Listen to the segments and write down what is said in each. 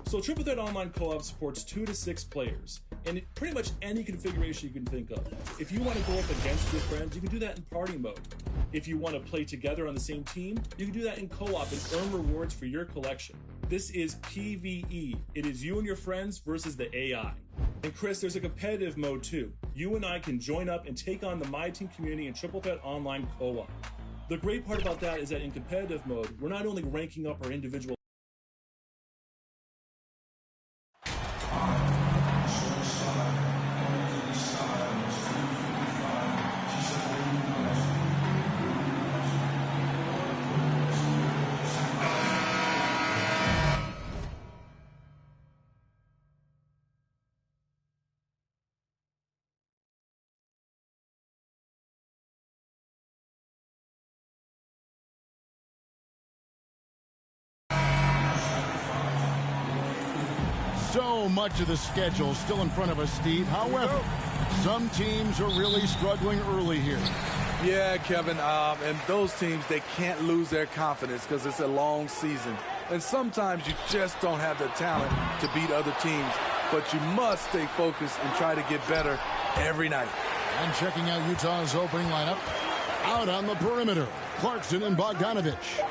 So Triple Threat Online Co-op supports 2 to 6 players, and pretty much any configuration you can think of. If you want to go up against your friends, you can do that in party mode. If you want to play together on the same team, you can do that in co-op and earn rewards for your collection. This is PvE. It is you and your friends versus the AI. And Chris, there's a competitive mode too. You and I can join up and take on the My Team community in Triple Threat Online Co-op. The great part about that is that in competitive mode, we're not only ranking up our individual So much of the schedule still in front of us, Steve. However, some teams are really struggling early here. Yeah, Kevin, and those teams, they can't lose their confidence because it's a long season. And sometimes you just don't have the talent to beat other teams, but you must stay focused and try to get better every night. And checking out Utah's opening lineup. Out on the perimeter, Clarkson and Bogdanovich.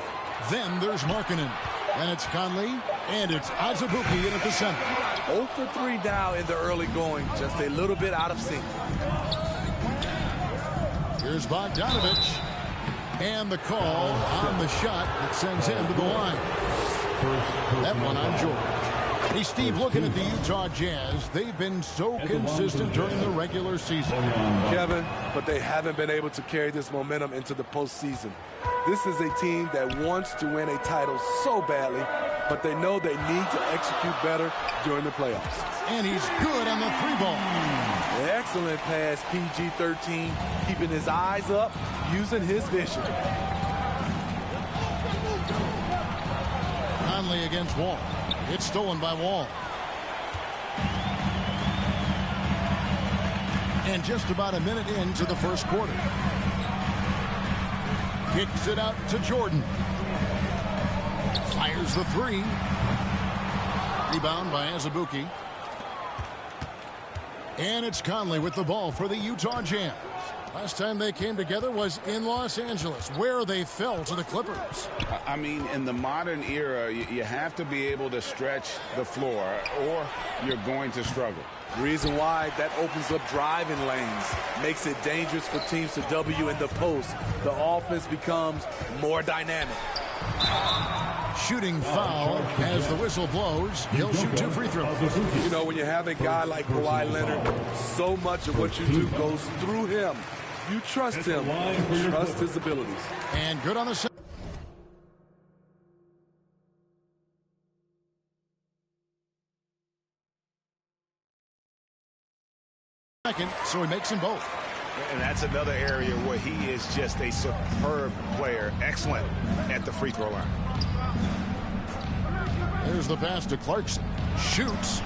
Then there's Markkanen. And it's Conley, and it's Azubuike in at the center. 0 for 3 now in the early going, just a little bit out of sync. Here's Bogdanovich, and the call on the shot that sends him to the line. That one on George. Hey, Steve, looking at the Utah Jazz, they've been so consistent during the regular season. Kevin, but they haven't been able to carry this momentum into the postseason. This is a team that wants to win a title so badly, but they know they need to execute better during the playoffs. And he's good on the 3-ball. Excellent pass, PG-13, keeping his eyes up, using his vision. Conley against Wall. It's stolen by Wall. And just about a minute into the first quarter. Kicks it out to Jordan. Fires the 3. Rebound by Azubuike. And it's Conley with the ball for the Utah Jazz. Last time they came together was in Los Angeles, where they fell to the Clippers. I mean, in the modern era, you have to be able to stretch the floor, or you're going to struggle. Reason why that opens up driving lanes, makes it dangerous for teams to W in the post. The offense becomes more dynamic. Shooting foul as the whistle blows. He'll shoot 2 free throws. You know, when you have a guy like Kawhi Leonard, so much of what you do goes through him. You trust him. You trust his abilities. And good on the second. So he makes them both. And that's another area where he is just a superb player. Excellent at the free throw line. There's the pass to Clarkson. Shoots.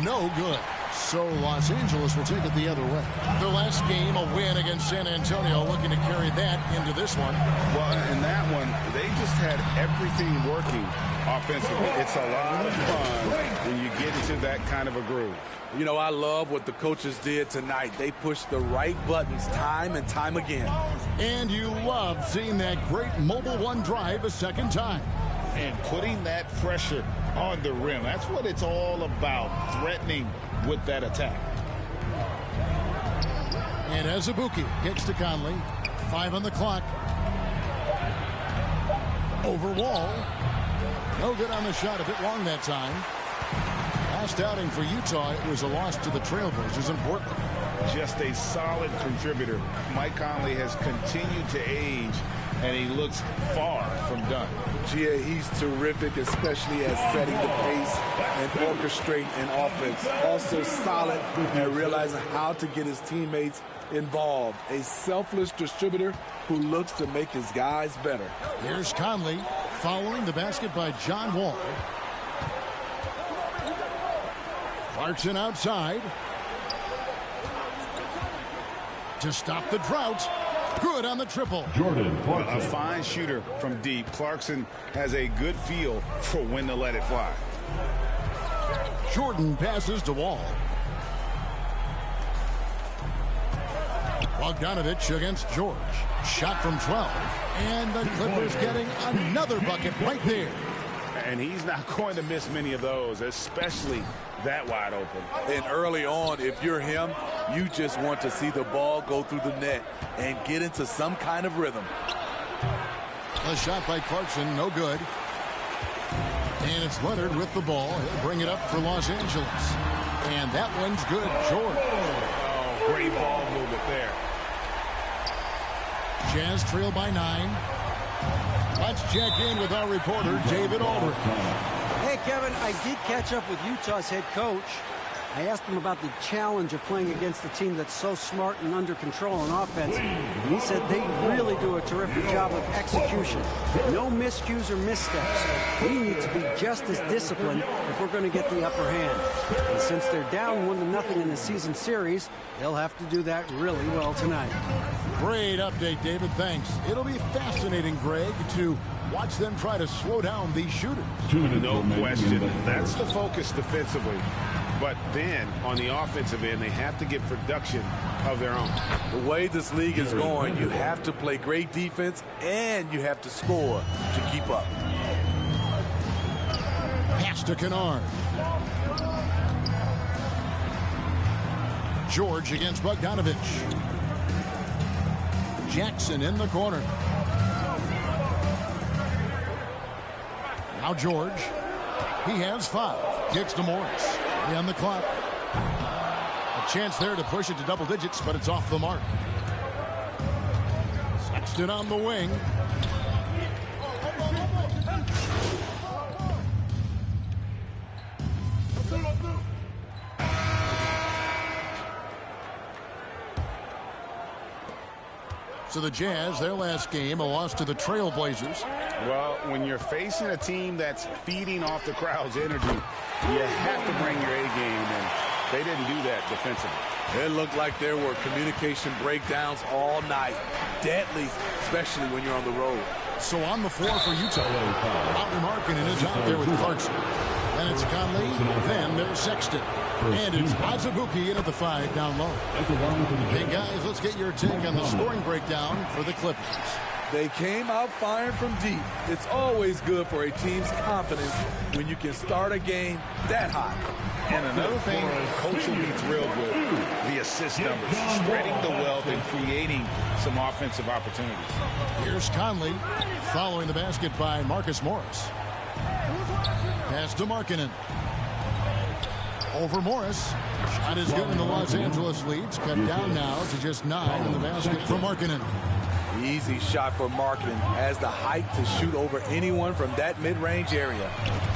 No good. So Los Angeles will take it the other way. Their last game, a win against San Antonio, looking to carry that into this one. Well, in that one, they just had everything working offensively. It's a lot of fun when you get into that kind of a groove. You know, I love what the coaches did tonight. They pushed the right buttons time and time again. And you love seeing that great mobile one drive a second time. And putting that pressure on the rim. That's what it's all about, threatening with that attack. And Azubuike gets to Conley. 5 on the clock. Over Wall. No good on the shot, a bit long that time. Last outing for Utah, it was a loss to the Trailblazers in Portland. Just a solid contributor. Mike Conley has continued to age, and he looks far from done. Gia, he's terrific, especially at setting the pace and orchestrating an offense. Also solid at realizing how to get his teammates involved. A selfless distributor who looks to make his guys better. Here's Conley following the basket by John Wall. Clarkson outside. To stop the drought. Good on the triple. A fine shooter from deep. Clarkson has a good feel for when to let it fly. Jordan passes to Wall. Bogdanovich against George. Shot from 12. And the Clippers getting another bucket right there. And he's not going to miss many of those, especially that wide open. And early on, if you're him, you just want to see the ball go through the net and get into some kind of rhythm. A shot by Clarkson, no good. And it's Leonard with the ball. He'll bring it up for Los Angeles. And that one's good, George. Oh, great ball movement there. Jazz trail by 9. Let's check in with our reporter, David Aldridge. Hey, Kevin, I did catch up with Utah's head coach. I asked him about the challenge of playing against a team that's so smart and under control on offense. And he said they really do a terrific job of execution. No miscues or missteps. We need to be just as disciplined if we're going to get the upper hand. And since they're down 1-0 in the season series, they'll have to do that really well tonight. Great update, David. Thanks. It'll be fascinating, Greg, to watch them try to slow down these shooters. No question. That's the focus defensively. But then, on the offensive end, they have to get production of their own. The way this league is going, you have to play great defense and you have to score to keep up. Pass to Kennard. George against Bogdanovich. Jackson in the corner. Now George. He has 5. Kicks to Morris. On the clock. A chance there to push it to double digits, but it's off the mark. Sexton on the wing. So the Jazz, their last game, a loss to the Trailblazers. Well, when you're facing a team that's feeding off the crowd's energy, you have to bring your A game, and they didn't do that defensively. It looked like there were communication breakdowns all night. Deadly, especially when you're on the road. So on the floor for Utah, Markkanen is out there with Clarkson. Then it's Conley, then there's Sexton. And it's Azubuike in at the 5 down low. Hey, guys, let's get your take on the scoring breakdown for the Clippers. They came out firing from deep. It's always good for a team's confidence when you can start a game that hot. And another thing, coach will be thrilled with the assist numbers, spreading the wealth and creating some offensive opportunities. Here's Conley following the basket by Marcus Morris. Pass to Markkanen. Over Morris. Shot is good, and the Los Angeles leads cut down now to just 9 in the basket for Markkanen. Easy shot for Markkanen. Has the height to shoot over anyone from that mid-range area.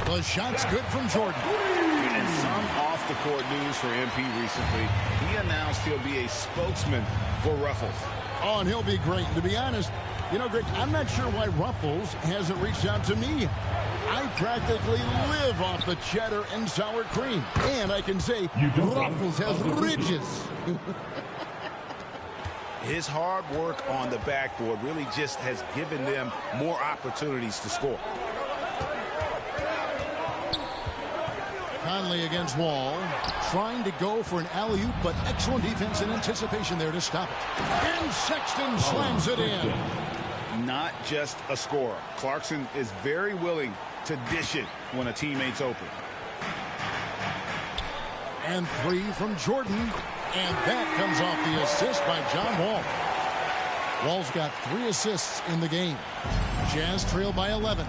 The shot's good from Jordan. And some off-the-court news for MP recently. He announced he'll be a spokesman for Ruffles. Oh, and he'll be great. And to be honest, you know, Greg, I'm not sure why Ruffles hasn't reached out to me. I practically live off the cheddar and sour cream. And I can say Ruffles has ridges. His hard work on the backboard really just has given them more opportunities to score. Conley against Wall, trying to go for an alley-oop, but excellent defense and anticipation there to stop it. And Sexton slams it in. Not just a scorer. Clarkson is very willing to dish it when a teammate's open. And 3 from Jordan. And that comes off the assist by John Wall. Wall's got 3 assists in the game. Jazz trail by 11.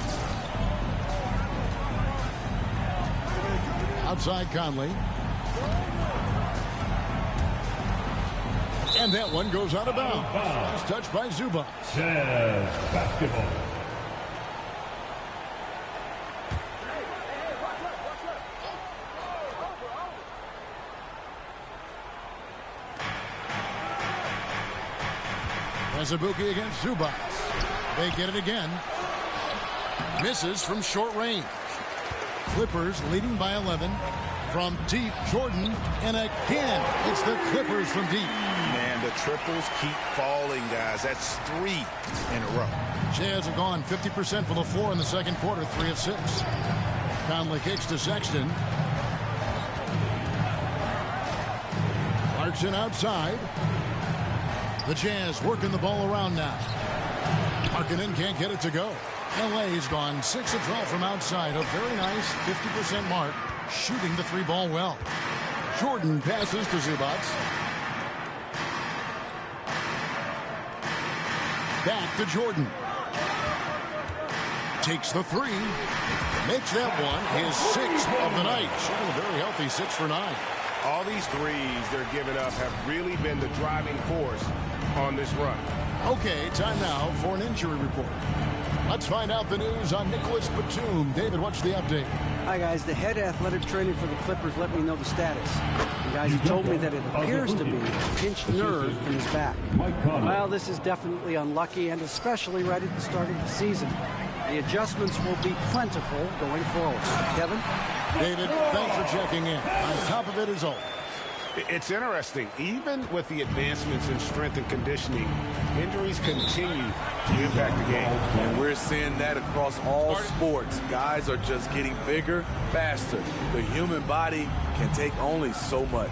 Outside Conley. And that one goes out of bounds. It's touched by Zubac. Jazz basketball. Azubuike against Zubac. They get it again. Misses from short range. Clippers leading by 11. From deep, Jordan. And again, it's the Clippers from deep. Man, the triples keep falling, guys. That's 3 in a row. Jazz have gone 50% from the floor in the second quarter, 3 of 6. Conley kicks to Sexton. Clarkson outside. The Jazz working the ball around now. Markkanen can't get it to go. LA's gone 6 of 12 from outside. A very nice 50% mark. Shooting the 3-ball well. Jordan passes to Zubac. Back to Jordan. Takes the 3. Makes that one his 6th of the night. Shooting a very healthy 6 for 9. All these threes they're giving up have really been the driving force on this run. Okay, time now for an injury report. Let's find out the news on Nicholas Batum. David, what's the update? Hi, guys. The head athletic trainer for the Clippers let me know the status. And guys, he told me that it appears to be a pinched nerve in his back. Well, this is definitely unlucky, and especially right at the start of the season. The adjustments will be plentiful going forward. Kevin? David, thanks for checking in. On top of it is all. It's interesting. Even with the advancements in strength and conditioning, injuries continue to impact the game. And we're seeing that across all sports. Guys are just getting bigger, faster. The human body can take only so much.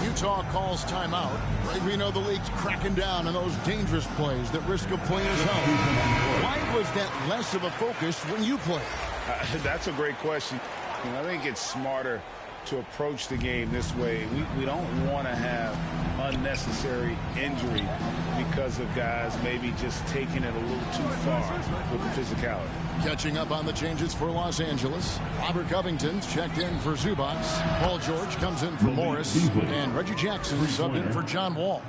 Utah calls timeout. Right, we know the league's cracking down on those dangerous plays that risk a player's health. Why was that less of a focus when you play? That's a great question. I think it's smarter to approach the game this way. We don't want to have unnecessary injury because of guys maybe just taking it a little too far with the physicality. Catching up on the changes for Los Angeles. Robert Covington's checked in for Zubac. Paul George comes in for Morris. And Reggie Jackson subbed in for John Wall.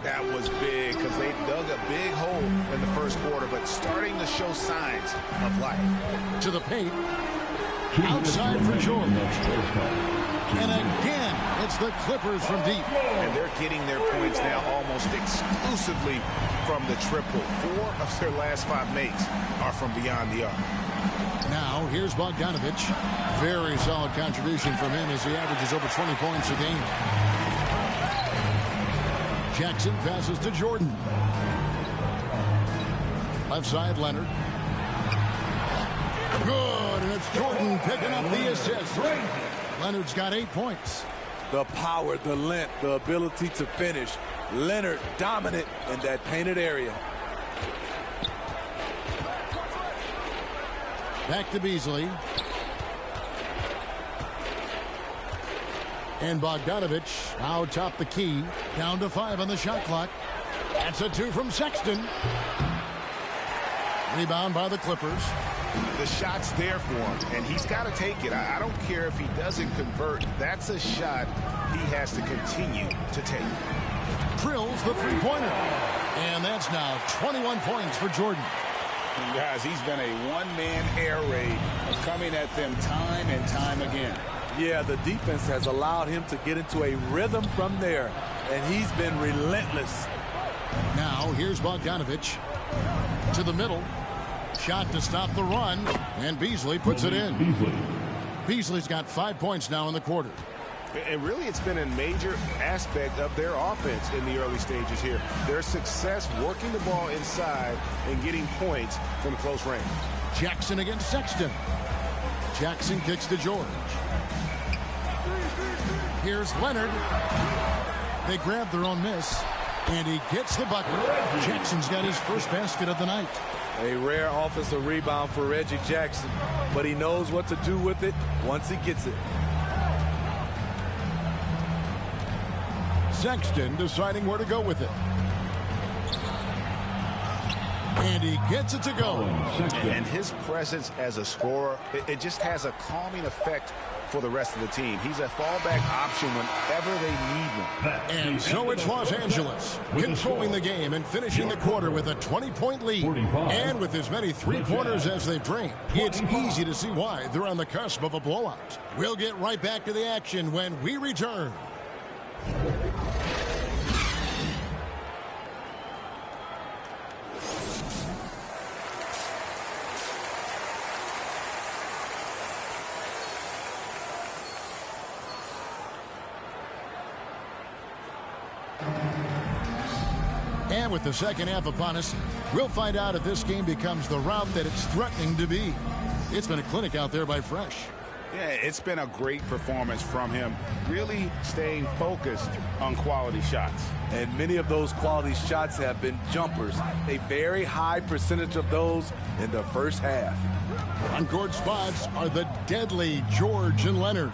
That was big because they dug a big hole in the first quarter, but starting to show signs of life. To the paint. Outside for George. And again, it's the Clippers from deep. And they're getting their points now almost exclusively from the triple. 4 of their last 5 makes are from beyond the arc. Now, here's Bogdanovich. Very solid contribution from him as he averages over 20 points a game. Jackson passes to Jordan. Left side, Leonard. Good, and it's Jordan picking up the assist. Leonard's got 8 points. The power, the length, the ability to finish. Leonard dominant in that painted area. Back to Beasley. And Bogdanovich now top the key. Down to 5 on the shot clock. That's a 2 from Sexton. Rebound by the Clippers. The shot's there for him, and he's got to take it. I don't care if he doesn't convert. That's a shot he has to continue to take. Drills the three-pointer. And that's now 21 points for Jordan. And guys, he's been a one-man air raid coming at them time and time again. Yeah, the defense has allowed him to get into a rhythm from there, and he's been relentless. Now, here's Bogdanovich to the middle. Shot to stop the run, and Beasley puts it in. Beasley's got 5 points now in the quarter. And really, it's been a major aspect of their offense in the early stages here. Their success working the ball inside and getting points from close range. Jackson against Sexton. Jackson kicks to George. Here's Leonard. They grab their own miss, and he gets the bucket. Jackson's got his first basket of the night. A rare offensive rebound for Reggie Jackson, but he knows what to do with it once he gets it. Sexton deciding where to go with it. And he gets it to go. And his presence as a scorer, it just has a calming effect for the rest of the team. He's a fallback option whenever they need one. And so it's Los Angeles controlling the game and finishing the quarter with a 20-point lead. And with as many three-pointers as they've drained, it's easy to see why they're on the cusp of a blowout. We'll get right back to the action when we return. And with the second half upon us, we'll find out if this game becomes the route that it's threatening to be. It's been a clinic out there by Fresh. Yeah, it's been a great performance from him, really staying focused on quality shots. And many of those quality shots have been jumpers, a very high percentage of those in the first half. On court spots are the deadly George and Leonard.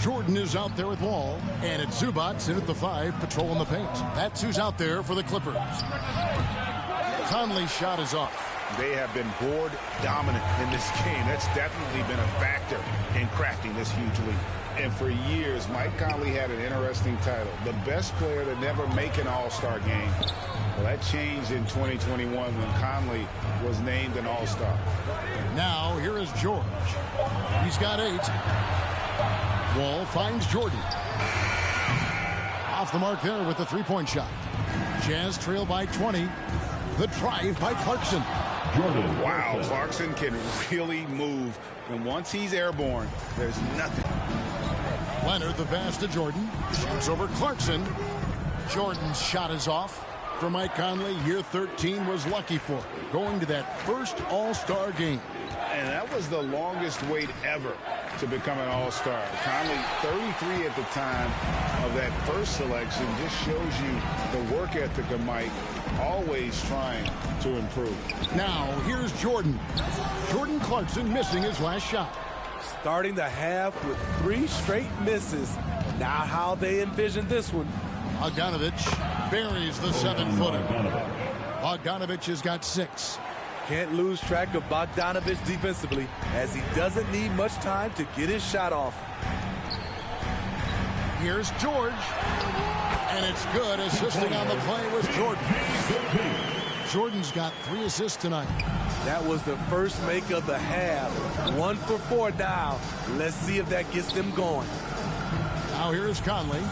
Jordan is out there with Wall, and it's Zubats in at the 5, patrolling the paint. That's who's out there for the Clippers. Conley's shot is off. They have been board dominant in this game. That's definitely been a factor in crafting this huge lead. And for years, Mike Conley had an interesting title, the best player to never make an all-star game. Well, that changed in 2021 when Conley was named an all-star. Now, here is George. He's got 8. Wall finds Jordan. Off the mark there with the three-point shot. Jazz trail by 20. The drive by Clarkson. Jordan. Wow, Clarkson can really move. And once he's airborne, there's nothing. Leonard the pass to Jordan. Shoots over Clarkson. Jordan's shot is off. For Mike Conley, year 13 was lucky for him, going to that first all-star game. And that was the longest wait ever to become an all-star. Conley, 33 at the time of that first selection, just shows you the work ethic of Mike, always trying to improve. Now, here's Jordan. Jordan Clarkson missing his last shot. Starting the half with 3 straight misses. Now how they envision this one. Bogdanovich buries the 7-footer. Bogdanovich has got 6. Can't lose track of Bogdanovich defensively, as he doesn't need much time to get his shot off. Here's George. And it's good. Assisting on the play was Jordan. Jordan's got 3 assists tonight. That was the first make of the half. 1 for 4 now. Let's see if that gets them going. Now here's Conley.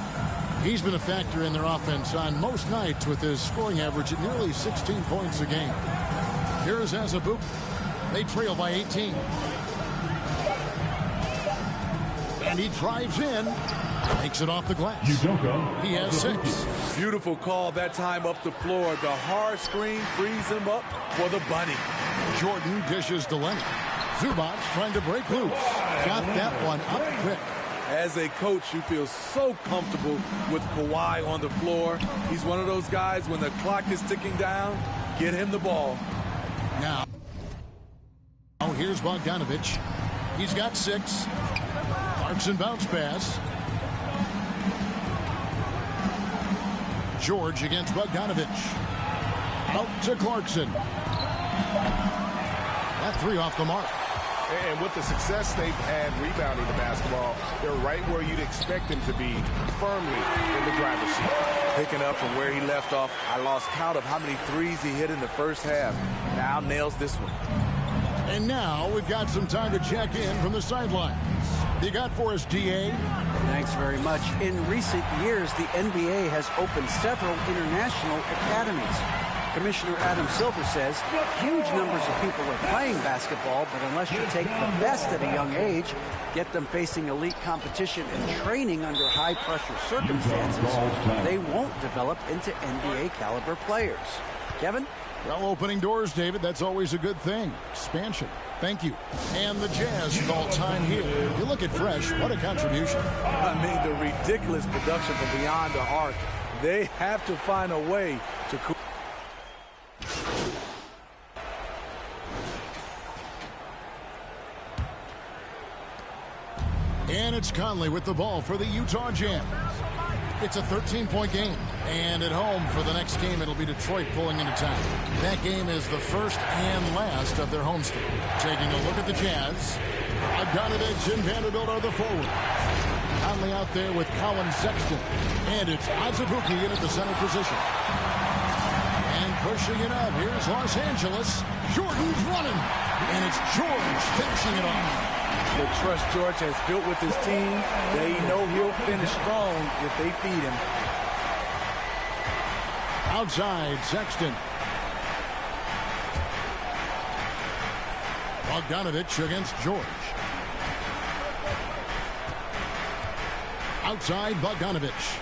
He's been a factor in their offense on most nights with his scoring average at nearly 16 points a game. Here's Azubuike. They trail by 18. And he drives in. Makes it off the glass. He has 6. Beautiful call that time up the floor. The hard screen frees him up for the bunny. Jordan dishes to Leonard. Zubats trying to break loose. Got that one up quick. As a coach, you feel so comfortable with Kawhi on the floor. He's one of those guys, when the clock is ticking down, get him the ball. Now, here's Bogdanovich. He's got 6. Clarkson bounce pass. George against Bogdanovich. Out to Clarkson. That 3 off the mark. And with the success they've had rebounding the basketball, they're right where you'd expect them to be, firmly in the driver's seat. Picking up from where he left off, I lost count of how many threes he hit in the first half. Now nails this one. And now we've got some time to check in from the sidelines. You got for us, DA? Thanks very much. In recent years, the NBA has opened several international academies. Commissioner Adam Silver says huge numbers of people are playing basketball, but unless you take the best at a young age, get them facing elite competition and training under high-pressure circumstances, they won't develop into NBA-caliber players. Kevin? Well, opening doors, David, that's always a good thing. Expansion. Thank you. And the Jazz call time here. You look at Fresh, what a contribution. I mean, the ridiculous production from beyond the arc. They have to find a way to... And it's Conley with the ball for the Utah Jazz. It's a 13-point game. And at home for the next game, it'll be Detroit pulling into town. That game is the first and last of their homestand. Taking a look at the Jazz. Bogdanovich and Vanderbilt are the forwards. Conley out there with Colin Sexton. And it's Azubuike in at the center position. And pushing it up, here's Los Angeles. Jordan's running. And it's George finishing it off. The trust George has built with his team, they know he'll finish strong if they feed him. Outside, Sexton. Bogdanovich against George. Outside, Bogdanovich.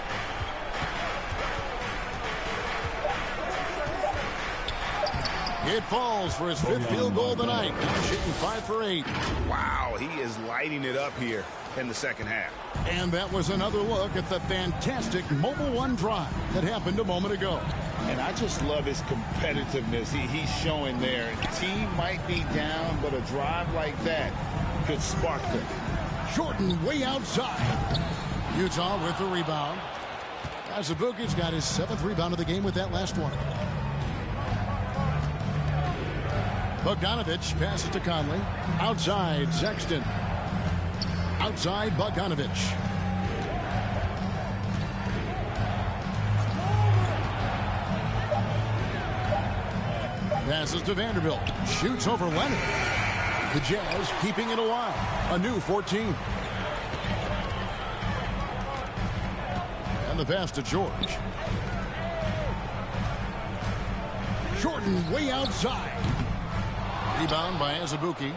It falls for his 5th field goal of the night. He's shooting 5 for 8. Wow, he is lighting it up here in the second half. And that was another look at the fantastic Mobile One drive that happened a moment ago. And I just love his competitiveness he's showing there. Team might be down, but a drive like that could spark them. Jordan way outside. Utah with the rebound. Azubuike's got his 7th rebound of the game with that last one. Bogdanovich passes to Conley. Outside, Sexton. Outside, Bogdanovich. Passes to Vanderbilt. Shoots over Leonard. The Jazz keeping it alive. A new 14. And the pass to George. Jordan way outside. Rebound by Azubuike.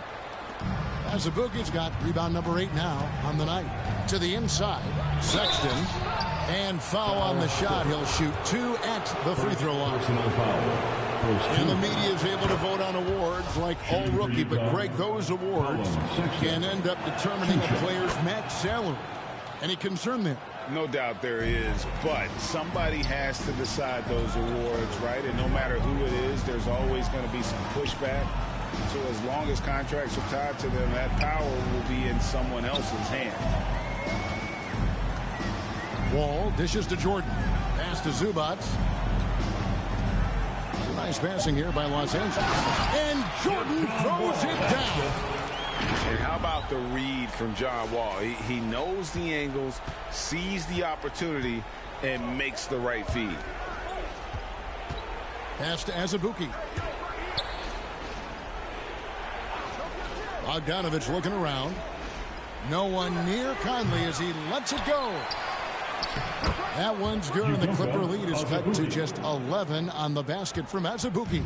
Azubuike's got rebound number 8 now on the night. To the inside. Sexton. And foul on the shot. He'll shoot 2 at the free throw line. And the media is able to vote on awards like All Rookie. But, Greg, those awards can end up determining a player's max salary. Any concern there? No doubt there is, but somebody has to decide those awards, right? And no matter who it is, there's always going to be some pushback. So as long as contracts are tied to them, that power will be in someone else's hand. Wall dishes to Jordan. Pass to Zubac. Nice passing here by Los Angeles. And Jordan throws it down. And how about the read from John Wall? He knows the angles, sees the opportunity, and makes the right feed. Pass to Azubuike. Bogdanovich looking around. No one near Conley as he lets it go. That one's good, and the Clipper lead is cut to just 11 on the basket from Azubuike.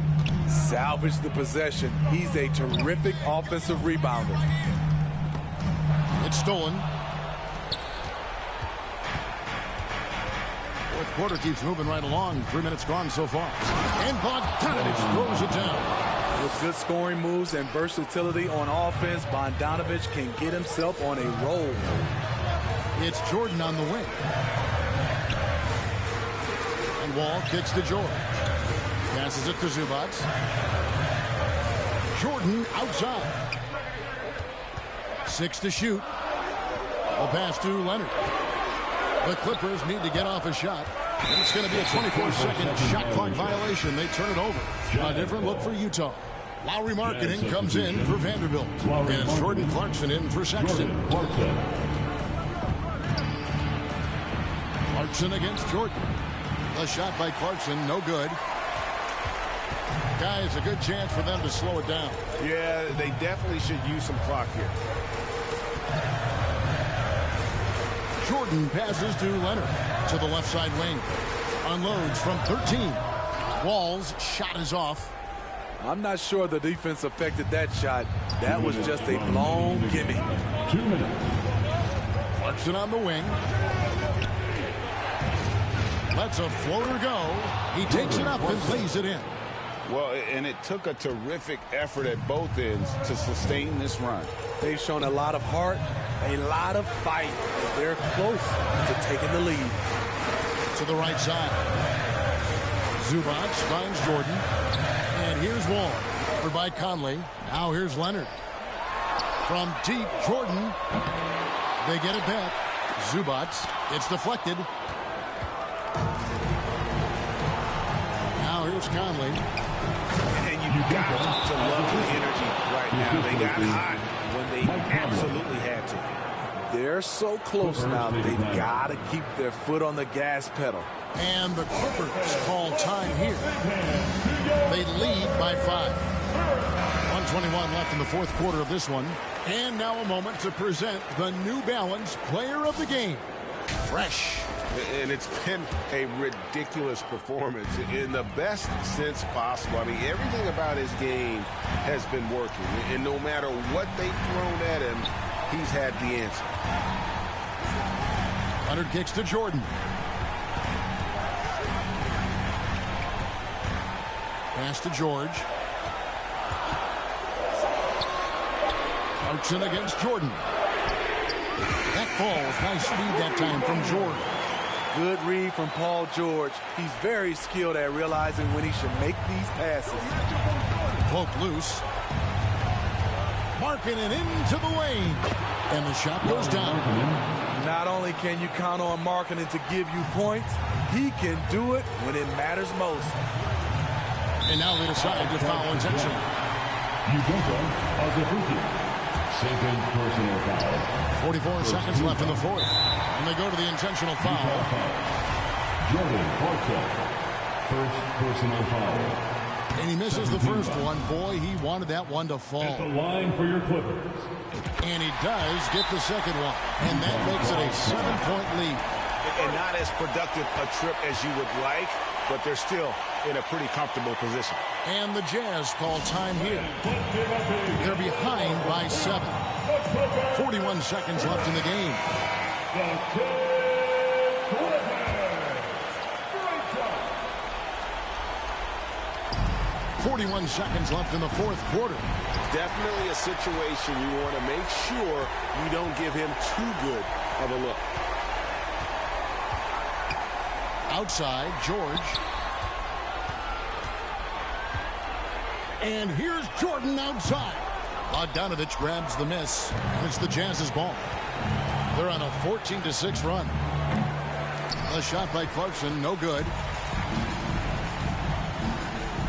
Salvage the possession. He's a terrific offensive rebounder. It's stolen. Fourth quarter keeps moving right along. 3 minutes gone so far. And Bogdanovich throws it down. With good scoring moves and versatility on offense, Bogdanovich can get himself on a roll. It's Jordan on the wing. And Wall kicks to George. Passes it to Zubac. Jordan outside. 6 to shoot. A pass to Leonard. The Clippers need to get off a shot. And it's going to be a 24-second shot clock violation. They turn it over. A different look for Utah. Lowry Marketing comes in for Vanderbilt. And it's Jordan Clarkson in for Sexton. Clarkson against Jordan. A shot by Clarkson, no good. Guys, a good chance for them to slow it down. Yeah, they definitely should use some clock here. Jordan passes to Leonard to the left side wing. Unloads from 13. Wall's shot is off. I'm not sure the defense affected that shot. That was just a long gimme. 2 minutes. Clarkson on the wing. Lets a floater go. He takes it up and lays it in. Well, and it took a terrific effort at both ends to sustain this run. They've shown a lot of heart, a lot of fight. They're close to taking the lead. To the right side. Zubac finds Jordan. And here's Wall. Over by Conley. Now here's Leonard. From deep, Jordan. They get it back. Zubac. It's deflected. Now here's Conley. And you've got to love the energy right now. They got hot when they absolutely had to. They're so close now. They've got to keep their foot on the gas pedal. And the Clippers call time here. They lead by 5. 1:21 left in the fourth quarter of this one. And now a moment to present the New Balance Player of the Game. Fresh. And it's been a ridiculous performance in the best sense possible. I mean, everything about his game has been working. And no matter what they've thrown at him, he's had the answer. Leonard kicks to Jordan. Pass to George. Clarkson against Jordan. That falls. Nice speed that time from Jordan. Good read from Paul George. He's very skilled at realizing when he should make these passes. Poke loose. Marking it into the lane. And the shot goes down. Not only can you count on Markkanen to give you points, he can do it when it matters most. And now they decide to foul intentionally. Yudoka Azubuike. Second personal foul. 44 seconds left in the fourth. And they go to the intentional foul. Jordan Clarkson. First personal foul. And he misses the first one. Boy, he wanted that one to fall. At the line for your Clippers. And he does get the second one. And that makes it a 7-point lead. And not as productive a trip as you would like, but they're still in a pretty comfortable position. And the Jazz call time here. They're behind by 7. 41 seconds left in the game. 41 seconds left in the fourth quarter. Definitely a situation you want to make sure you don't give him too good of a look. Outside, George. And here's Jordan outside. Bogdanovich grabs the miss, and it's the Jazz's ball. They're on a 14-6 run. A shot by Clarkson, no good.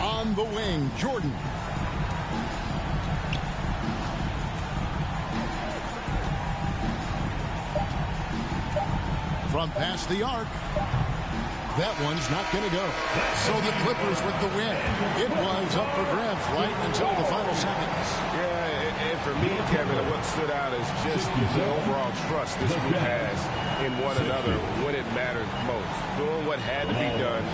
On the wing, Jordan. From past the arc. That one's not going to go. So the Clippers with the win. It was up for grabs right until the final seconds. Yeah, and for me, Kevin, what stood out is just the overall trust this group has in one another when it mattered most. Doing what had to be done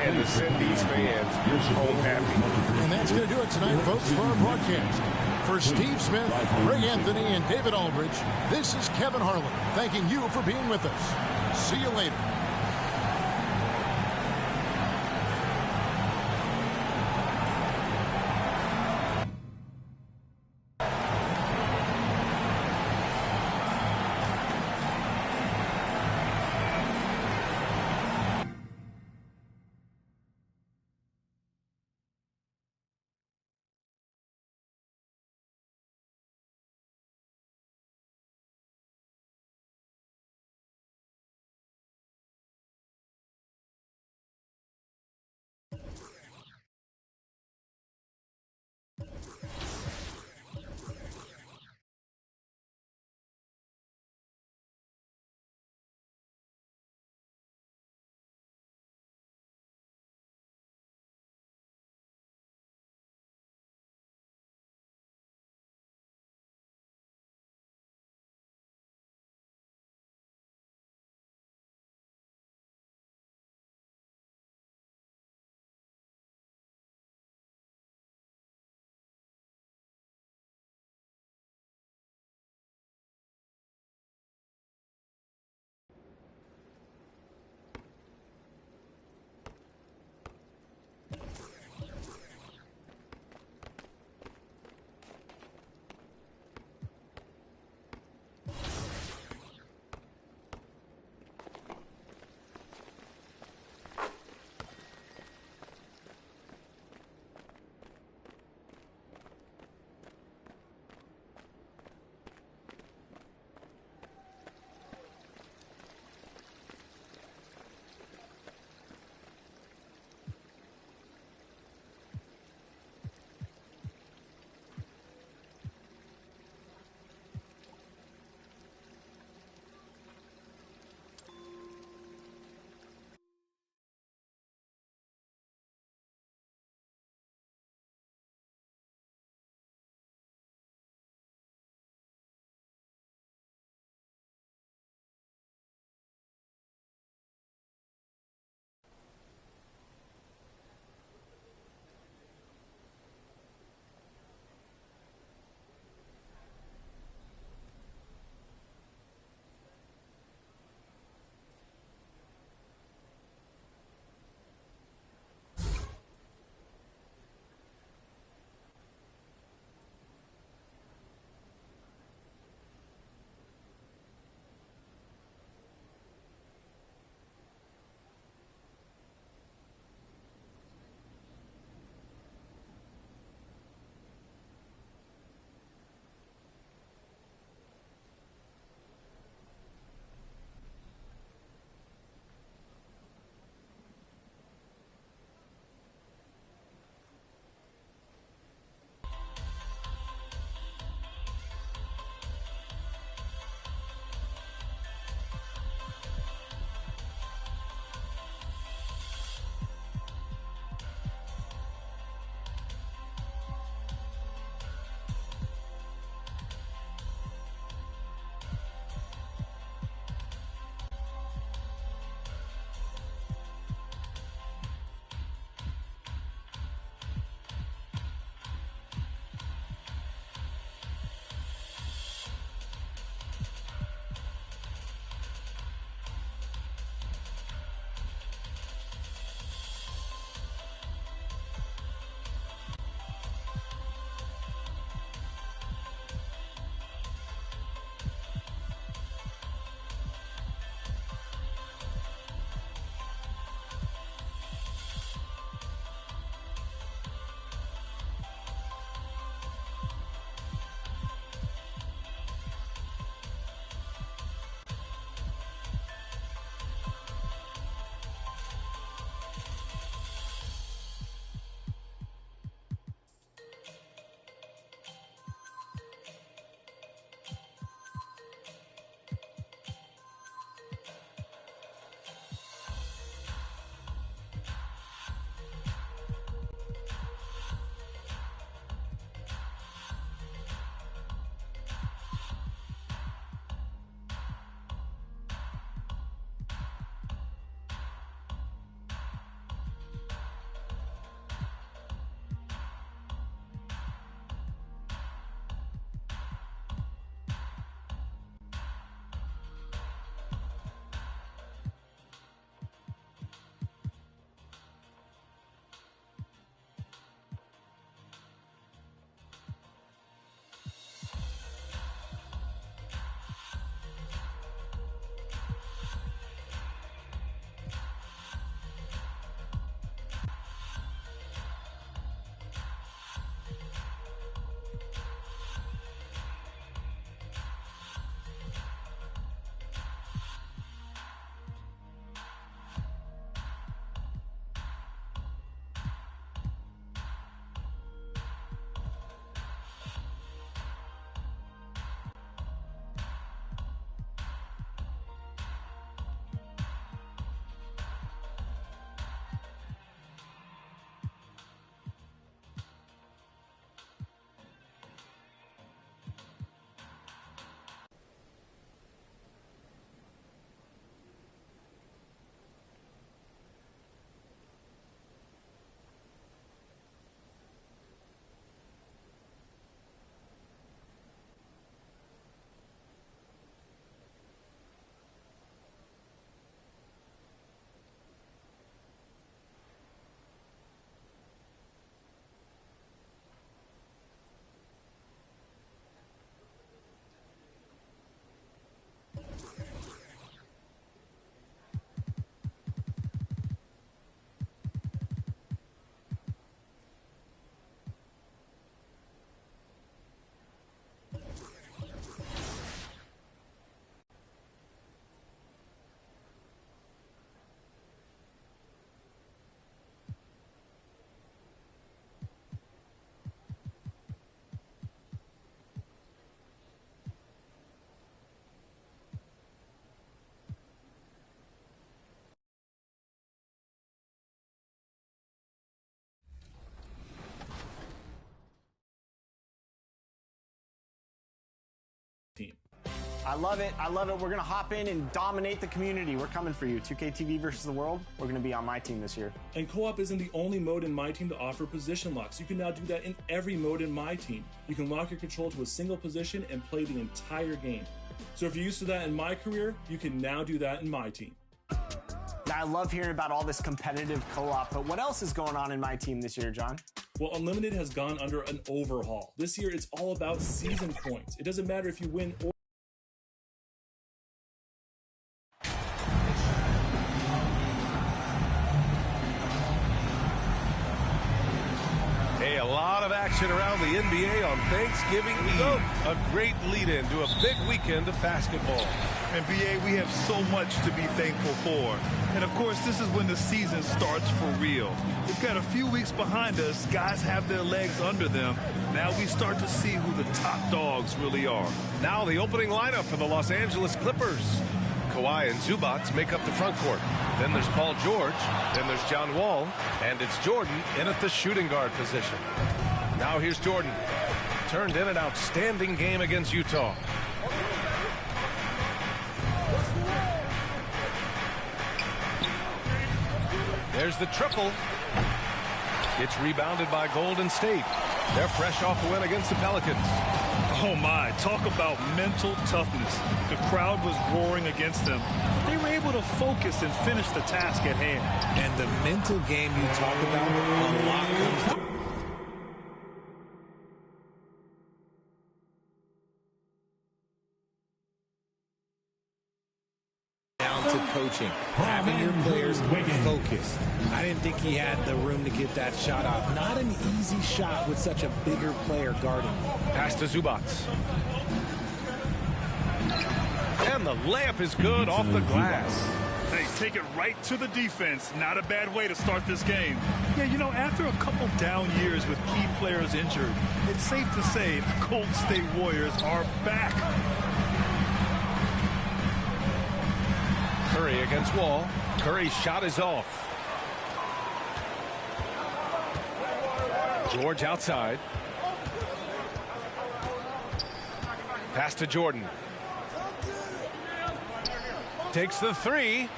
and to send these fans home happy. And that's going to do it tonight, folks, for our broadcast. For Steve Smith, Greg Anthony, and David Aldridge, this is Kevin Harlan thanking you for being with us. See you later. I love it. I love it. We're going to hop in and dominate the community. We're coming for you. 2K TV versus the world. We're going to be on my team this year. And co-op isn't the only mode in My Team to offer position locks. You can now do that in every mode in My Team. You can lock your control to a single position and play the entire game. So if you're used to that in My Career, you can now do that in My Team. Now, I love hearing about all this competitive co-op, but what else is going on in My Team this year, John? Well, Unlimited has gone under an overhaul. This year, it's all about season points. It doesn't matter if you win or a lot of action around the NBA on Thanksgiving Eve. A great lead-in to a big weekend of basketball. NBA, we have so much to be thankful for. And, of course, this is when the season starts for real. We've got a few weeks behind us. Guys have their legs under them. Now we start to see who the top dogs really are. Now the opening lineup for the Los Angeles Clippers. Kawhi and Zubac make up the front court. Then there's Paul George. Then there's John Wall. And it's Jordan in at the shooting guard position. Now here's Jordan. Turned in an outstanding game against Utah. There's the triple. It's rebounded by Golden State. They're fresh off the win against the Pelicans. Oh, my. Talk about mental toughness. The crowd was roaring against them. But they were able to focus and finish the task at hand. And the mental game you talk about, a lot comes to coaching, having your players focused. I didn't think he had the room to get that shot off. Not an easy shot with such a bigger player guarding. Pass to Zubac. And the layup is good off the glass. Hey, take it right to the defense. Not a bad way to start this game. Yeah, you know, after a couple down years with key players injured, it's safe to say the Golden State Warriors are back. Curry against Wall. Curry's shot is off. George outside. Pass to Jordan. Takes the three.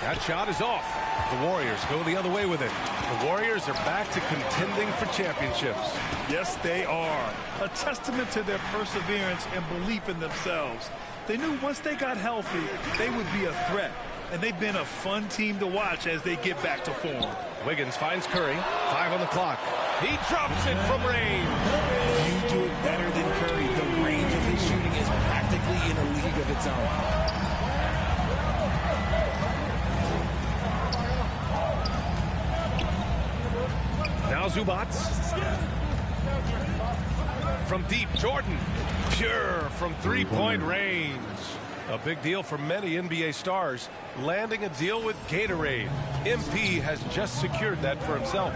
That shot is off. The Warriors go the other way with it. The Warriors are back to contending for championships. Yes, they are. A testament to their perseverance and belief in themselves. They knew once they got healthy, they would be a threat. And they've been a fun team to watch as they get back to form. Wiggins finds Curry. 5 on the clock. He drops it from range. You do it better than Curry. The range of his shooting is practically in a league of its own. Now Zubac. From deep, Jordan. Pure from three-point range. A big deal for many NBA stars, landing a deal with Gatorade. MP has just secured that for himself.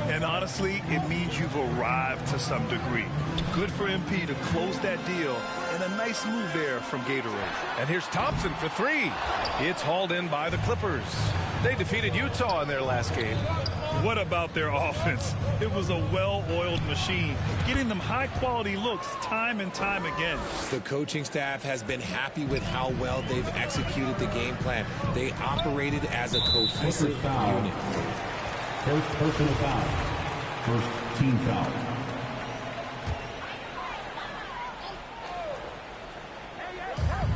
And honestly, it means you've arrived to some degree. Good for MP to close that deal, and a nice move there from Gatorade. And here's Thompson for three. It's hauled in by the Clippers. They defeated Utah in their last game. What about their offense? It was a well-oiled machine, getting them high-quality looks time and time again. The coaching staff has been happy with how well they've executed the game plan. They operated as a cohesive unit. First personal foul. First team foul.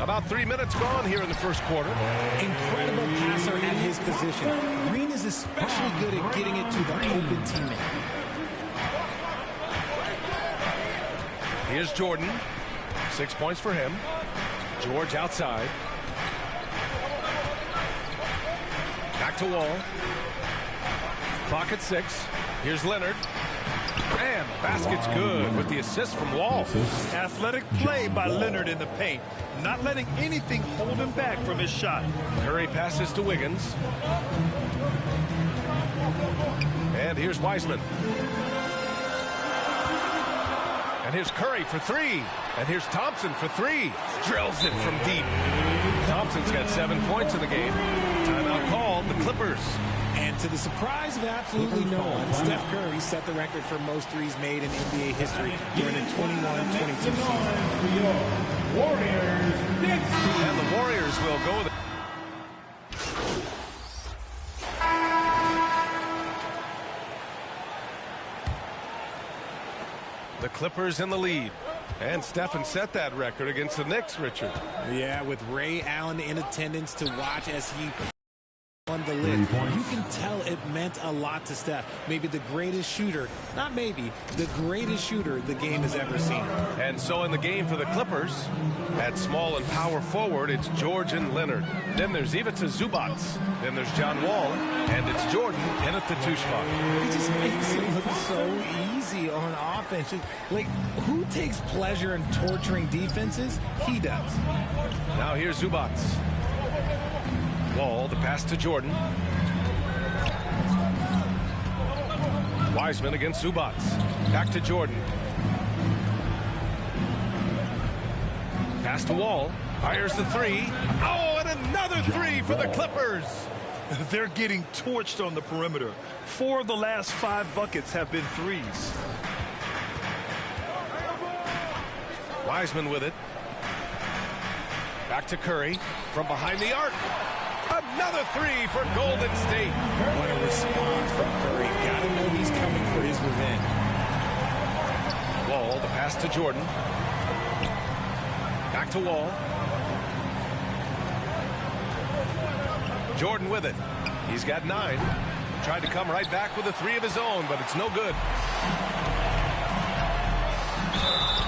About 3 minutes gone here in the first quarter. Incredible passer at his position. Green is especially good at getting it to the open teammate. Here's Jordan. 6 points for him. George outside. Back to Wall. Clock at 6. Here's Leonard. And the basket's good with the assist from Wall. Athletic play by Leonard in the paint. Not letting anything hold him back from his shot. Curry passes to Wiggins. And here's Wiseman. And here's Curry for three. And here's Thompson for three. Drills it from deep. Thompson's got 7 points in the game. Timeout called, the Clippers. And To the surprise of absolutely no one, Steph Curry set the record for most threes made in NBA history during the 21-22 season. And the Warriors will go there. The Clippers in the lead. And Stephen set that record against the Knicks, Richard. Yeah, with Ray Allen in attendance to watch as he on the lid. You can tell it meant a lot to Steph. Maybe the greatest shooter, not maybe, the greatest shooter the game has ever seen. And so in the game for the Clippers, at small and power forward, it's George and Leonard. Then there's Ivica Zubac. Then there's John Wall. And it's Jordan in at the 2 spot. It just makes it look so easy on offense. Like, who takes pleasure in torturing defenses? He does. Now here's Zubac. Wall, the pass to Jordan. Wiseman against Zubac. Back to Jordan. Pass to Wall. Fires the 3. Oh, and another 3 for the Clippers. They're getting torched on the perimeter. 4 of the last 5 buckets have been threes. Wiseman with it. Back to Curry from behind the arc. Another 3 for Golden State. What a response from Curry. Gotta know he's coming for his revenge. Wall, the pass to Jordan. Back to Wall. Jordan with it. He's got 9. Tried to come right back with a 3 of his own, but it's no good.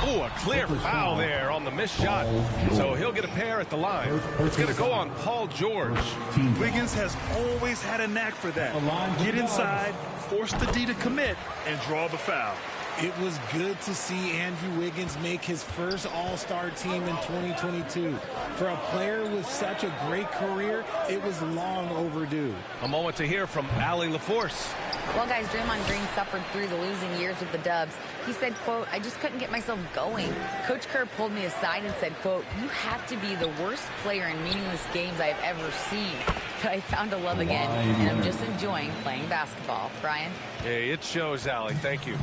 Oh, a clear foul there on the missed shot. So he'll get a pair at the line. It's going to go on Paul George. Wiggins has always had a knack for that. Get inside, force the D to commit, and draw the foul. It was good to see Andrew Wiggins make his first All-Star team in 2022. For a player with such a great career, it was long overdue. A moment to hear from Allie LaForce. Well, guys, Draymond Green suffered through the losing years with the Dubs. He said, quote, "I just couldn't get myself going. Coach Kerr pulled me aside and said, quote, you have to be the worst player in meaningless games I've ever seen. But I found a love again, and I'm just enjoying playing basketball." Brian? Hey, it shows, Allie. Thank you.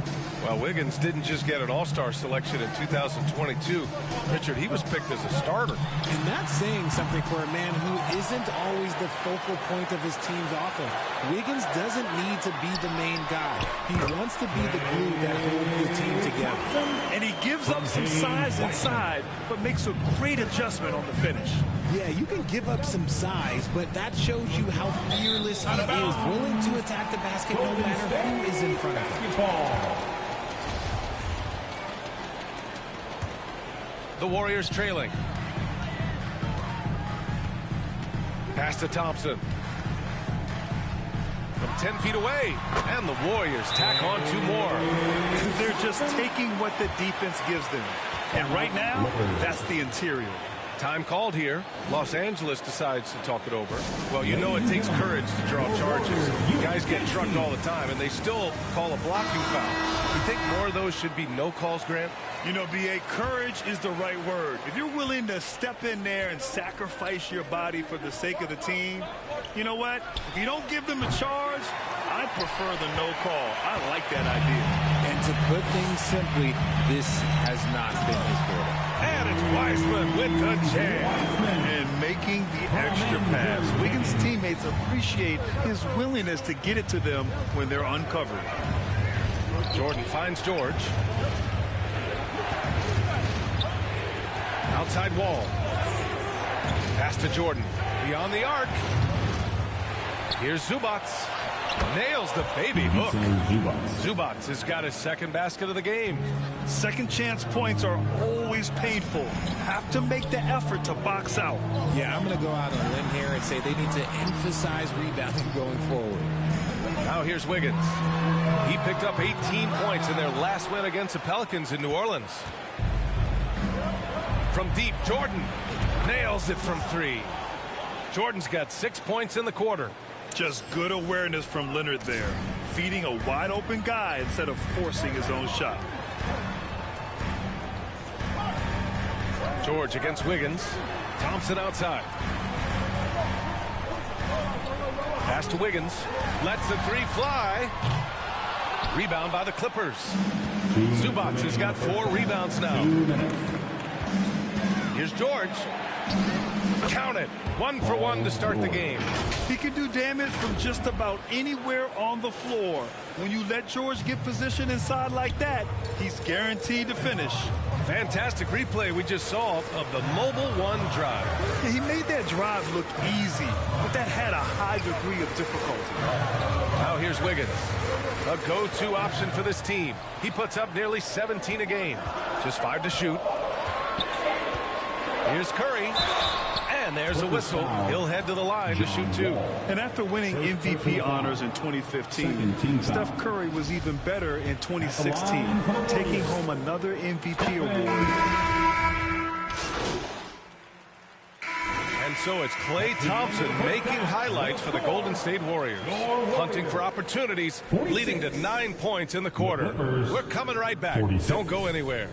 Well, Wiggins didn't just get an All-Star selection in 2022. Richard, he was picked as a starter. And that's saying something for a man who isn't always the focal point of his team's offense. Wiggins doesn't need to be the main guy. He wants to be the glue that holds the team together. And he gives up some size inside, but makes a great adjustment on the finish. Yeah, you can give up some size, but that shows you how fearless he is, willing to attack the basket no matter who is in front of him. The Warriors trailing. Pass to Thompson. From 10 feet away. And the Warriors tack on 2 more. They're just taking what the defense gives them. And right now, that's the interior. Time called here. Los Angeles decides to talk it over. Well, you know it takes courage to draw charges. Guys get trucked all the time, and they still call a blocking foul. You think more of those should be no calls, Grant? You know, B.A., courage is the right word. If you're willing to step in there and sacrifice your body for the sake of the team, you know what? If you don't give them a charge, I prefer the no call. I like that idea. And to put things simply, this has not been his quarter. And it's Wiseman with the jam. And making the extra pass. Wiggins' teammates appreciate his willingness to get it to them when they're uncovered. Jordan finds George. Outside Wall. Pass to Jordan. Beyond the arc. Here's Zubac. Nails the baby hook. Zubac has got his second basket of the game. Second chance points are always painful. Have to make the effort to box out. Yeah, I'm going to go out on a limb here and say they need to emphasize rebounding going forward. Now here's Wiggins. He picked up 18 points in their last win against the Pelicans in New Orleans. From deep, Jordan nails it from 3. Jordan's got 6 points in the quarter. Just good awareness from Leonard there. Feeding a wide open guy instead of forcing his own shot. George against Wiggins. Thompson outside. Pass to Wiggins. Lets the three fly. Rebound by the Clippers. Zubac has got 4 rebounds now. Here's George. Count it. 1 for 1 to start the game. He can do damage from just about anywhere on the floor. When you let George get position inside like that, he's guaranteed to finish. Fantastic replay we just saw of the Mobile One drive. Yeah, he made that drive look easy, but that had a high degree of difficulty. Now here's Wiggins. A go-to option for this team. He puts up nearly 17 a game. Just 5 to shoot. Here's Curry. And there's a whistle. He'll head to the line to shoot 2. And after winning MVP honors in 2015, Steph Curry was even better in 2016, taking home another MVP award. And so it's Klay Thompson making highlights for the Golden State Warriors. Hunting for opportunities, leading to 9 points in the quarter. We're coming right back. Don't go anywhere.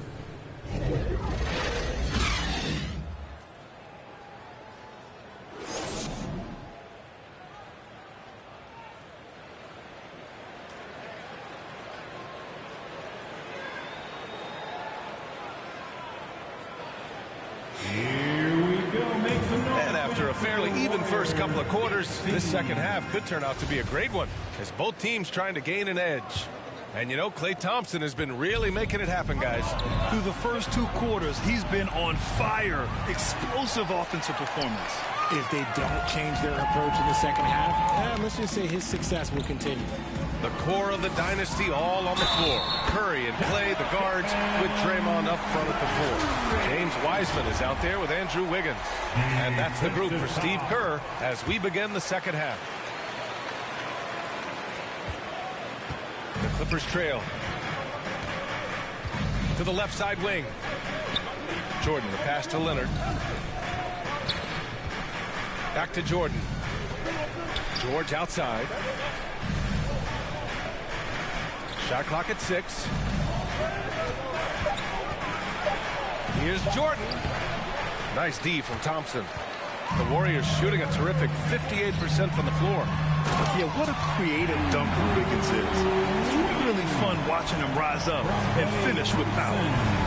And after a fairly even first couple of quarters, this second half could turn out to be a great one, as both teams trying to gain an edge. And you know, Klay Thompson has been really making it happen, guys. Through the first 2 quarters, he's been on fire. Explosive offensive performance. If they don't change their approach in the second half, let's just say his success will continue. The core of the dynasty all on the floor. Curry and Klay, the guards, with Draymond up front at the 4. James Wiseman is out there with Andrew Wiggins. And that's the group for Steve Kerr as we begin the second half. The Clippers trail. To the left side wing. Jordan, the pass to Leonard. Back to Jordan. George outside. Shot clock at 6. Here's Jordan. Nice D from Thompson. The Warriors shooting a terrific 58% from the floor. Yeah, what a creative dunker Wiggins is. It's really fun watching him rise up and finish with power.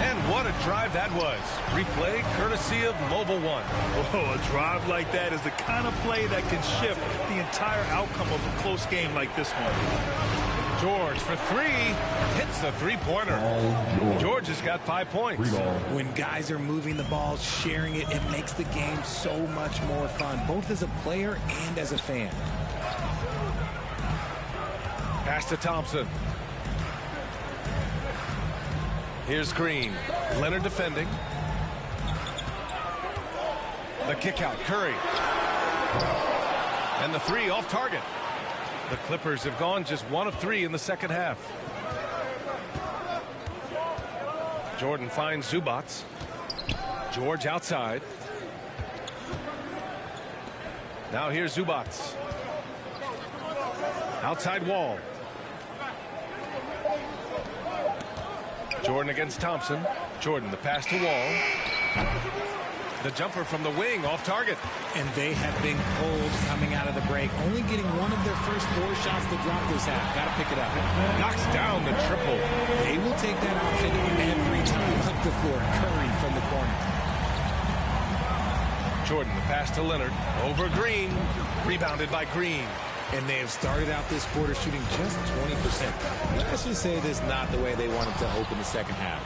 And what a drive that was. Replay courtesy of Mobile One. Oh, a drive like that is the kind of play that can shift the entire outcome of a close game like this one. George for 3, hits the 3-pointer. George has got 5 points. When guys are moving the ball, sharing it, it makes the game so much more fun, both as a player and as a fan. Pass to Thompson. Here's Green. Leonard defending. The kick out, Curry. And the 3 off target. The Clippers have gone just 1 of 3 in the second half. Jordan finds Zubac. George outside. Now here's Zubac. Outside Wall. Jordan against Thompson. Jordan, the pass to Wall. The jumper from the wing off target. And they have been cold coming out of the break. Only getting one of their first 4 shots to drop this half. Got to pick it up. Knocks down the triple. They will take that option every time up the floor. Curry from the corner. Jordan, the pass to Leonard. Over Green. Rebounded by Green. And they have started out this quarter shooting just 20%. Let's just say this is not the way they wanted to open the second half.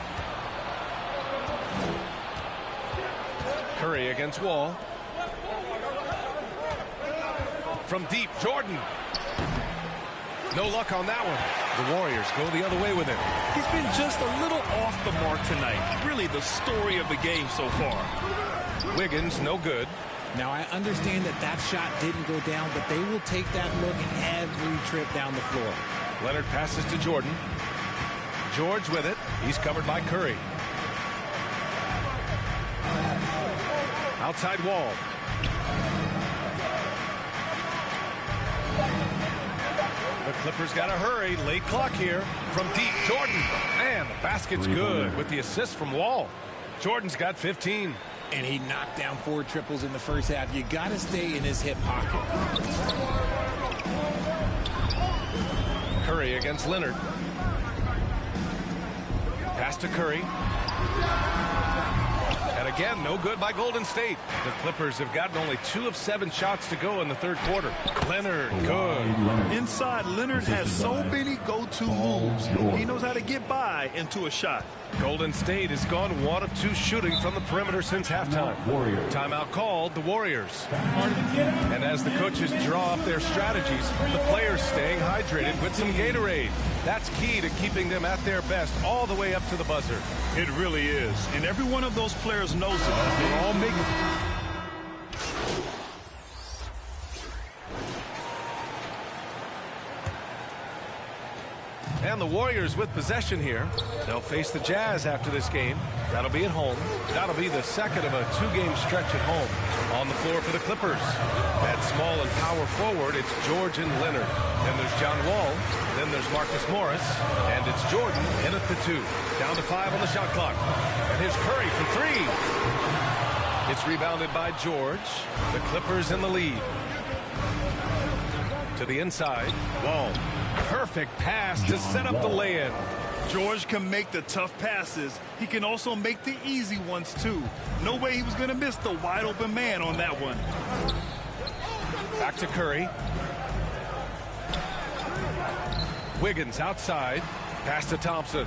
Curry against Wall. From deep, Jordan. No luck on that one. The Warriors go the other way with it. He's been just a little off the mark tonight. Really the story of the game so far. Wiggins, no good. Now, I understand that that shot didn't go down, but they will take that look every trip down the floor. Leonard passes to Jordan. George with it. He's covered by Curry. Outside Wall. The Clippers got to hurry. Late clock here. From deep, Jordan. And the basket's good with the assist from Wall. Jordan's got 15. And he knocked down 4 triples in the first half. You got to stay in his hip pocket. Curry against Leonard. Pass to Curry. And again, no good by Golden State. The Clippers have gotten only 2 of 7 shots to go in the third quarter. Leonard, good. Inside, Leonard has so many go-to moves. He knows how to get by into a shot. Golden State has gone 1 of 2 shooting from the perimeter since halftime. Timeout called, the Warriors. And as the coaches draw up their strategies, the players staying hydrated with some Gatorade. That's key to keeping them at their best all the way up to the buzzer. It really is. And every one of those players knows it. They all make it. And the Warriors with possession here. They'll face the Jazz after this game. That'll be at home. That'll be the second of a 2-game stretch at home. On the floor for the Clippers. At small and power forward, it's George and Leonard. Then there's John Wall. Then there's Marcus Morris. And it's Jordan in at the 2. Down to 5 on the shot clock. And here's Curry for 3. It's rebounded by George. The Clippers in the lead. To the inside. Wall. Perfect pass to set up the lay-in. George can make the tough passes. He can also make the easy ones, too. No way he was going to miss the wide-open man on that one. Back to Curry. Wiggins outside. Pass to Thompson.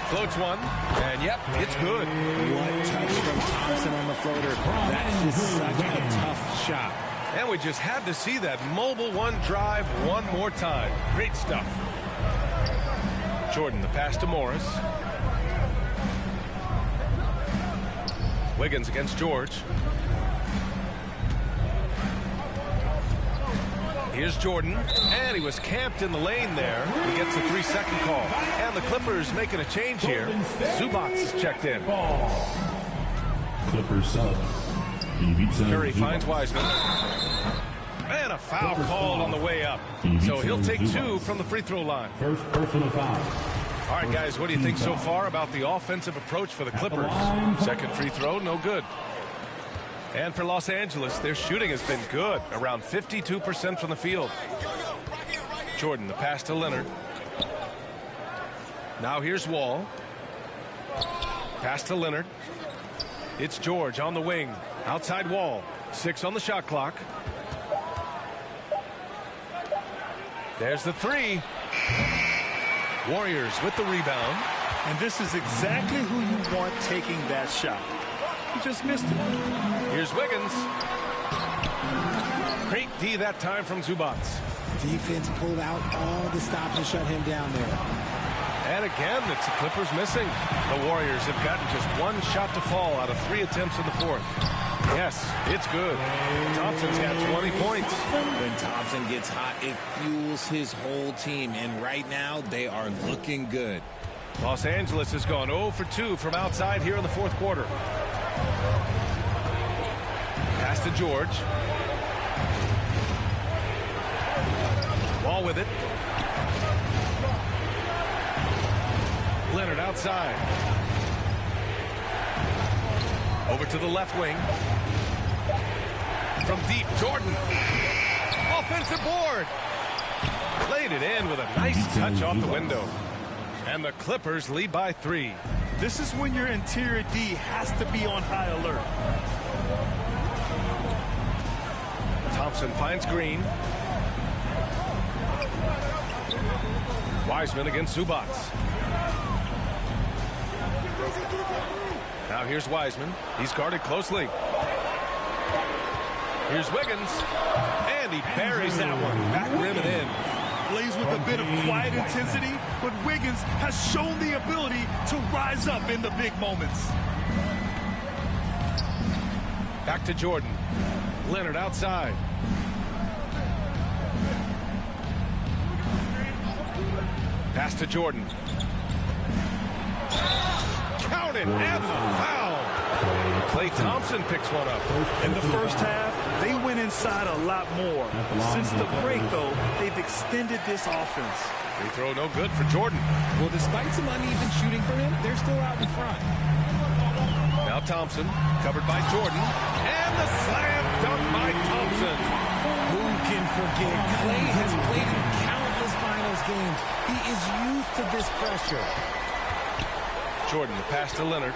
Floats one. And, yep, it's good. One touch from Thompson on the floater. That's just such a tough shot. And we just had to see that mobile one drive one more time. Great stuff. Jordan, the pass to Morris. Wiggins against George. Here's Jordan, and he was camped in the lane there. He gets a 3-second call. And the Clippers making a change here. Zubac is checked in. Clippers sub. Curry finds Wiseman. And a foul called on the way up. So he'll take 2 from the free throw line. First personal foul. All right, guys, what do you think so far about the offensive approach for the Clippers? Second free throw, no good. And for Los Angeles, their shooting has been good, around 52% from the field. Jordan, the pass to Leonard. Now here's Wall. Pass to Leonard. It's George on the wing. Outside Wall. 6 on the shot clock. There's the 3. Warriors with the rebound. And this is exactly who you want taking that shot. He just missed it. Here's Wiggins. Great D that time from Zubac. Defense pulled out all the stops and shut him down there. And again, it's the Clippers missing. The Warriors have gotten just 1 shot to fall out of 3 attempts in the fourth. Yes, it's good. Thompson's got 20 points. When Thompson gets hot, it fuels his whole team. And right now, they are looking good. Los Angeles has gone 0 for 2 from outside here in the fourth quarter. Pass to George. Wall with it. Leonard outside. Over to the left wing. From deep, Jordan. Offensive board. Played it in with a nice touch off the window. And the Clippers lead by 3. This is when your interior D has to be on high alert. Thompson finds Green. Wiseman against Zubac. Now here's Wiseman. He's guarded closely. Here's Wiggins. And he buries that one. Back rim and in. Plays with a bit of quiet intensity, but Wiggins has shown the ability to rise up in the big moments. Back to Jordan. Leonard outside. Pass to Jordan. Counted and the foul. Klay Thompson picks one up. In the first half, they went inside a lot more. Since the break, though, they've extended this offense. Free throw no good for Jordan. Well, despite some uneven shooting for him, they're still out in front. Now Thompson, covered by Jordan. And the slam dunk by Thompson. Who can used to this pressure. Jordan, the pass to Leonard.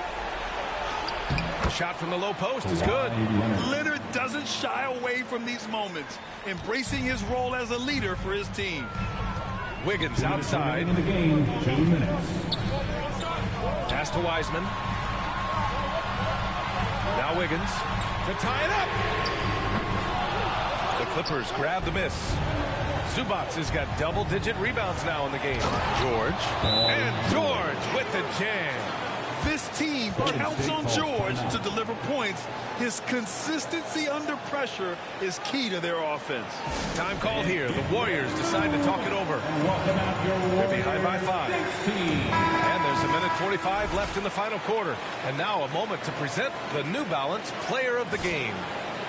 The shot from the low post is good. Leonard doesn't shy away from these moments, embracing his role as a leader for his team. Wiggins outside. In the game, 2 minutes. Pass to Wiseman. Now Wiggins to tie it up. The Clippers grab the miss. Zubac has got double-digit rebounds now in the game. George. And George with the jam. This team counts on George to deliver points. His consistency under pressure is key to their offense. Time called here. The Warriors decide to talk it over. They're behind by 5. And there's a minute 45 left in the final quarter. And now a moment to present the New Balance Player of the Game.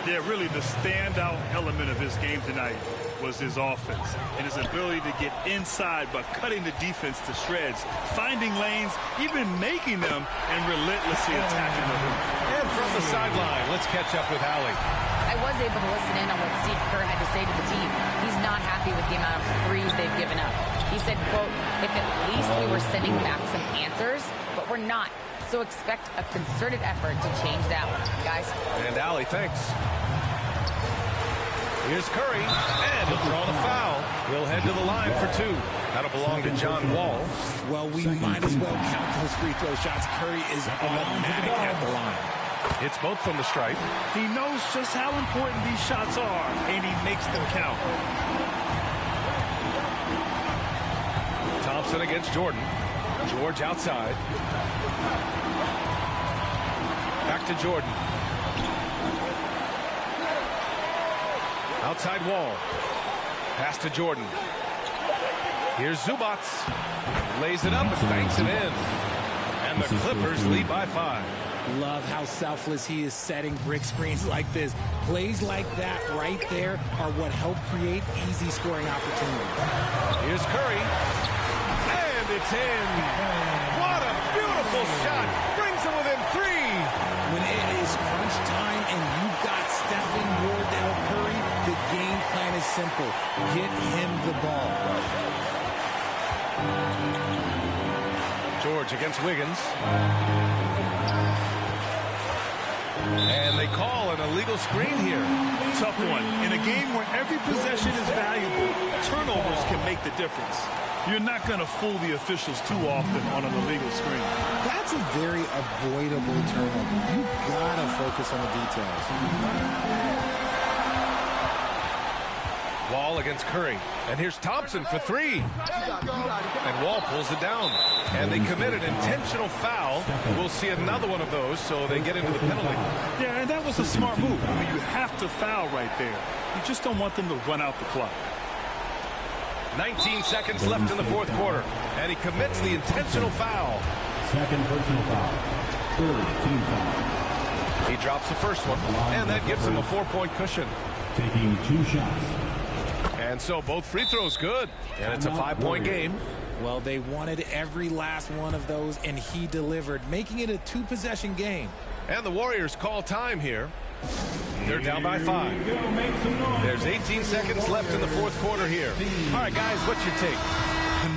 Yeah, really the standout element of his game tonight was his offense and his ability to get inside by cutting the defense to shreds, finding lanes, even making them, and relentlessly attacking them. And from the sideline, let's catch up with Allie. I was able to listen in on what Steve Kerr had to say to the team. He's not happy with the amount of threes they've given up. He said, quote, if at least we were sending back some answers, but we're not. So expect a concerted effort to change that one, guys. And Allie, thanks. Here's Curry, and he'll draw the foul. He'll head to the line for 2. That'll belong to John Wall. Well, we might as well count those free throw shots. Curry is automatic at the line. It's both from the stripe. He knows just how important these shots are, and he makes them count. Thompson against Jordan. George outside. Back to Jordan. Outside Wall. Pass to Jordan. Here's Zubac. Lays it up and banks it in. And the Clippers lead by 5. Love how selfless he is setting brick screens like this. Plays like that right there are what help create easy scoring opportunities. Here's Curry. And it's in. What a beautiful shot. Brings him within 3. When it is crunch time and you've got Stephen Wardell Curry, the game plan is simple. Get him the ball. George against Wiggins. And they call an illegal screen here. Tough one. In a game where every possession is valuable, turnovers can make the difference. You're not going to fool the officials too often on an illegal screen. That's a very avoidable turnover. You gotta focus on the details. Wall against Curry. And here's Thompson for 3. And Wall pulls it down. And they commit an intentional foul. We'll see another one of those, so they get into the penalty. Yeah, and that was a smart move. I mean, you have to foul right there. You just don't want them to run out the clock. 19 seconds left in the fourth quarter. And he commits the intentional foul. Second personal foul. Third team foul. He drops the first one. And that gives him a 4-point cushion. Taking 2 shots. And so both free throws good. And it's a 5-point game. Well, they wanted every last one of those, and he delivered, making it a 2-possession game. And the Warriors call time here. They're down by 5. There's 18 seconds left in the fourth quarter here. All right, guys, what's your take?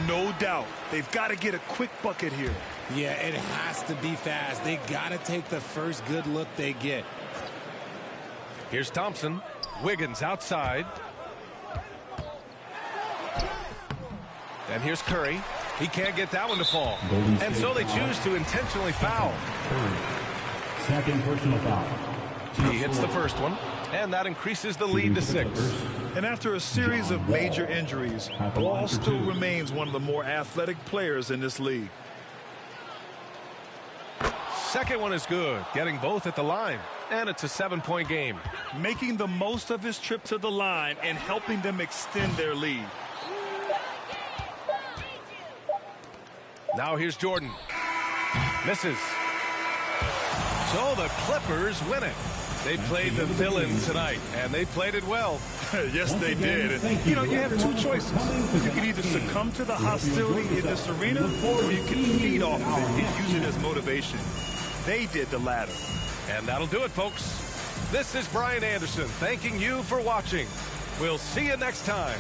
No doubt. They've got to get a quick bucket here. Yeah, it has to be fast. They got to take the first good look they get. Here's Thompson. Wiggins outside. And here's Curry. He can't get that one to fall. And so they choose to intentionally foul. Second personal foul. He hits the first one, and that increases the lead to 6. And after a series of major injuries, Wall still remains one of the more athletic players in this league. Second one is good, getting both at the line. And it's a 7-point game. Making the most of his trip to the line and helping them extend their lead. Now here's Jordan. Misses. So the Clippers win it. They played the villain tonight, and they played it well. Yes, they did. And, you know, you have 2 choices. You can either succumb to the hostility in this arena, or you can feed off of it and use it as motivation. They did the latter. And that'll do it, folks. This is Brian Anderson thanking you for watching. We'll see you next time.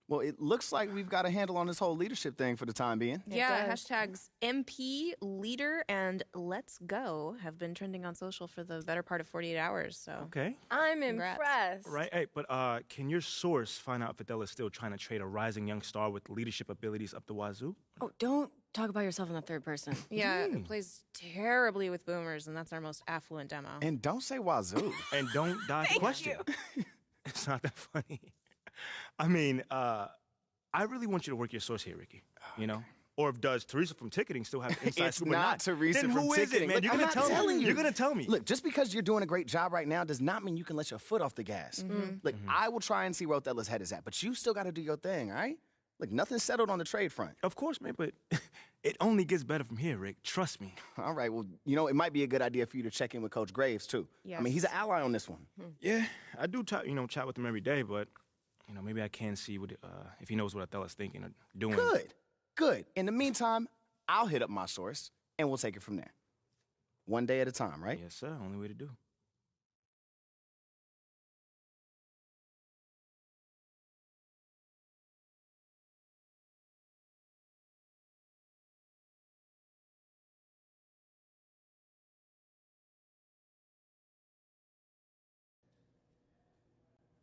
Well, it looks like we've got a handle on this whole leadership thing for the time being. Yeah, hashtags MP, leader, and let's go have been trending on social for the better part of 48 hours. So Okay. I'm Congrats. impressed. Right. Hey, but can your source find out if Adele is still trying to trade a rising young star with leadership abilities up the wazoo? Oh, don't talk about yourself in the third person. Yeah, it plays terribly with boomers, and that's our most affluent demo. And don't say wazoo. And don't dodge the question. It's not that funny. I mean, I really want you to work your source here, Ricky. You know? Or if does Teresa from ticketing still have inside It's scoop or not Teresa then from who is ticketing. it, man? Look, You're I'm gonna not tell telling me. you. You're gonna tell me. Look, just because you're doing a great job right now does not mean you can let your foot off the gas. Look, I will try and see where Othello's head is at, but you still got to do your thing, all right? Look, nothing's settled on the trade front. Of course, man, but it only gets better from here, Rick. Trust me. All right, well, you know, it might be a good idea for you to check in with Coach Graves, too. I mean, he's an ally on this one. Yeah, I do, chat with him every day, but, maybe I can see what if he knows what Othello's thinking or doing. Good. In the meantime, I'll hit up my source, and we'll take it from there. One day at a time, right? Yes, sir. Only way to do.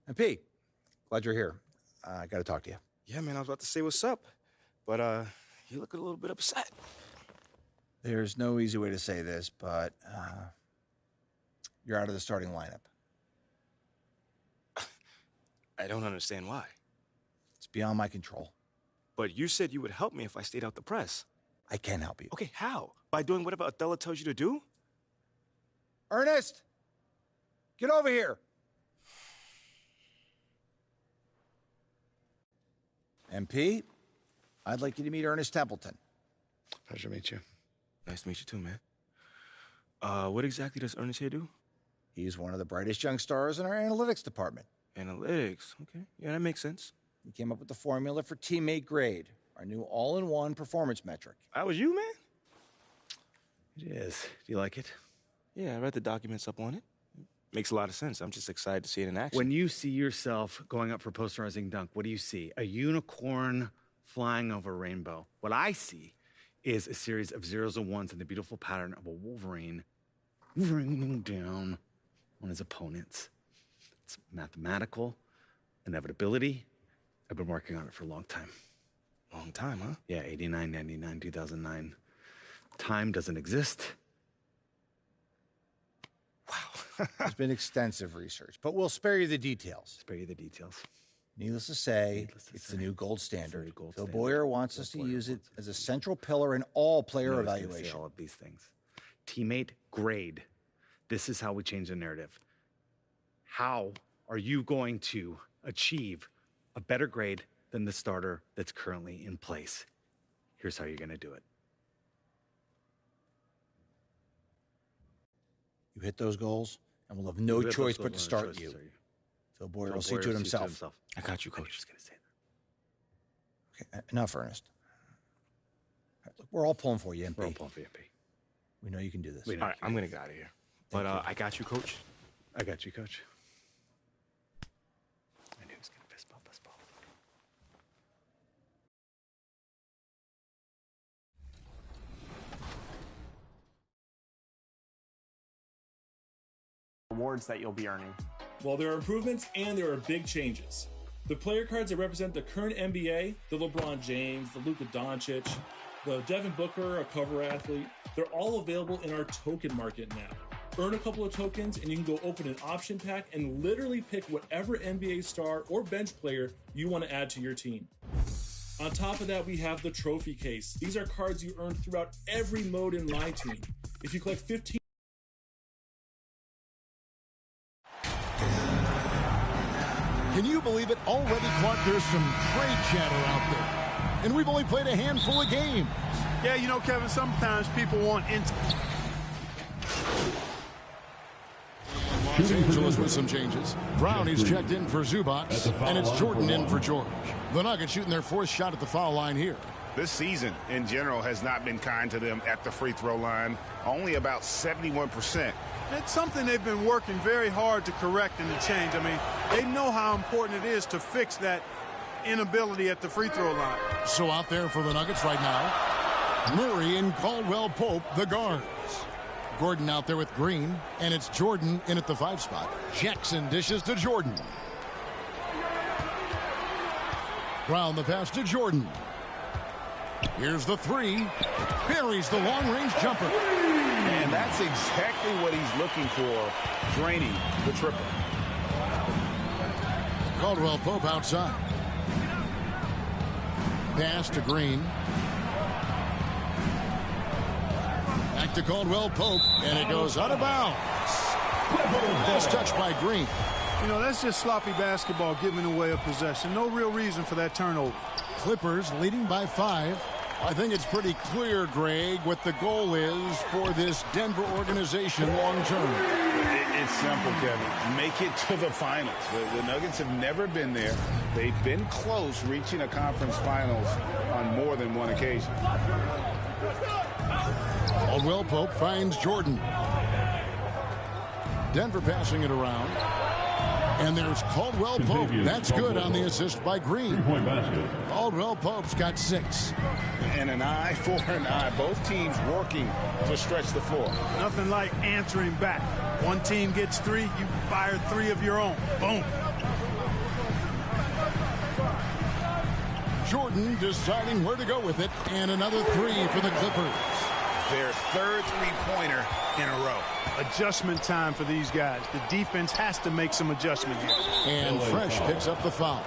And P, glad you're here. I got to talk to you. Yeah, man, I was about to say what's up, but you look a little bit upset. There's no easy way to say this, but you're out of the starting lineup. I don't understand why. It's beyond my control. But you said you would help me if I stayed out the press. I can help you. Okay, how? By doing whatever Othello tells you to do? Ernest, get over here. MP, I'd like you to meet Ernest Templeton. Pleasure to meet you. Nice to meet you too, man. What exactly does Ernest here do? He's one of the brightest young stars in our analytics department. Analytics, okay. Yeah, that makes sense. He came up with the formula for teammate grade, our new all-in-one performance metric. That was you, man? It is. Do you like it? Yeah, I read the documents up on it. Makes a lot of sense. I'm just excited to see it in action. When you see yourself going up for posterizing dunk, what do you see? A unicorn flying over a rainbow. What I see is a series of zeros and ones in the beautiful pattern of a Wolverine raining down on his opponents. It's mathematical inevitability. I've been working on it for a long time. Long time, huh? Yeah, 89, 99, 2009. Time doesn't exist. There's been extensive research, but we'll spare you the details. Spare you the details. Needless to say, it's the new gold standard. Phil Boyer wants us to use it as a central pillar in all player evaluation. All of these things. Teammate grade. This is how we change the narrative. How are you going to achieve a better grade than the starter that's currently in place? Here's how you're going to do it. You hit those goals, and we'll have no choice but to start you. Phil Boyer will see to it himself. I got you, Coach. Just gonna say that. Okay, enough, Ernest. Look, we're all pulling for you, MP. We're all pulling for you, MP. We know you can do this. All right, I'm going to get out of here. But I got you, Coach. I got you, Coach. I knew he was going to fist bump us both. Awards that you'll be earning. Well, there are improvements and there are big changes. The player cards that represent the current NBA, the LeBron James, the Luka Doncic, the Devin Booker, a cover athlete, they're all available in our token market now. Earn a couple of tokens and you can go open an option pack and literally pick whatever NBA star or bench player you want to add to your team. On top of that, we have the trophy case. These are cards you earn throughout every mode in my team. If you collect 15 Can you believe it? Already, Clark, there's some trade chatter out there. And we've only played a handful of games. Yeah, you know, Kevin, sometimes people want Los Angeles with some changes. Brownie's checked in for Zubac, and it's Jordan in for George. The Nuggets shooting their fourth shot at the foul line here. This season, in general, has not been kind to them at the free throw line. Only about 71%. It's something they've been working very hard to correct and to change. I mean, they know how important it is to fix that inability at the free throw line. So out there for the Nuggets right now, Murray and Caldwell Pope, the guards. Gordon out there with Green, and it's Jordan in at the 5 spot. Jackson dishes to Jordan. Brown the pass to Jordan. Here's the 3. Buries the long-range jumper. And that's exactly what he's looking for, draining the triple. Caldwell Pope outside. Pass to Green. Back to Caldwell Pope, and it goes out of bounds. Nice touch by Green. You know, that's just sloppy basketball giving away a possession. No real reason for that turnover. Clippers leading by 5. I think it's pretty clear, Greg, what the goal is for this Denver organization long term. It's simple, Kevin. Make it to the finals. The Nuggets have never been there. They've been close reaching a conference finals on more than one occasion. Caldwell Pope finds Jordan. Denver passing it around. And there's Caldwell Pope. That's good on the assist by Green. Caldwell Pope's got 6. And an eye for an eye. Both teams working to stretch the floor. Nothing like answering back. One team gets 3, you fire 3 of your own. Boom. Jordan deciding where to go with it. And another 3 for the Clippers. Their third three-pointer in a row. Adjustment time for these guys. The defense has to make some adjustment here. And Fresh picks up the foul.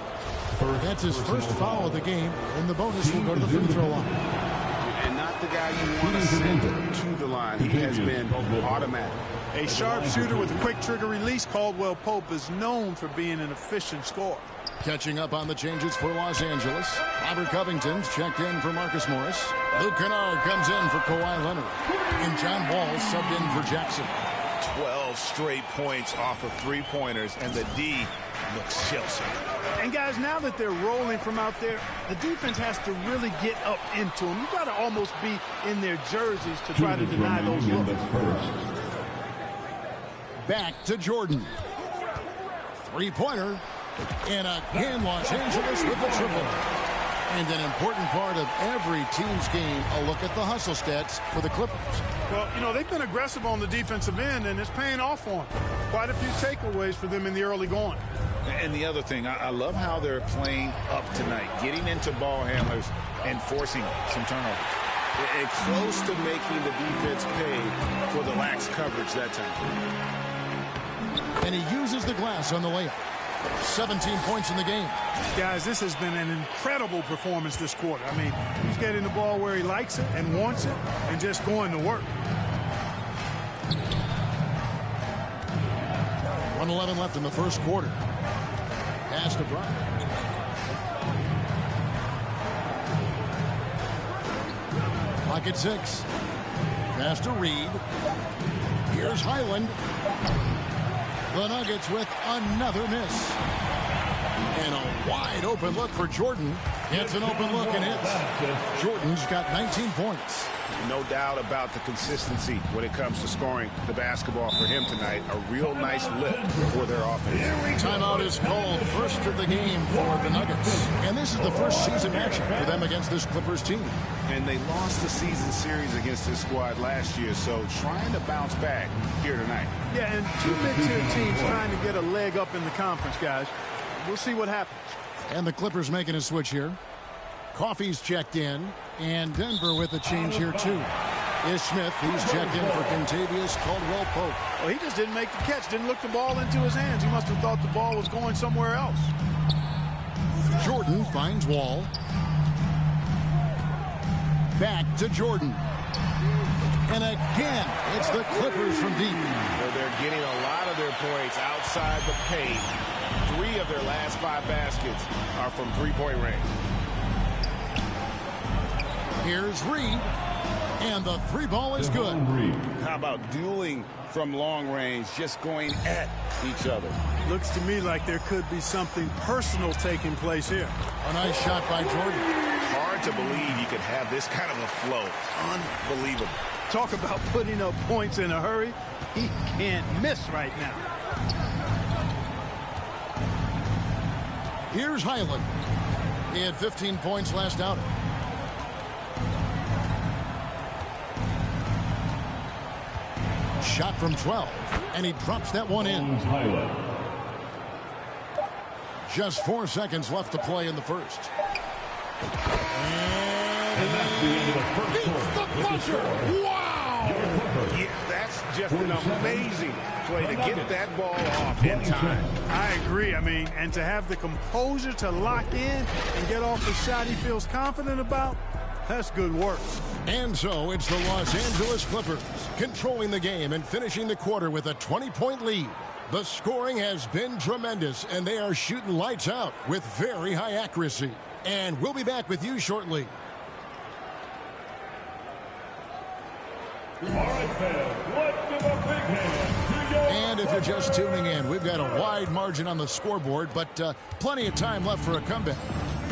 That's his first foul of the game, and the bonus will go to the free throw line. And not the guy you want to send to the line. He has been automatic. A sharp shooter with a quick trigger release, Caldwell Pope is known for being an efficient scorer. Catching up on the changes for Los Angeles. Robert Covington's checked in for Marcus Morris. Luke Kennard comes in for Kawhi Leonard. And John Wall subbed in for Jackson. 12 straight points off of three-pointers, and the D looks shell-shocked. And guys, now that they're rolling from out there, the defense has to really get up into them. You've got to almost be in their jerseys to try to deny those looks. Back to Jordan. 3-pointer. And again, Los Angeles with the triple. And an important part of every team's game, a look at the hustle stats for the Clippers. Well, you know, they've been aggressive on the defensive end, and it's paying off for them. Quite a few takeaways for them in the early going. And the other thing, I love how they're playing up tonight, getting into ball handlers and forcing some turnovers. And close to making the defense pay for the lax coverage that time. And he uses the glass on the layup. 17 points in the game. Guys, this has been an incredible performance this quarter. I mean, he's getting the ball where he likes it and wants it and just going to work. 1:11 left in the first quarter. Pass to Brown. Clock at 6. Pass to Reed. Here's Highland. The Nuggets with another miss. And a wide open look for Jordan. Gets an open look and hits. Jordan's got 19 points. No doubt about the consistency when it comes to scoring the basketball for him tonight. A real nice lift for their offense. Timeout is called, first of the game for the Nuggets. And this is the first season matchup for them against this Clippers team. And they lost the season series against this squad last year, so trying to bounce back here tonight. Yeah, and 2 mid-tier teams trying to get a leg up in the conference, guys. We'll see what happens. And the Clippers making a switch here. Coffey's checked in, and Denver with a change here too. Is Smith, he's checked in for Kentavious Caldwell-Pope. Well, he just didn't make the catch, didn't look the ball into his hands. He must have thought the ball was going somewhere else. Jordan finds Wall. Back to Jordan. And again, it's the Clippers from deep. Well, they're getting a lot of their points outside the paint. 3 of their last 5 baskets are from three-point range. Here's Reed, and the 3 ball is good. How about dueling from long range, just going at each other? Looks to me like there could be something personal taking place here. A nice shot by Jordan. Hard to believe you could have this kind of a flow. Unbelievable. Talk about putting up points in a hurry. He can't miss right now. Here's Highland. He had 15 points last outing. Shot from 12, and he drops that one in. Just 4 seconds left to play in the first. And that's the end of the first quarter. The buzzer! Wow! Yeah, that's just an amazing play to get that ball off in time. I agree. I mean, and to have the composure to lock in and get off the shot he feels confident about, that's good work. And so it's the Los Angeles Clippers controlling the game and finishing the quarter with a 20-point lead. The scoring has been tremendous, and they are shooting lights out with very high accuracy. And we'll be back with you shortly. All right, fans, let's give a big hand to your... And if you're just tuning in, we've got a wide margin on the scoreboard, but plenty of time left for a comeback.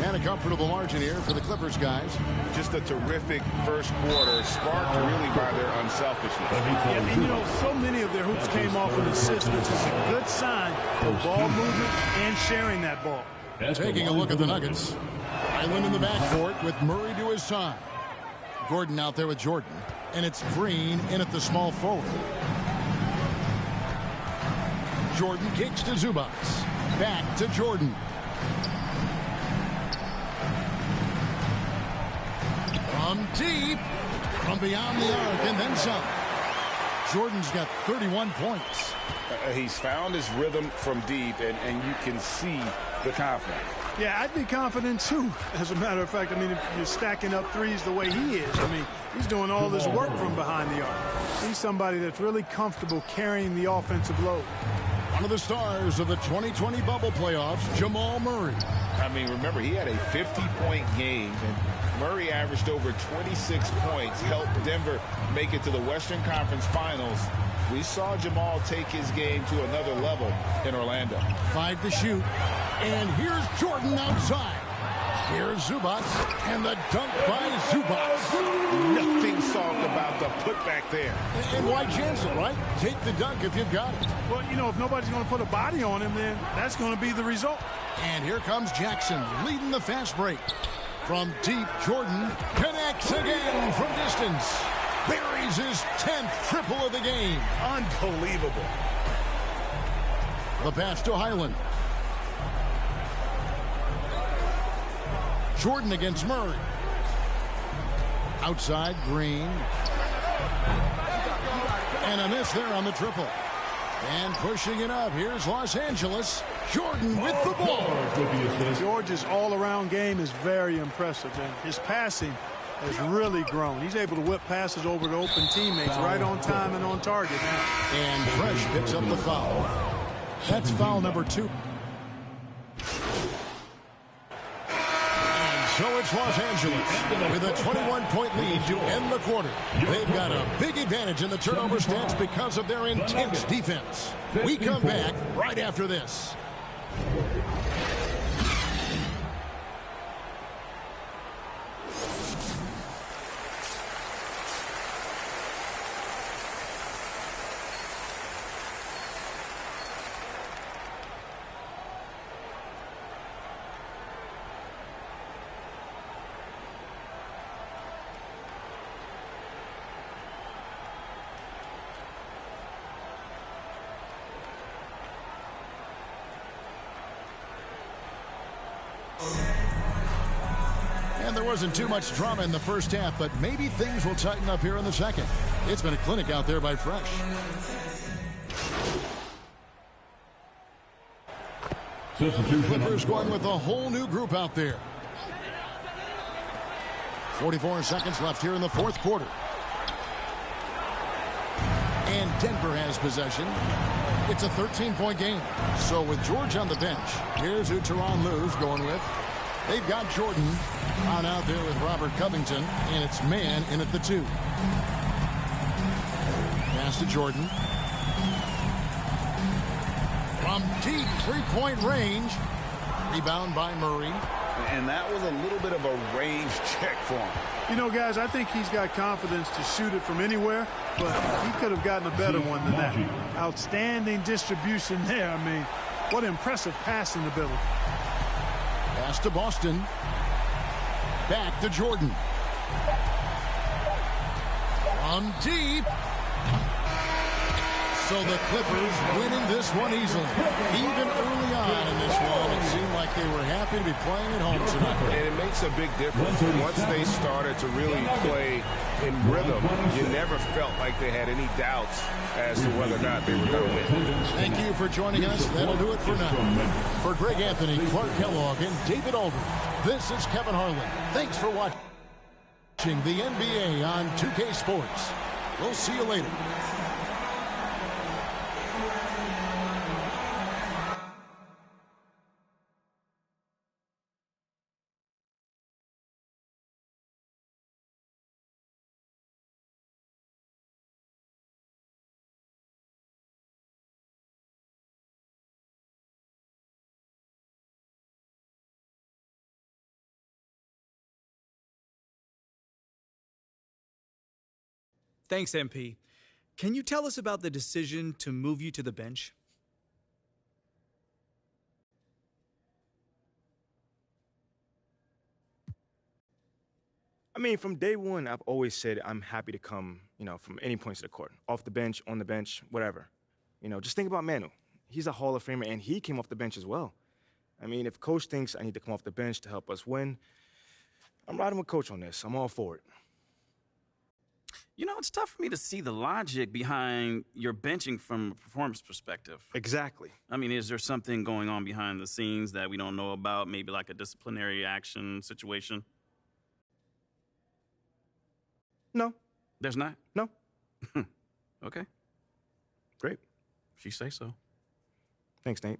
And a comfortable margin here for the Clippers, guys. Just a terrific first quarter, sparked really by their unselfishness. Yeah, and you know, so many of their hoops came off an assist, which is a good sign for ball movement and sharing that ball. Taking a look at the Nuggets. Island in the backcourt with Murray to his side. Gordon out there with Jordan. And it's Green in at the small forward. Jordan kicks to Zubac. Back to Jordan. From deep, from beyond the arc, and then some. Jordan's got 31 points. He's found his rhythm from deep, and you can see the confidence. Yeah, I'd be confident, too, as a matter of fact. I mean, if you're stacking up threes the way he is, I mean, he's doing all this work from behind the arc. He's somebody that's really comfortable carrying the offensive load. One of the stars of the 2020 bubble playoffs, Jamal Murray. I mean, remember, he had a 50-point game, and Murray averaged over 26 points, helped Denver make it to the Western Conference Finals. We saw Jamal take his game to another level in Orlando. 5 to shoot. And here's Jordan outside. Here's Zubac, and the dunk by Zubac. Nothing soft about the putback there. And why chance it, right? Take the dunk if you've got it. Well, you know, if nobody's going to put a body on him, then that's going to be the result. And here comes Jackson leading the fast break. From deep, Jordan connects again from distance. Buries his 10th triple of the game. Unbelievable. The pass to Highland. Jordan against Murray. Outside, Green. And a miss there on the triple. And pushing it up, here's Los Angeles. Jordan with the ball. George's all-around game is very impressive, and his passing has really grown. He's able to whip passes over to open teammates right on time and on target now. And Fresh picks up the foul. That's foul number 2. So it's Los Angeles with a 21-point lead to end the quarter. They've got a big advantage in the turnover stats because of their intense defense. We come back right after this. And there wasn't too much drama in the first half, but maybe things will tighten up here in the second. It's been a clinic out there by Fresh. Clippers going with a whole new group out there. 44 seconds left here in the fourth quarter. And Denver has possession. It's a 13-point game. So with George on the bench, here's who Tyronn Lue's going with. They've got Jordan on out there with Robert Covington, and it's man in at the 2. Pass to Jordan. From deep three-point range. Rebound by Murray. And that was a little bit of a range check for him. You know, guys, I think he's got confidence to shoot it from anywhere, but he could have gotten a better one than that. Outstanding distribution there. I mean, what impressive passing ability. Pass to Boston. Back to Jordan. From deep. So the Clippers winning this one easily. Even early on in this one, it seemed like they were happy to be playing at home tonight. And it makes a big difference. Once they started to really play in rhythm, you never felt like they had any doubts as to whether or not they were going to win. Thank you for joining us. That'll do it for now. For Greg Anthony, Clark Kellogg, and David Aldridge, this is Kevin Harlan. Thanks for watching the NBA on 2K Sports. We'll see you later. Thanks, MP. Can you tell us about the decision to move you to the bench? I mean, from day one, I've always said I'm happy to come, from any points of the court. Off the bench, on the bench, whatever. Just think about Manu. He's a Hall of Famer, and he came off the bench as well. I mean, if Coach thinks I need to come off the bench to help us win, I'm riding with Coach on this. I'm all for it. It's tough for me to see the logic behind your benching from a performance perspective. Exactly. I mean, is there something going on behind the scenes that we don't know about? Maybe like a disciplinary action situation? No. There's not? No. Okay. Great. If you say so. Thanks, Nate.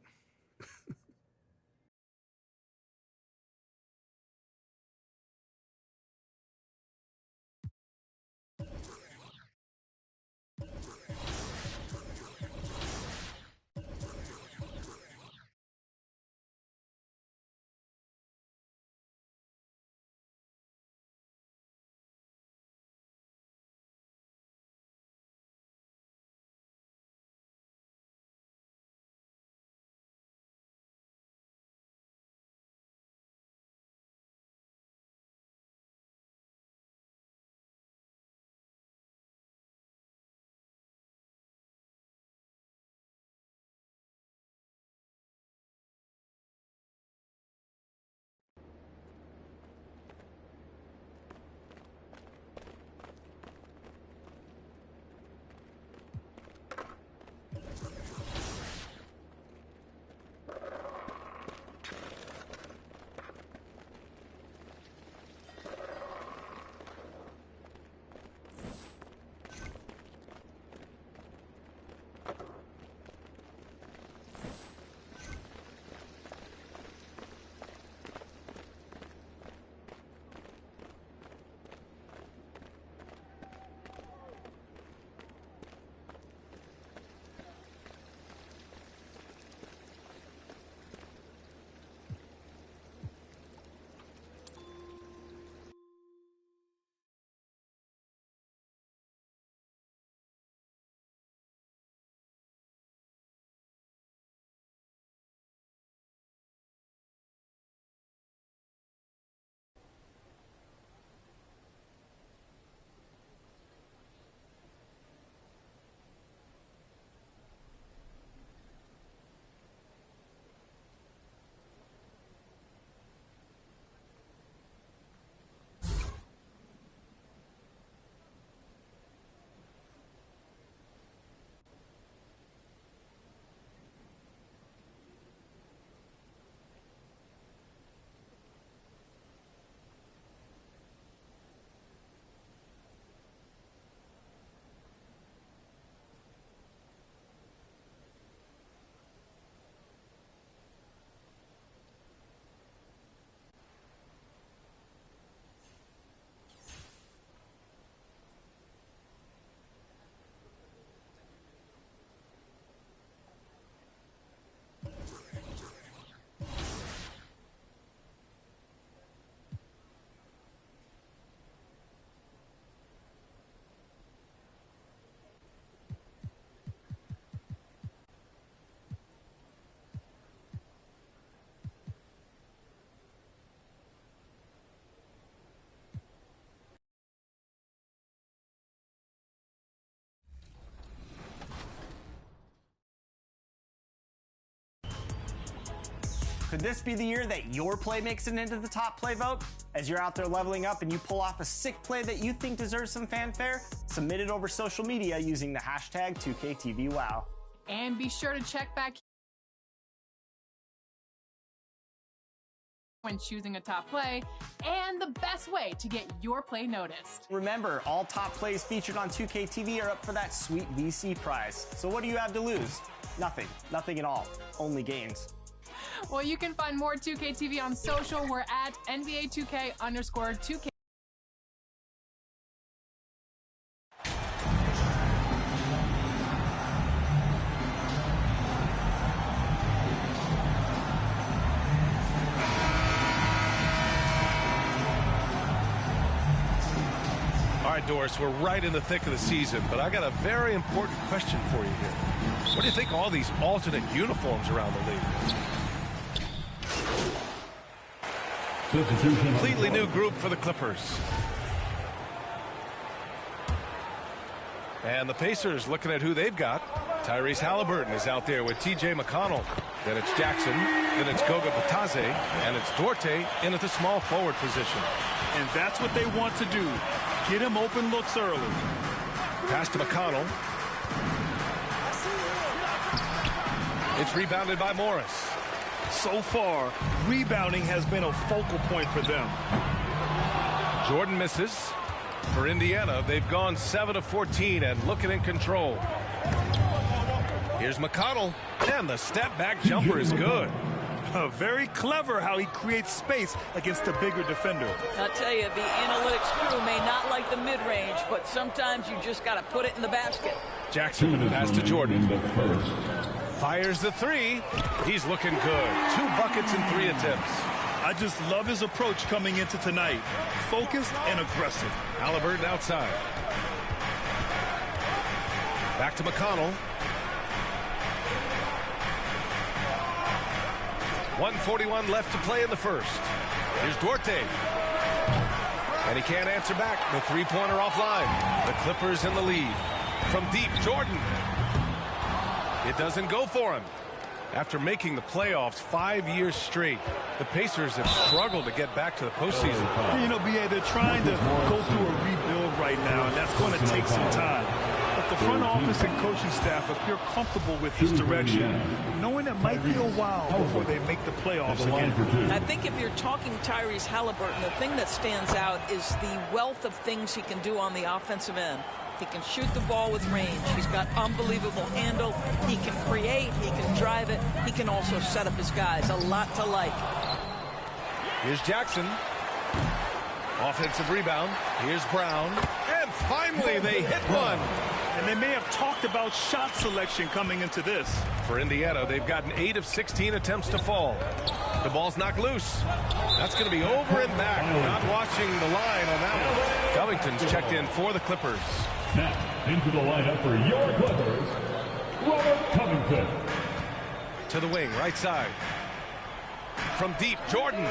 Could this be the year that your play makes it into the top play vote? As you're out there leveling up and you pull off a sick play that you think deserves some fanfare, submit it over social media using the hashtag 2KTVWow. And be sure to check back when choosing a top play and the best way to get your play noticed. Remember, all top plays featured on 2KTV are up for that sweet VC prize. So what do you have to lose? Nothing. Nothing at all. Only gains. Well, you can find more 2KTV on social. We're at NBA2k_2K. All right, Doris, we're right in the thick of the season, but I got a very important question for you here. What do you think of all these alternate uniforms around the league? Completely new group for the Clippers. And the Pacers looking at who they've got. Tyrese Halliburton is out there with T.J. McConnell. Then it's Jackson. Then it's Goga Batadze. And it's Duarte in at the small forward position. And that's what they want to do. Get him open looks early. Pass to McConnell. It's rebounded by Morris. So far, rebounding has been a focal point for them. Jordan misses. For Indiana, they've gone 7 of 14 and looking in control. Here's McConnell, and the step-back jumper is good. Very clever how he creates space against a bigger defender. I'll tell you, the analytics crew may not like the mid-range, but sometimes you just got to put it in the basket. Jackson pass to Jordan. Fires the three. He's looking good. 2 buckets in 3 attempts. I just love his approach coming into tonight. Focused and aggressive. Halliburton outside. Back to McConnell. 1:41 left to play in the first. Here's Duarte. And he can't answer back. The three-pointer offline. The Clippers in the lead. From deep, Jordan. It doesn't go for him. After making the playoffs 5 years straight, the Pacers have struggled to get back to the postseason. You know, B.A., they're trying to go through a rebuild right now, and that's going to take some time. But the front office and coaching staff appear comfortable with this direction, knowing it might be a while before they make the playoffs again. I think if you're talking Tyrese Halliburton, the thing that stands out is the wealth of things he can do on the offensive end. He can shoot the ball with range. He's got unbelievable handle. He can create. He can drive it. He can also set up his guys. A lot to like. Here's Jackson. Offensive rebound. Here's Brown. And finally they hit one. And they may have talked about shot selection coming into this. For Indiana, they've gotten 8 of 16 attempts to fall. The ball's knocked loose. That's going to be over and back. Not watching the line on that one. Covington's checked in for the Clippers. Now, into the lineup for your Clippers, Robert Covington. To the wing, right side. From deep, Jordan.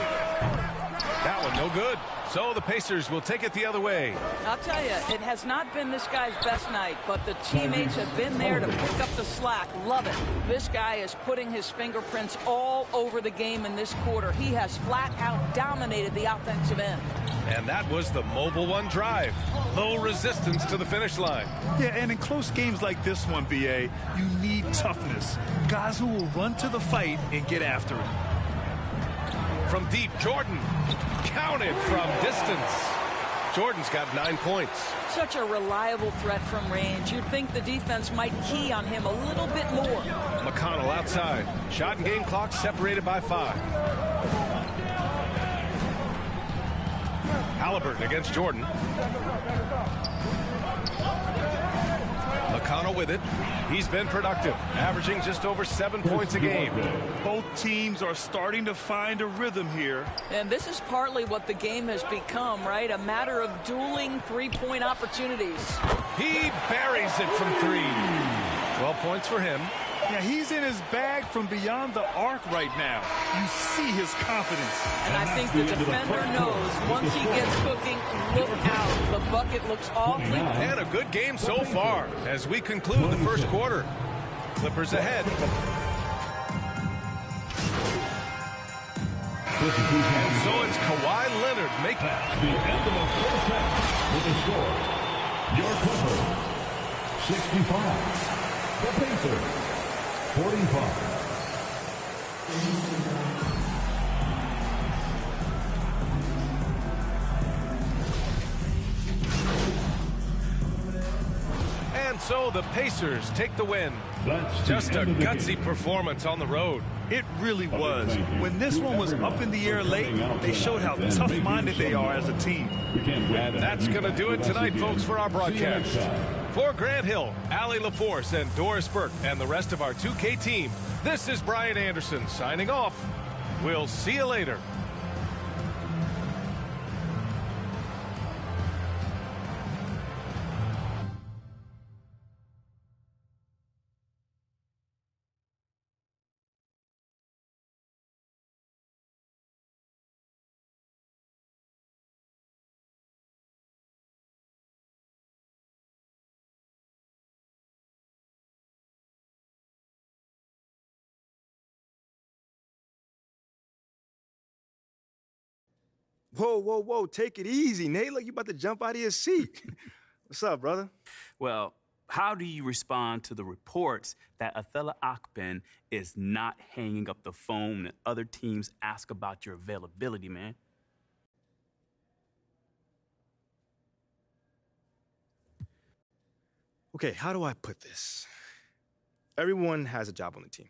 That one no good. So the Pacers will take it the other way. I'll tell you, it has not been this guy's best night, but the teammates have been there to pick up the slack. Love it. This guy is putting his fingerprints all over the game in this quarter. He has flat out dominated the offensive end. And that was the Mobile One drive. Low resistance to the finish line. Yeah, and in close games like this one, B.A., you need toughness. Guys who will run to the fight and get after it. From deep, Jordan. Counted from distance. Jordan's got 9 points. Such a reliable threat from range. You'd think the defense might key on him a little bit more. McConnell outside. Shot and game clock separated by 5. Halliburton against Jordan. McConnell with it. He's been productive, averaging just over 7 points a game. Both teams are starting to find a rhythm here. And this is partly what the game has become, right? A matter of dueling three-point opportunities. He buries it from 3. 12 points for him. Yeah, he's in his bag from beyond the arc right now. You see his confidence. And I think the defender knows once he gets cooking, look out. The bucket looks awfully. And a good game so far as we conclude the first quarter. Clippers ahead. And so it's Kawhi Leonard making That's the end of the first half with the score. Your Clippers, 65. The Pacers, 45. And so the Pacers take the win. Just a gutsy performance on the road. It really was. When this one was up in the air late, they showed how tough-minded they are as a team. And that's going to do it tonight, folks, for our broadcast. For Grant Hill, Allie LaForce, and Doris Burke, and the rest of our 2K team, this is Brian Anderson signing off. We'll see you later. Whoa, whoa, whoa. Take it easy, Nate. Like you about to jump out of your seat. What's up, brother? Well, how do you respond to the reports that Athala Akpen is not hanging up the phone and other teams ask about your availability, man? Okay, how do I put this? Everyone has a job on the team.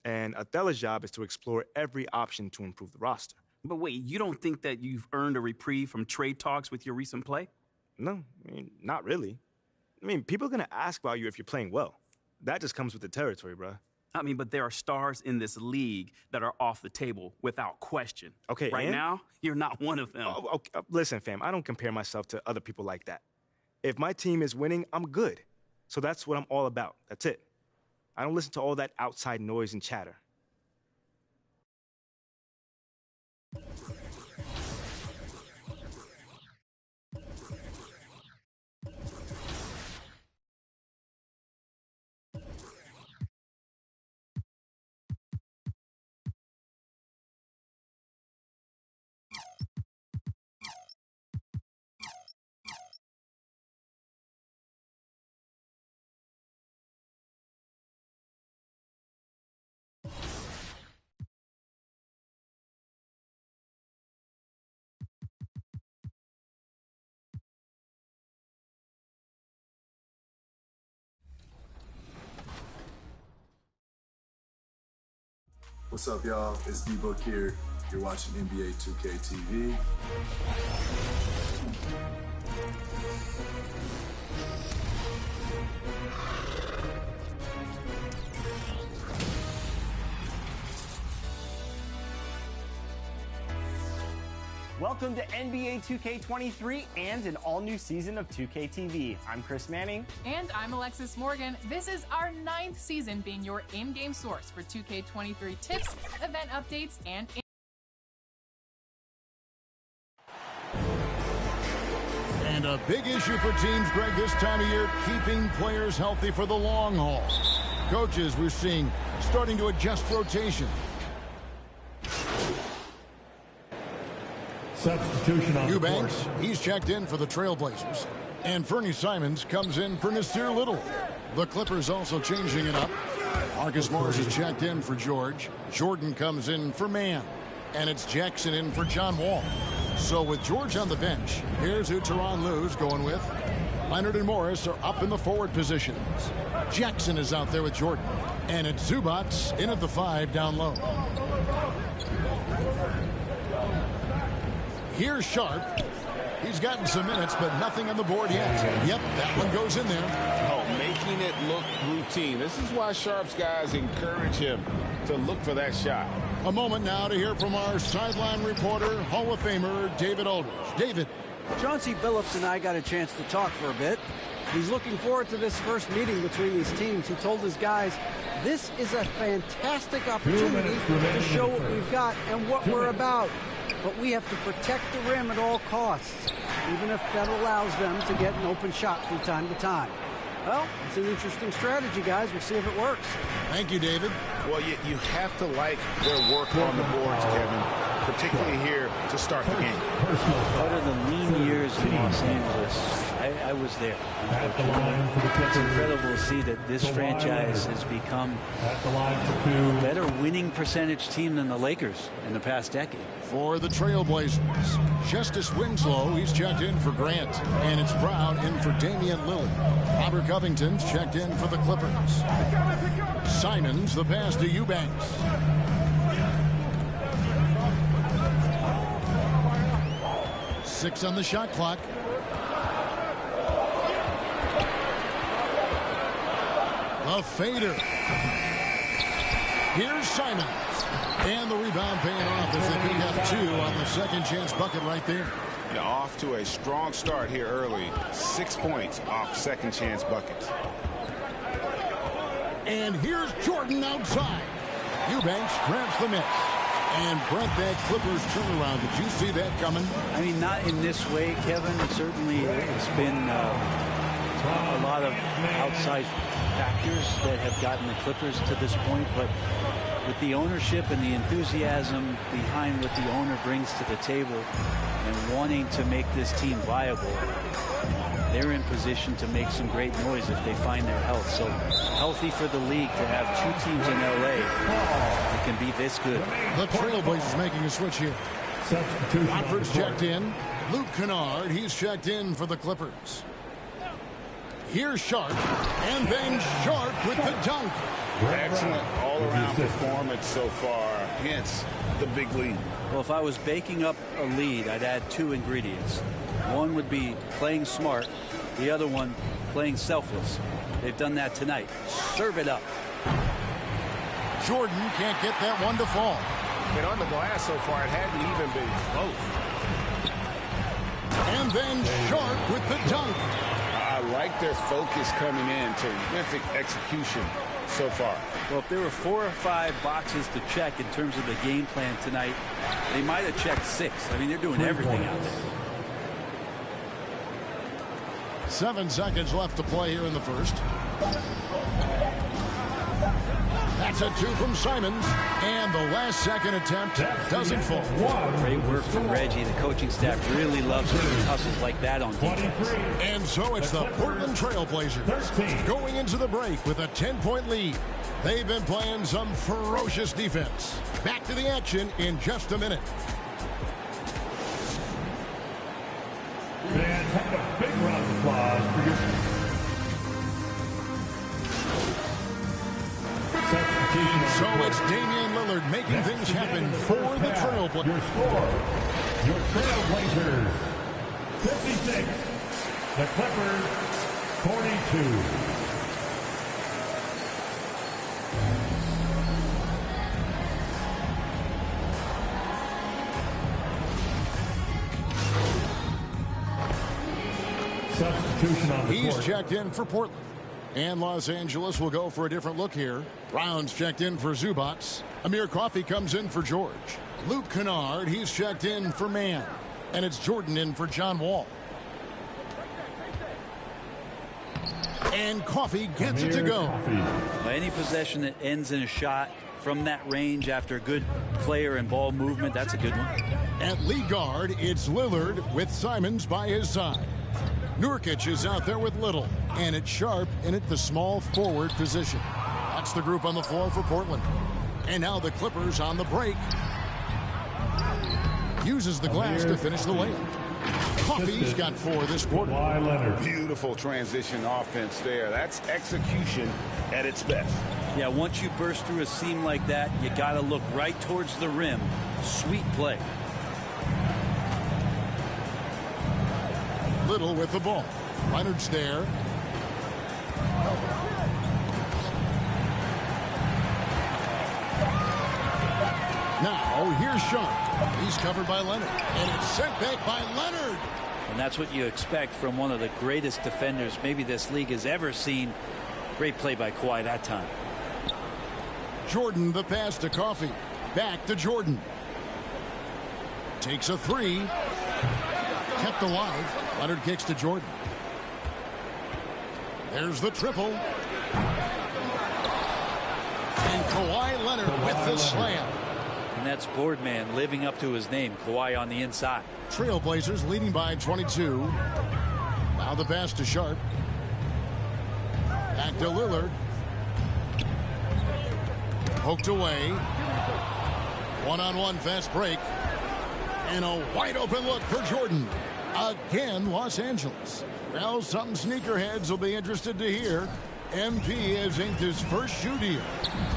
And Athala's job is to explore every option to improve the roster. But wait, you don't think that you've earned a reprieve from trade talks with your recent play? No, I mean, not really. I mean, people are going to ask about you if you're playing well. That just comes with the territory, bro. I mean, but there are stars in this league that are off the table without question. Okay, right and? now, you're not one of them. Oh, okay. Listen, fam, I don't compare myself to other people like that. If my team is winning, I'm good. So that's what I'm all about. That's it. I don't listen to all that outside noise and chatter. What's up, y'all? It's D-Book here. You're watching NBA2k23. Welcome to NBA 2K23 and an all-new season of 2K TV. I'm Chris Manning. And I'm Alexis Morgan. This is our 9th season being your in-game source for 2K23 tips, event updates, and And a big issue for teams, Greg, this time of year, keeping players healthy for the long haul. Coaches, we're seeing, starting to adjust rotation. Substitution on Eubanks, he's checked in for the Trailblazers. And Fernie Simons comes in for Nasir Little. The Clippers also changing it up. Marcus Morris is checked in for George. Jordan comes in for Mann. And it's Jackson in for John Wall. So with George on the bench, here's who Tyronn Lue's going with. Leonard and Morris are up in the forward positions. Jackson is out there with Jordan. And it's Zubats in at the 5 down low. Here's Sharp. He's gotten some minutes, but nothing on the board yet. Yep, that one goes in there. Oh, making it look routine. This is why Sharp's guys encourage him to look for that shot. A moment now to hear from our sideline reporter, Hall of Famer David Aldridge. David. Chauncey Billups and I got a chance to talk for a bit. He's looking forward to this first meeting between these teams. He told his guys, this is a fantastic opportunity to show what we've got and what we're about. But we have to protect the rim at all costs, even if that allows them to get an open shot from time to time. Well, it's an interesting strategy, guys. We'll see if it works. Thank you, David. Well, you have to like their work on the boards, Kevin. particularly here to start the game. Part of the lean years in Los Angeles, I was there. It's incredible to see that this franchise has become a better winning percentage team than the Lakers in the past decade. For the Trailblazers, Justice Winslow, he's checked in for Grant. And it's Brown in for Damian Lillard. Robert Covington's checked in for the Clippers. Simons, the pass to Eubanks. Six on the shot clock. A fader. Here's Simons. And the rebound paying off as they pick up 2 on the second chance bucket right there. Yeah, off to a strong start here early. 6 points off second chance buckets. And here's Jordan outside. Eubanks grabs the miss. And Brent, that Clippers turnaround. Did you see that coming? I mean, not in this way, Kevin. Certainly, it's been a lot of outside factors that have gotten the Clippers to this point, but with the ownership and the enthusiasm behind what the owner brings to the table and wanting to make this team viable, they're in position to make some great noise if they find their health. So healthy for the league to have 2 teams in LA that can be this good. The Trailblazers making a switch here. Conference checked in. Luke Kennard, he's checked in for the Clippers. Here's Sharp, and then Sharp with the dunk. Excellent all-around performance so far against the big lead. Well, if I was baking up a lead, I'd add 2 ingredients. One would be playing smart. The other one, playing selfless. They've done that tonight. Serve it up. Jordan can't get that one to fall. And on the glass so far, it hadn't even been close. And then Sharp with the dunk. I like their focus coming in. Terrific execution so far. Well, if there were 4 or 5 boxes to check in terms of the game plan tonight, they might have checked 6. I mean, they're doing everything out there. 7 seconds left to play here in the first. That's a 2 from Simons. And the last second attempt doesn't fall. Great work from Reggie. The coaching staff really loves hustles like that on defense. And so it's the Portland Trailblazers going into the break with a 10-point lead. They've been playing some ferocious defense. Back to the action in just a minute. Fans, have a big round of applause for your substitution. So it's Damian Lillard making things happen for the Trailblazers. Your score, your Trailblazers, 56. The Clippers, 42. Substitution on the He's court. checked in for Portland. And Los Angeles will go for a different look here. Brown's checked in for Zubats. Amir Coffey comes in for George. Luke Kennard, he's checked in for Mann. And it's Jordan in for John Wall. And Coffey gets it to go. Any possession that ends in a shot from that range after good player and ball movement, that's a good one. At lead guard, it's Lillard with Simons by his side. Nurkic is out there with Little, and it's Sharp in at the small forward position. That's the group on the floor for Portland. And now the Clippers on the break. Uses the glass to finish the layup. Coffey's got 4 this quarter. Beautiful transition offense there. That's execution at its best. Yeah, once you burst through a seam like that, you got to look right towards the rim. Sweet play. Little with the ball. Leonard's there. Now, here's Sharp. He's covered by Leonard. And it's sent back by Leonard. And that's what you expect from one of the greatest defenders maybe this league has ever seen. Great play by Kawhi that time. Jordan, the pass to Coffey. Back to Jordan. Takes a 3. Kept alive. Leonard kicks to Jordan. There's the triple. And Kawhi Leonard with the slam. And that's Boardman living up to his name, Kawhi on the inside. Trailblazers leading by 22. Now the pass to Sharp. Back to Lillard. Poked away. One-on-one fast break. And a wide open look for Jordan. Again, Los Angeles. Well, some sneakerheads will be interested to hear. MP has inked his first shoe deal.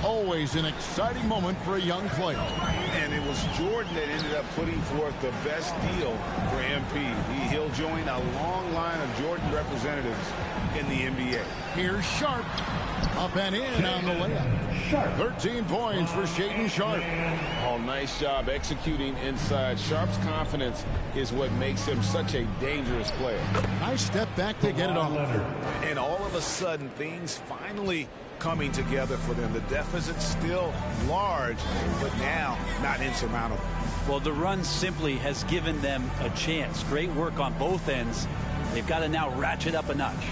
Always an exciting moment for a young player. And it was Jordan that ended up putting forth the best deal for MP. He'll join a long line of Jordan representatives in the NBA. Here's Sharp. Up and in on the layup. 13 points for Shaedon Sharp. Oh, nice job executing inside. Sharp's confidence is what makes him such a dangerous player. Nice step back to get it off. And all of a sudden, things finally coming together for them. The deficit's still large, but now not insurmountable. Well, the run simply has given them a chance. Great work on both ends. They've got to now ratchet up a notch.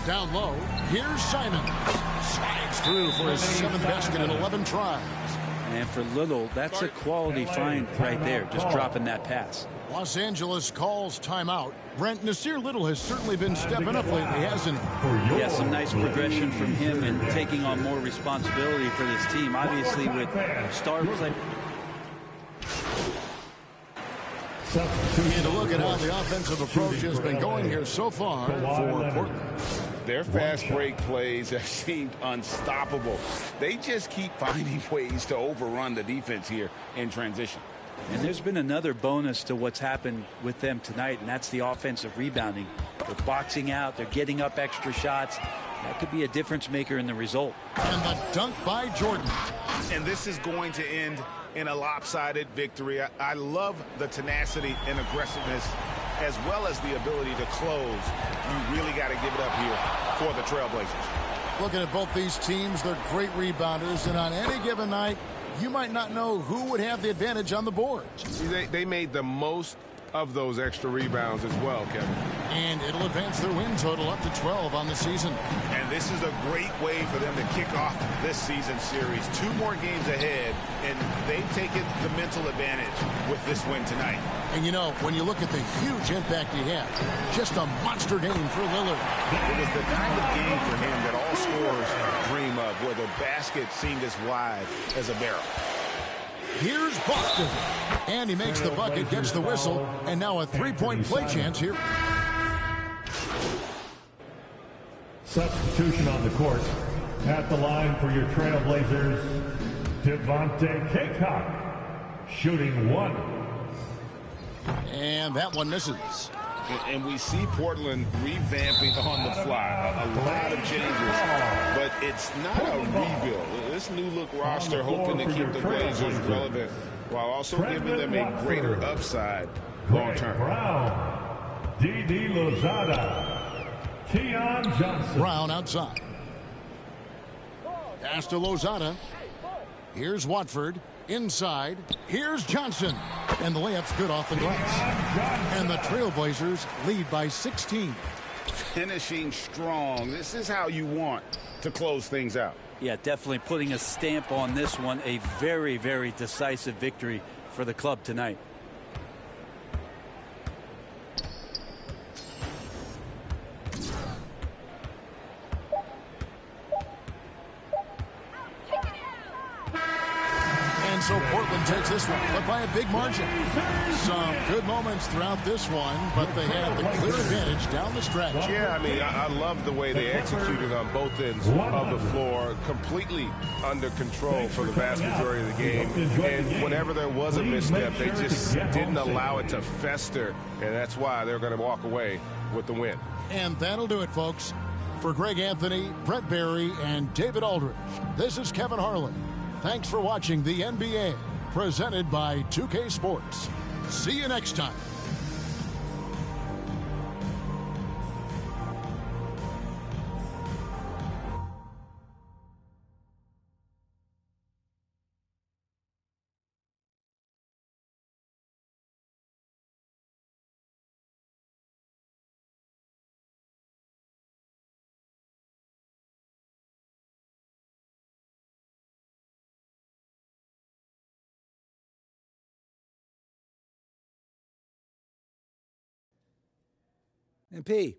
Down low, here's Simon. Slides through for his 7th basket in 11 tries. And for Little, that's a quality find right there, just dropping that pass. Los Angeles calls timeout. Brent, Nasir Little has certainly been stepping up lately, hasn't he? Yeah, some nice progression from him and taking on more responsibility for this team. Obviously, with star play. And a look at how the offensive approach has been going here so far for Portland. Their fast break plays have seemed unstoppable. They just keep finding ways to overrun the defense here in transition. And there's been another bonus to what's happened with them tonight, and that's the offensive rebounding. They're boxing out. They're getting up extra shots. That could be a difference maker in the result. And the dunk by Jordan. And this is going to end in a lopsided victory. I love the tenacity and aggressiveness as well as the ability to close. You really got to give it up here for the Trailblazers. Looking at both these teams, they're great rebounders, and on any given night, you might not know who would have the advantage on the board. See, they made the most of those extra rebounds as well, Kevin. And it'll advance their win total up to 12 on the season. And this is a great way for them to kick off this season series. 2 more games ahead, and they've taken the mental advantage with this win tonight. And you know, when you look at the huge impact he had, just a monster game for Lillard. It was the kind of game for him that all scorers dream of, where the basket seemed as wide as a barrel. Here's Boston. And he makes the bucket, gets the whistle, and now a 3-point play chance here. Substitution on the court. At the line for your Trailblazers, Devontae Cacok, shooting 1. And that one misses. And we see Portland revamping on the fly. A lot of changes, but it's not a rebuild. This new look roster hoping to keep the Blazers relevant while also giving them a greater upside long term. Brown, D.D. Lozada, Keon Johnson. Brown outside. Pass to Lozada. Here's Watford. Inside. Here's Johnson. And the layup's good off the glass. And the Trailblazers lead by 16. Finishing strong. This is how you want to close things out. Yeah, definitely putting a stamp on this one. A very, very decisive victory for the club tonight. So Portland takes this one, but by a big margin. Some good moments throughout this one, but they had the clear advantage down the stretch. Yeah, I mean, I love the way they executed on both ends of the floor, completely under control for the vast majority of the game. And whenever there was a misstep, they just didn't allow it to fester, and that's why they're going to walk away with the win. And that'll do it, folks. For Greg Anthony, Brett Barry, and David Aldridge, this is Kevin Harlan. Thanks for watching the NBA, presented by 2K Sports. See you next time. MP,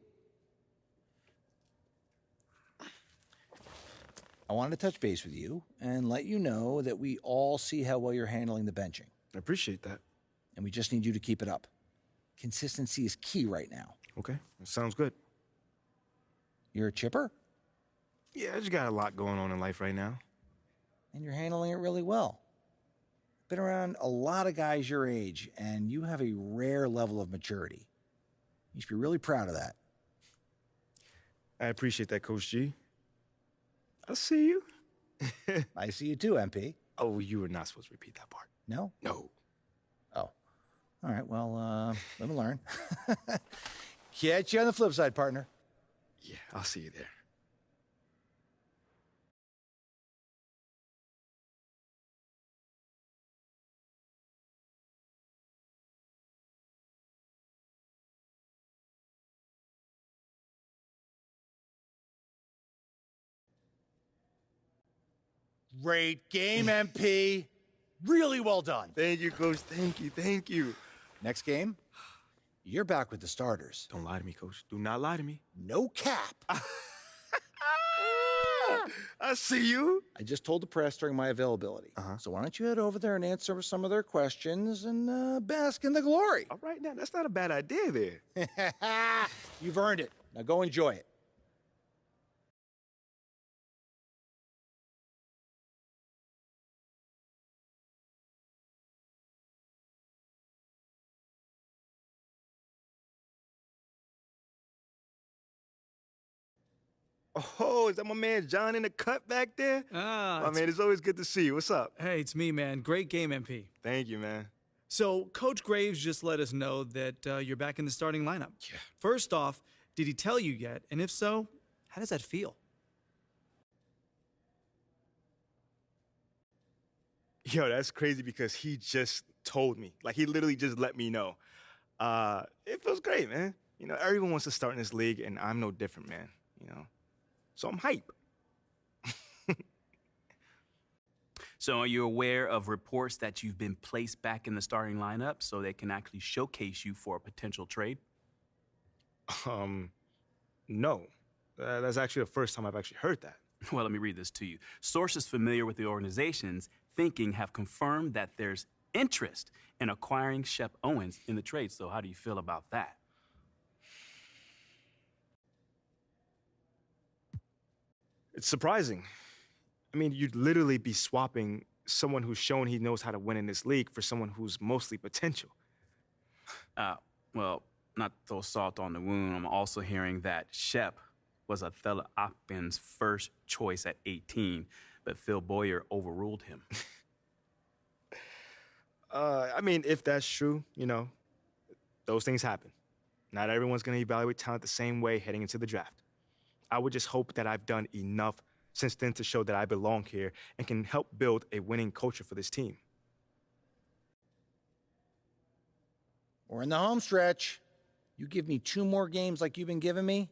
I wanted to touch base with you and let you know that we all see how well you're handling the benching. I appreciate that. And we just need you to keep it up. Consistency is key right now. Okay, that sounds good. You're a chipper? Yeah, I just got a lot going on in life right now. And you're handling it really well. Been around a lot of guys your age, and you have a rare level of maturity. You should be really proud of that. I appreciate that, Coach G. I see you. I see you too, MP. Oh, you were not supposed to repeat that part. No? No. Oh. All right, well, let me learn. Catch you on the flip side, partner. Yeah, I'll see you there. Great game, MP. Really well done. Thank you, Coach. Thank you. Thank you. Next game, you're back with the starters. Don't lie to me, Coach. Do not lie to me. No cap. I see you. I just told the press during my availability. So why don't you head over there and answer some of their questions and bask in the glory? All right, now, that's not a bad idea there. You've earned it. Now go enjoy it. Oh, is that my man John in the cut back there? My man, it's always good to see you. What's up? Hey, it's me, man. Great game, MP. Thank you, man. So, Coach Graves just let us know that you're back in the starting lineup. Yeah. First off, did he tell you yet? And if so, how does that feel? Yo, that's crazy because he just told me. Like, he literally just let me know. It feels great, man. You know, everyone wants to start in this league, and I'm no different, man. You know? So I'm hype. So are you aware of reports that you've been placed back in the starting lineup so they can actually showcase you for a potential trade? No. That's actually the first time I've actually heard that. Well, let me read this to you. Sources familiar with the organization's thinking have confirmed that there's interest in acquiring Shep Owens in the trade. So how do you feel about that? It's surprising. I mean, you'd literally be swapping someone who's shown he knows how to win in this league for someone who's mostly potential. Well, not to throw salt on the wound, I'm also hearing that Shep was Othello Akpin's first choice at 18, but Phil Boyer overruled him. I mean, if that's true, you know, those things happen. Not everyone's going to evaluate talent the same way heading into the draft. I would just hope that I've done enough since then to show that I belong here and can help build a winning culture for this team. We're in the home stretch. You give me 2 more games like you've been giving me,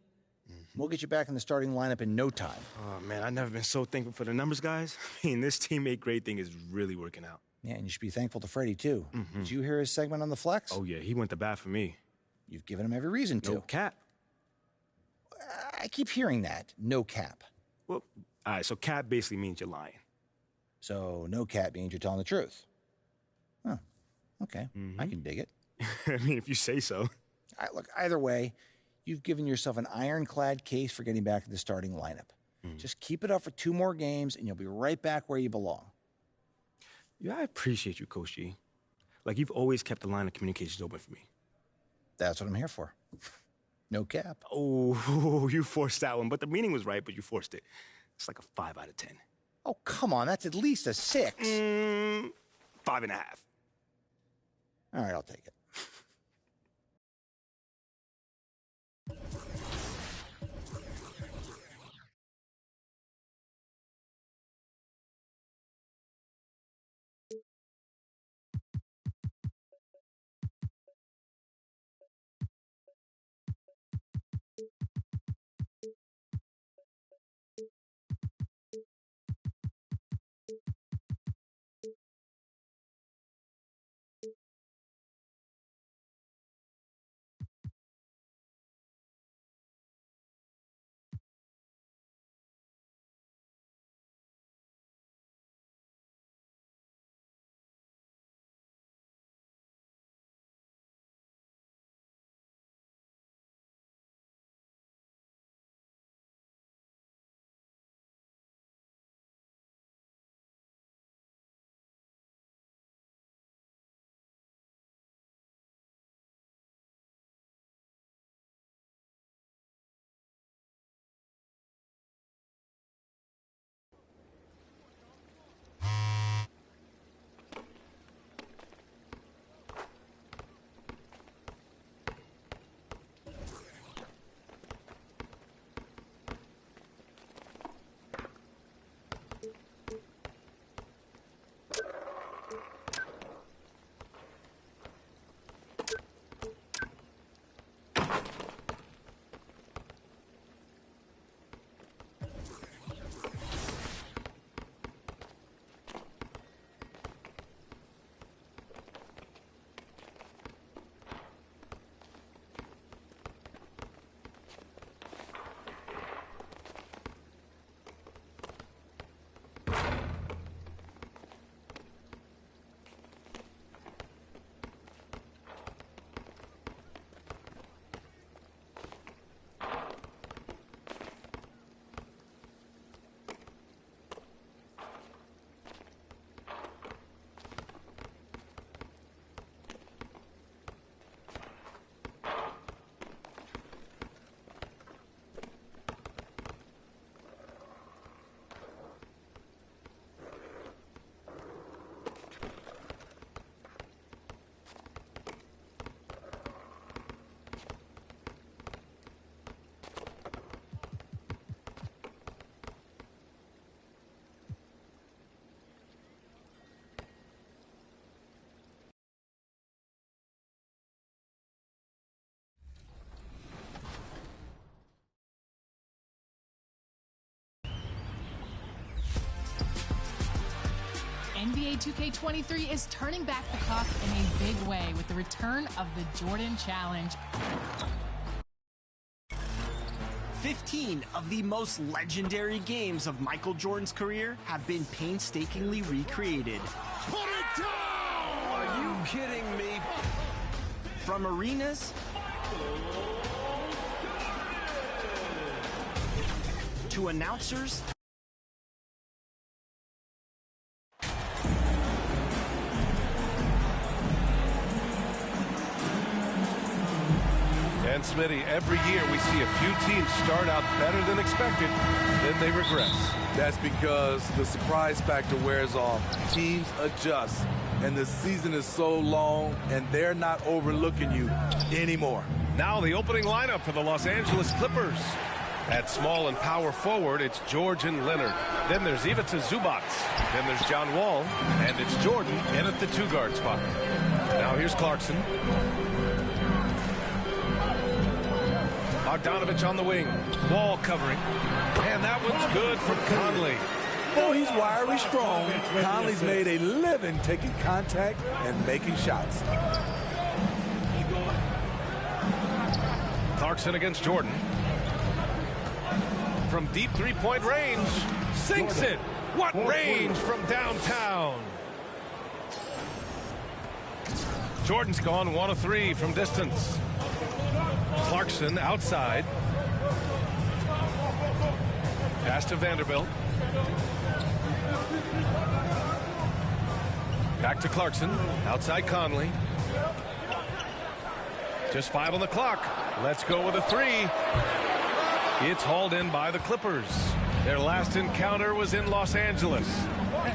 we'll get you back in the starting lineup in no time. Oh, man, I've never been so thankful for the numbers, guys. I mean, this teammate grade thing is really working out. Yeah, and you should be thankful to Freddie, too. Did you hear his segment on the flex? Oh, yeah, he went to bat for me. You've given him every reason to. No cap. I keep hearing that. No cap. Well, all right, so cap basically means you're lying. So no cap means you're telling the truth. Huh. Okay. I can dig it. I mean, if you say so. All right, look, either way, you've given yourself an ironclad case for getting back in the starting lineup. Just keep it up for 2 more games, and you'll be right back where you belong. Yeah, I appreciate you, Coach G. Like, you've always kept the line of communications open for me. That's what I'm here for. No cap. Oh, you forced that one, but the meaning was right, but you forced it. It's like a 5 out of 10. Oh, come on, that's at least a 6. 5.5. All right, I'll take it. NBA 2k23 is turning back the clock in a big way with the return of the Jordan Challenge. 15 of the most legendary games of Michael Jordan's career have been painstakingly recreated. Put it down! Are you kidding me? From arenas to announcers And Smitty, every year we see a few teams start out better than expected, then they regress. That's because the surprise factor wears off. Teams adjust, and the season is so long, and they're not overlooking you anymore. Now the opening lineup for the Los Angeles Clippers. At small and power forward, it's George and Leonard. Then there's Ivica Zubac. Then there's John Wall, and it's Jordan in at the two-guard spot. Now here's Clarkson. Bogdanovich on the wing. Wall covering. And that one's good from Conley. Oh, he's wiry strong. Conley's made a living taking contact and making shots. Clarkson against Jordan. From deep three-point range. Sinks it. What range from downtown. Jordan's gone 1 of 3 from distance. Clarkson outside. Pass to Vanderbilt. Back to Clarkson. Outside Conley. Just 5 on the clock. Let's go with a 3. It's hauled in by the Clippers. Their last encounter was in Los Angeles.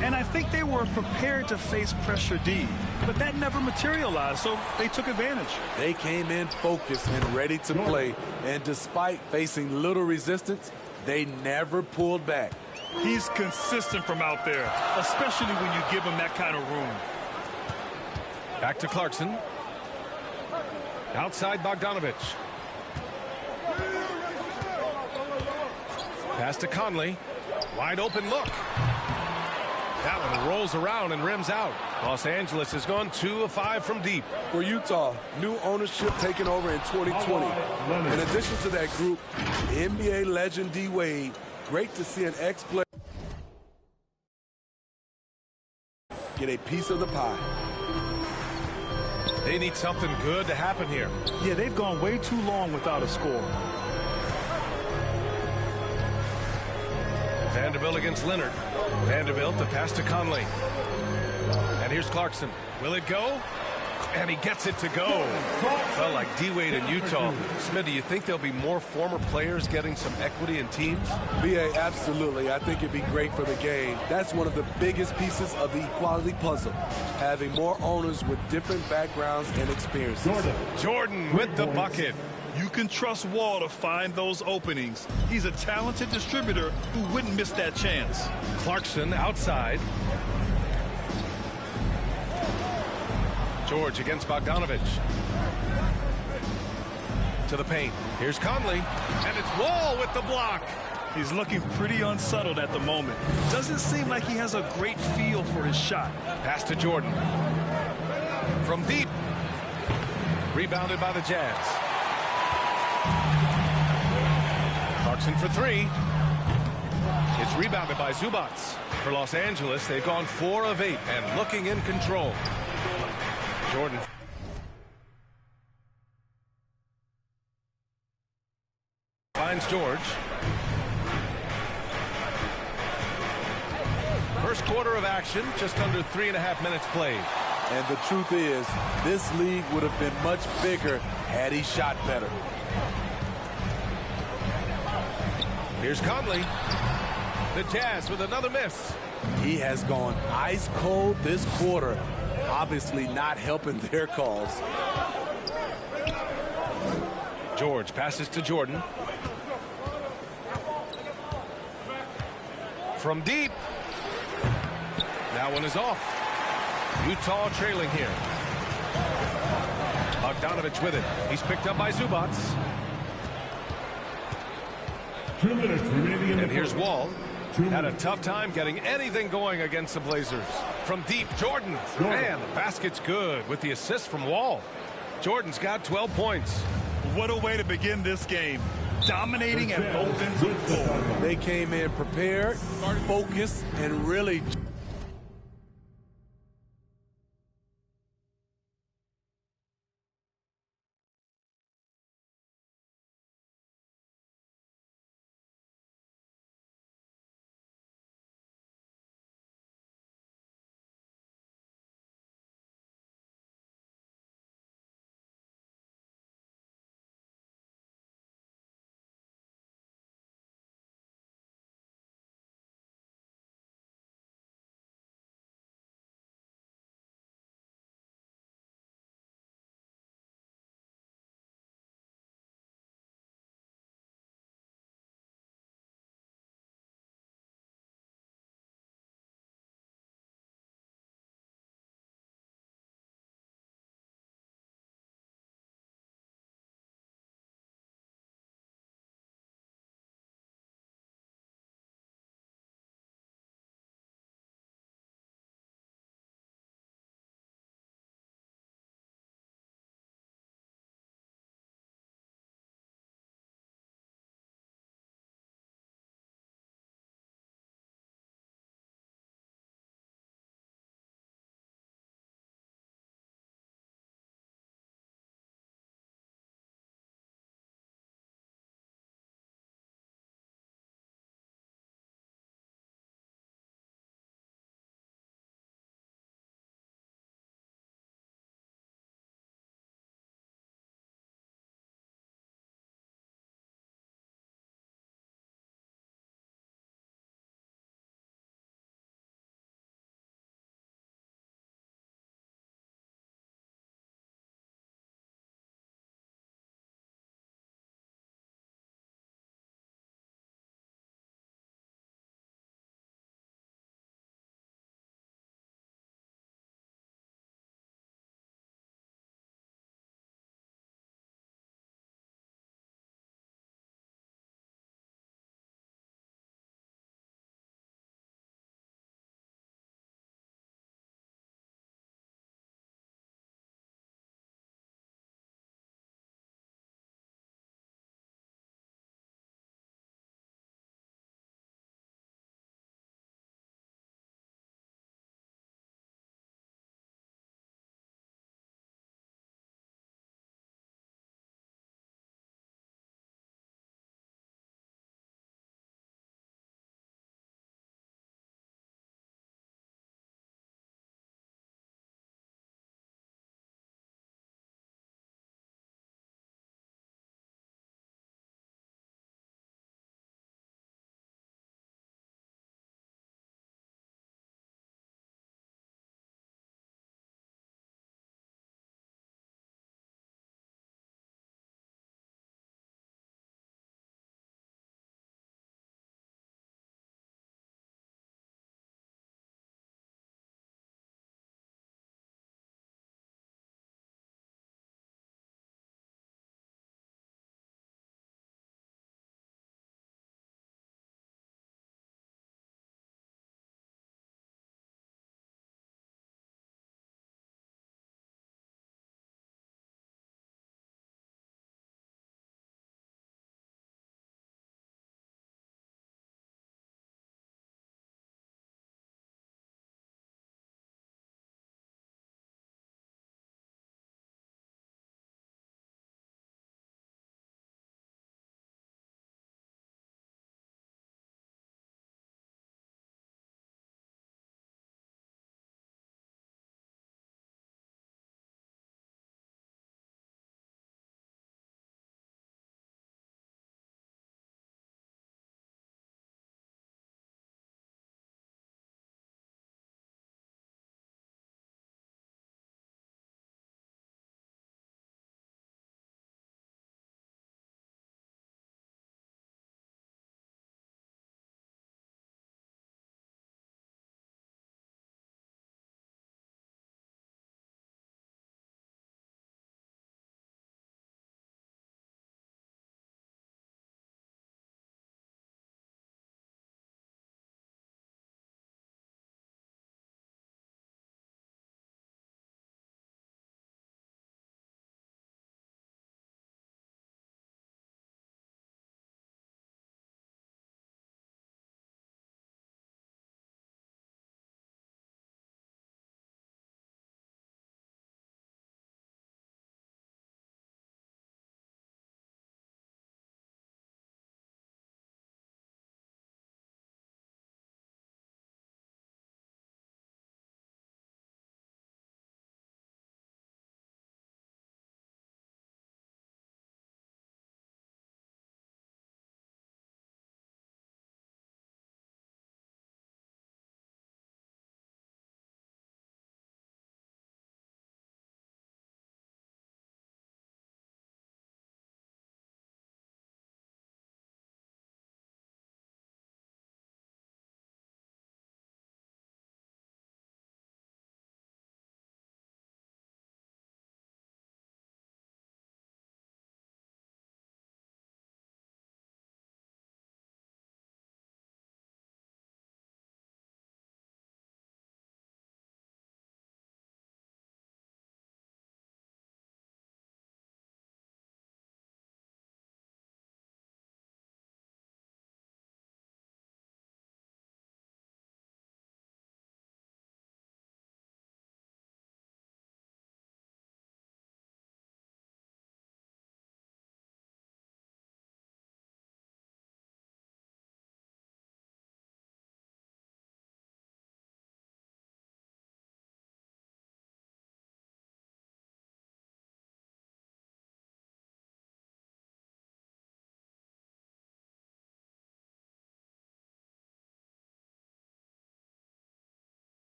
And I think they were prepared to face pressure D, but that never materialized, so they took advantage. They came in focused and ready to play, and despite facing little resistance, they never pulled back. He's consistent from out there, especially when you give him that kind of room. Back to Clarkson. Outside Bogdanovich. Pass to Conley. Wide open look. That one rolls around and rims out. Los Angeles has gone 2 of 5 from deep. For Utah, new ownership taking over in 2020. In addition to that group, NBA legend D. Wade. Great to see an ex-player get a piece of the pie. They need something good to happen here. Yeah, they've gone way too long without a score. Vanderbilt against Leonard. Vanderbilt, the pass to Conley. And here's Clarkson. Will it go? And he gets it to go. Well, like D-Wade in Utah. Smith, do you think there'll be more former players getting some equity in teams? B.A., absolutely. I think it'd be great for the game. That's one of the biggest pieces of the equality puzzle. Having more owners with different backgrounds and experiences. Jordan with the bucket. You can trust Wall to find those openings. He's a talented distributor who wouldn't miss that chance. Clarkson outside. George against Bogdanovich. To the paint. Here's Conley. And it's Wall with the block. He's looking pretty unsettled at the moment. Doesn't seem like he has a great feel for his shot. Pass to Jordan. From deep. Rebounded by the Jazz. Clarkson for 3. It's rebounded by Zubac. For Los Angeles, they've gone 4 of 8 and looking in control. Jordan. Finds George. First quarter of action, just under 3.5 minutes played. And the truth is, this league would have been much bigger had he shot better. Here's Conley. The Jazz with another miss. He has gone ice cold this quarter. Obviously not helping their cause. George passes to Jordan. From deep. That one is off. Utah trailing here. Bogdanovich with it. He's picked up by Zubac. 2 minutes remaining in the And here's first. Wall. Had a tough time getting anything going against the Blazers. From deep, Jordan. And the basket's good with the assist from Wall. Jordan's got 12 points. What a way to begin this game. Dominating at both ends of the floor. They came in prepared, focused, and really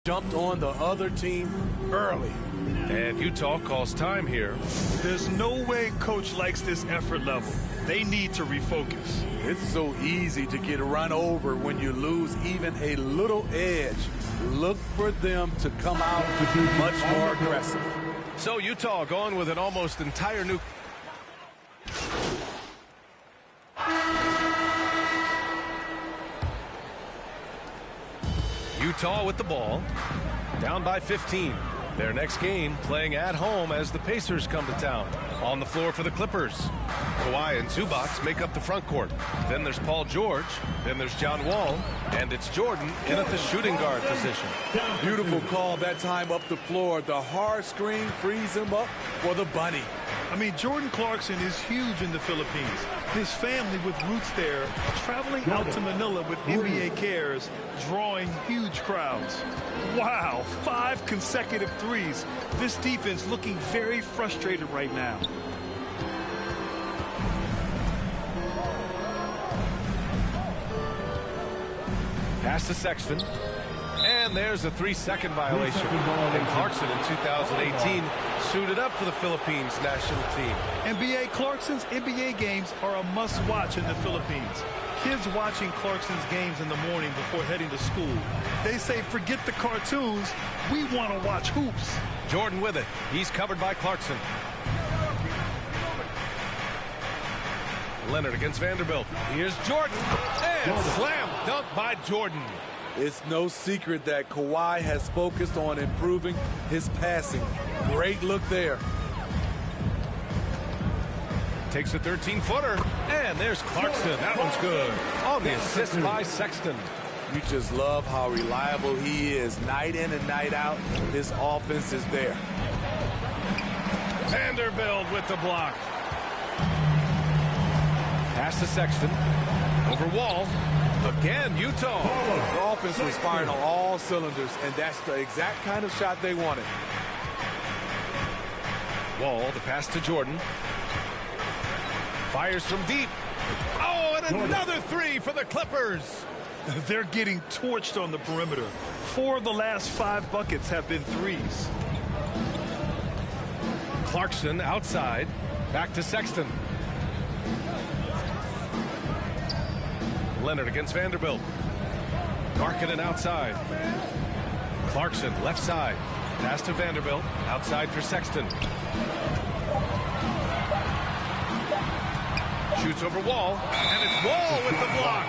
jumped on the other team early. And Utah calls time here. There's no way coach likes this effort level. They need to refocus. It's so easy to get run over when you lose even a little edge. Look for them to come out much more aggressive. So Utah going with an almost entire new... Utah with the ball, down by 15. Their next game playing at home as the Pacers come to town. On the floor for the Clippers, Kawhi and Zubac make up the front court. Then there's Paul George, then there's John Wall, and it's Jordan in at the shooting guard position. Beautiful call that time up the floor. The hard screen frees him up for the bunny. I mean, Jordan Clarkson is huge in the Philippines. His family with roots there, traveling out to Manila with NBA Cares, drawing huge crowds. Wow, 5 consecutive threes. This defense looking very frustrated right now. Pass to Sexton. And there's a 3-second violation. And Clarkson in 2018 suited up for the Philippines national team. NBA Clarkson's NBA games are a must-watch in the Philippines. Kids watching Clarkson's games in the morning before heading to school. They say, forget the cartoons. We want to watch hoops. Jordan with it. He's covered by Clarkson. Leonard against Vanderbilt. Here's Jordan. And slam dunk by Jordan. It's no secret that Kawhi has focused on improving his passing. Great look there. Takes a 13-footer. And there's Clarkson. That one's good. On the assist by Sexton. You just love how reliable he is. Night in and night out, his offense is there. Vanderbilt with the block. Pass to Sexton. Over Wall. Again, Utah. The offense was firing on all cylinders, and that's the exact kind of shot they wanted. Wall, the pass to Jordan. Fires from deep. Oh, and another 3 for the Clippers. They're getting torched on the perimeter. 4 of the last 5 buckets have been threes. Clarkson outside. Back to Sexton. Leonard against Vanderbilt. Markkanen outside. Clarkson left side. Pass to Vanderbilt. Outside for Sexton. Shoots over Wall. And it's Wall with the block.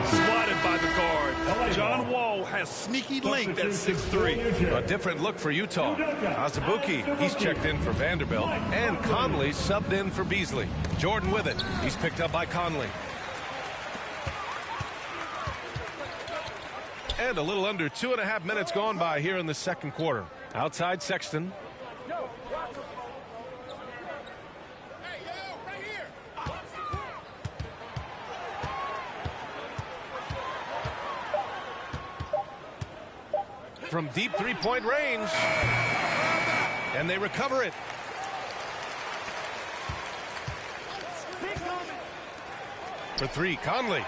Swatted by the guard. John Wall has sneaky length at 6'3". A different look for Utah. Azubuike, he's checked in for Vanderbilt. And Conley subbed in for Beasley. Jordan with it. He's picked up by Conley. And a little under 2.5 minutes gone by here in the second quarter. Outside Sexton. From deep three-point range. And they recover it. For 3, Conley.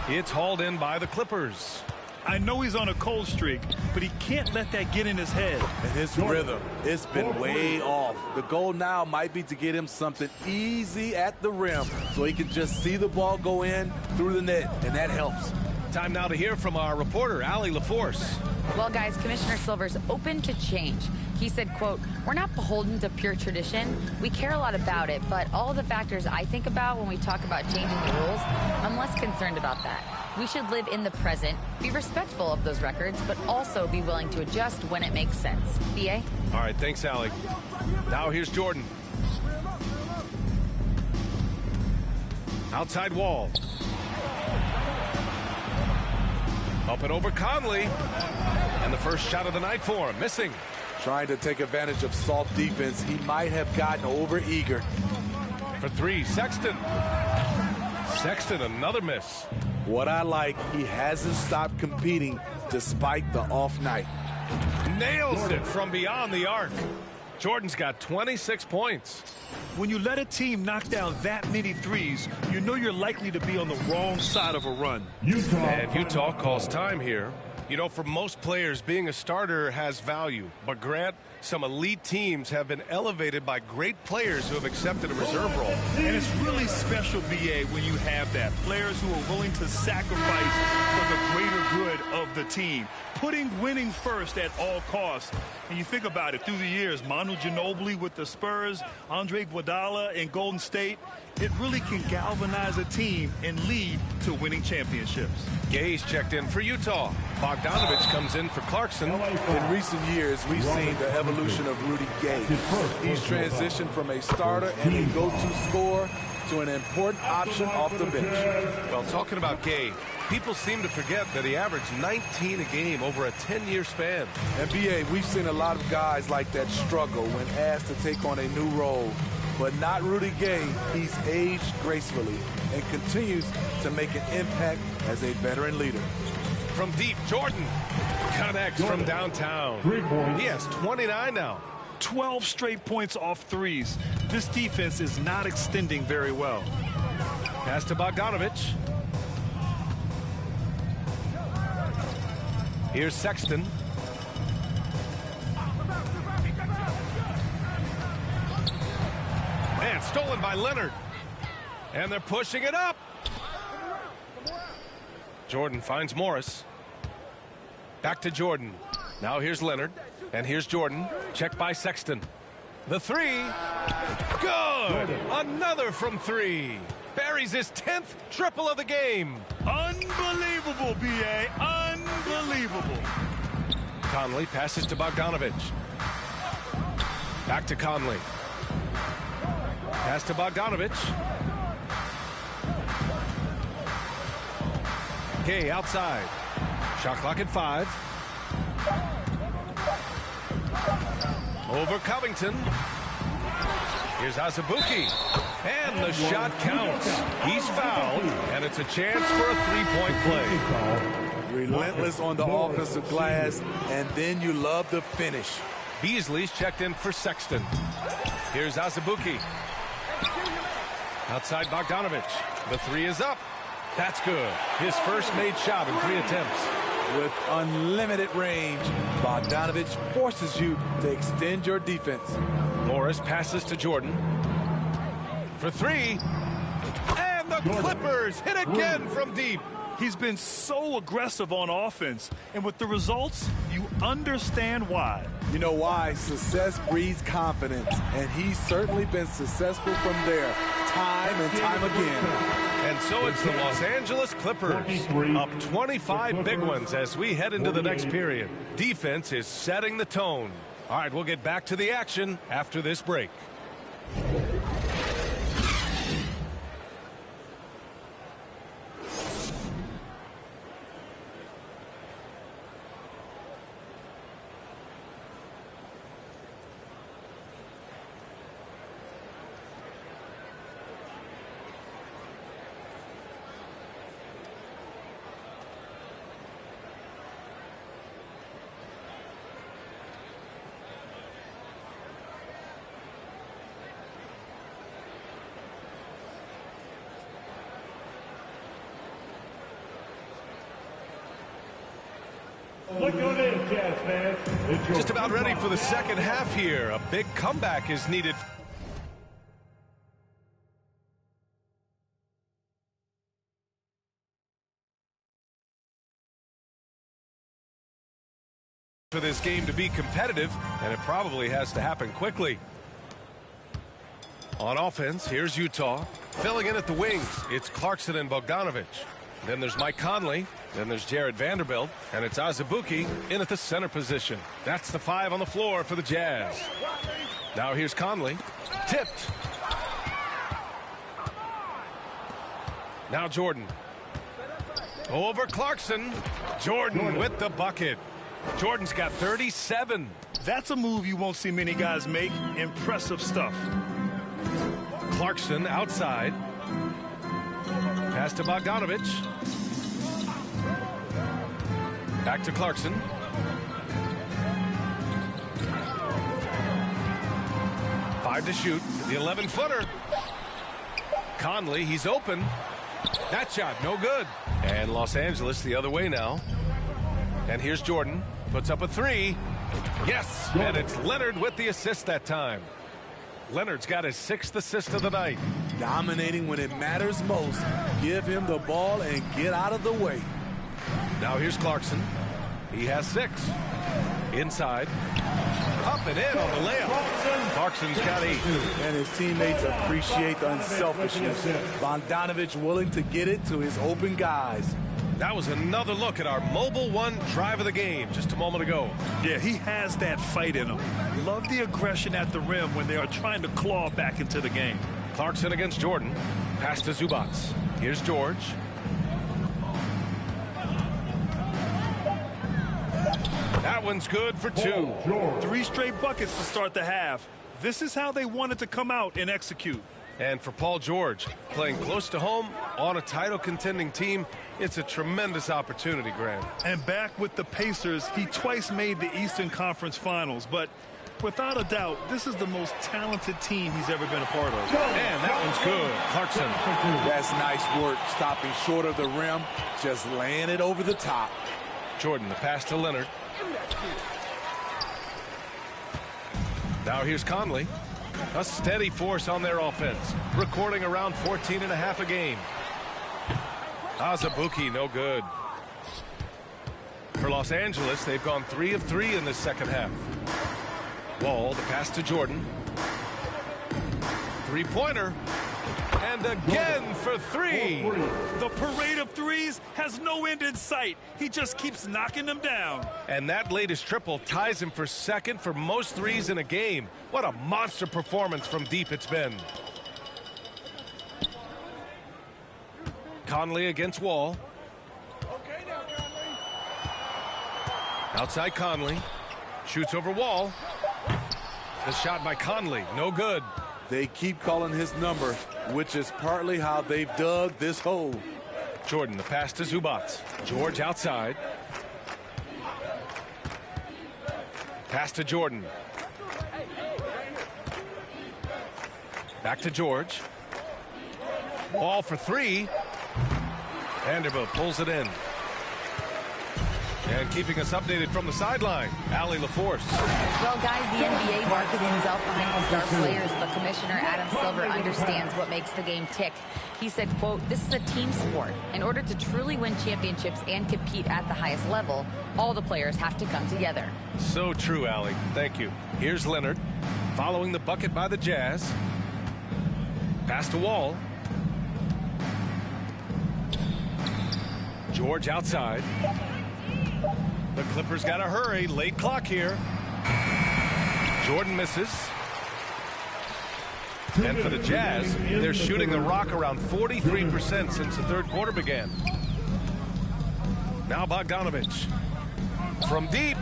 It's hauled in by the Clippers. I know he's on a cold streak, but he can't let that get in his head. And his rhythm, it's been way off. The goal now might be to get him something easy at the rim so he can just see the ball go in through the net, and that helps. Time now to hear from our reporter, Allie LaForce. Well, guys, Commissioner Silver's open to change. He said, quote, "We're not beholden to pure tradition. We care a lot about it, but all the factors I think about when we talk about changing the rules, I'm less concerned about that. We should live in the present, be respectful of those records, but also be willing to adjust when it makes sense." B.A.? All right, thanks, Allie. Now here's Jordan. Outside Wall. Up and over Conley. And the first shot of the night for him, missing. Trying to take advantage of soft defense. He might have gotten over-eager. For 3, Sexton. Sexton, another miss. What I like, he hasn't stopped competing despite the off night. Nails it from beyond the arc. Jordan's got 26 points. When you let a team knock down that many threes, you know you're likely to be on the wrong side of a run. And Utah calls time here. You know, for most players, being a starter has value. But, Grant, some elite teams have been elevated by great players who have accepted a reserve role. And it's really special, B.A., when you have that. Players who are willing to sacrifice for the greater good of the team. Putting winning first at all costs. And you think about it, through the years, Manu Ginobili with the Spurs, Andre Iguodala in Golden State, it really can galvanize a team and lead to winning championships. Gay's checked in for Utah. Bogdanovich comes in for Clarkson. In recent years, we've seen the evolution of Rudy Gay. He's transitioned from a starter and a go-to scorer to an important option off the bench. Well, talking about Gay, people seem to forget that he averaged 19 a game over a 10-year span. NBA, we've seen a lot of guys like that struggle when asked to take on a new role. But not Rudy Gay. He's aged gracefully and continues to make an impact as a veteran leader. From deep, Jordan connects from downtown. He has 29 now. 12 straight points off threes. This defense is not extending very well. Pass to Bogdanovich. Here's Sexton. And stolen by Leonard. And they're pushing it up. Jordan finds Morris. Back to Jordan. Now here's Leonard. And here's Jordan. Checked by Sexton. The three. Good. Another from three. Buries his 10th triple of the game. Unbelievable, B.A. Unbelievable. Conley passes to Bogdanovich. Back to Conley. Pass to Bogdanovich. Gay outside. Shot clock at 5. Over Covington. Here's Azubuike. And the shot counts. He's fouled, and it's a chance for a three-point play. Relentless on the offensive glass, and then you love the finish. Beasley's checked in for Sexton. Here's Azubuike. Outside Bogdanovich. The three is up. That's good. His first made shot in 3 attempts. With unlimited range, Bogdanovich forces you to extend your defense. Morris passes to Jordan. For 3. And the Clippers hit again from deep. He's been so aggressive on offense, and with the results, you understand why. You know why? Success breeds confidence, and he's certainly been successful from there, time and time again. And so it's the Los Angeles Clippers, up 25 big ones as we head into the next period. Defense is setting the tone. All right, we'll get back to the action after this break. Just about ready for the second half here. A big comeback is needed. For this game to be competitive, and it probably has to happen quickly. On offense, here's Utah. Filling in at the wings, it's Clarkson and Bogdanovich. Then there's Mike Conley. Then there's Jared Vanderbilt. And it's Azubuike in at the center position. That's the 5 on the floor for the Jazz. Now here's Conley. Tipped. Now Jordan. Over Clarkson. Jordan with the bucket. Jordan's got 37. That's a move you won't see many guys make. Impressive stuff. Clarkson outside. Pass to Bogdanovich. Back to Clarkson. Five to shoot. The 11-footer. Conley, he's open. That shot, no good. And Los Angeles the other way now. And here's Jordan. Puts up a three. Yes, and it's Leonard with the assist that time. Leonard's got his 6th assist of the night. Dominating when it matters most. Give him the ball and get out of the way. Now here's Clarkson. He has 6. Inside. Up and in on the layup. Clarkson's got 8. And his teammates appreciate the unselfishness. Bogdanovich willing to get it to his open guys. That was another look at our Mobile One drive of the game just a moment ago. Yeah, he has that fight in him. Love the aggression at the rim when they are trying to claw back into the game. Clarkson against Jordan. Pass to Zubac. Here's George. That one's good for 2. 3 straight buckets to start the half. This is how they wanted to come out and execute. And for Paul George, playing close to home on a title contending team, it's a tremendous opportunity, Grant. And back with the Pacers, he twice made the Eastern Conference Finals, but without a doubt, this is the most talented team he's ever been a part of. And that one's good. Clarkson. That's nice work, stopping short of the rim, just laying it over the top. Jordan, the pass to Leonard. Now here's Conley. A steady force on their offense, recording around 14.5 a game. Azubuike, no good. For Los Angeles, they've gone 3 of 3 in this second half. Wall, the pass to Jordan. 3-pointer. And again for 3. The parade of threes has no end in sight. He just keeps knocking them down. And that latest triple ties him for 2nd for most threes in a game. What a monster performance from deep it's been. Conley against Wall. Outside Conley. Shoots over Wall. The shot by Conley, no good. They keep calling his number, which is partly how they've dug this hole. Jordan, the pass to Zubac. George outside. Pass to Jordan. Back to George. Ball for 3. Vanderbilt pulls it in. And keeping us updated from the sideline, Allie LaForce. Well, guys, the NBA markets itself behind the star players, but Commissioner Adam Silver understands what makes the game tick. He said, quote, "This is a team sport. In order to truly win championships and compete at the highest level, all the players have to come together." So true, Allie. Thank you. Here's Leonard, following the bucket by the Jazz. Pass to Wall. George outside. The Clippers got to hurry. Late clock here. Jordan misses. And for the Jazz, they're shooting the rock around 43% since the third quarter began. Now Bogdanovich. From deep.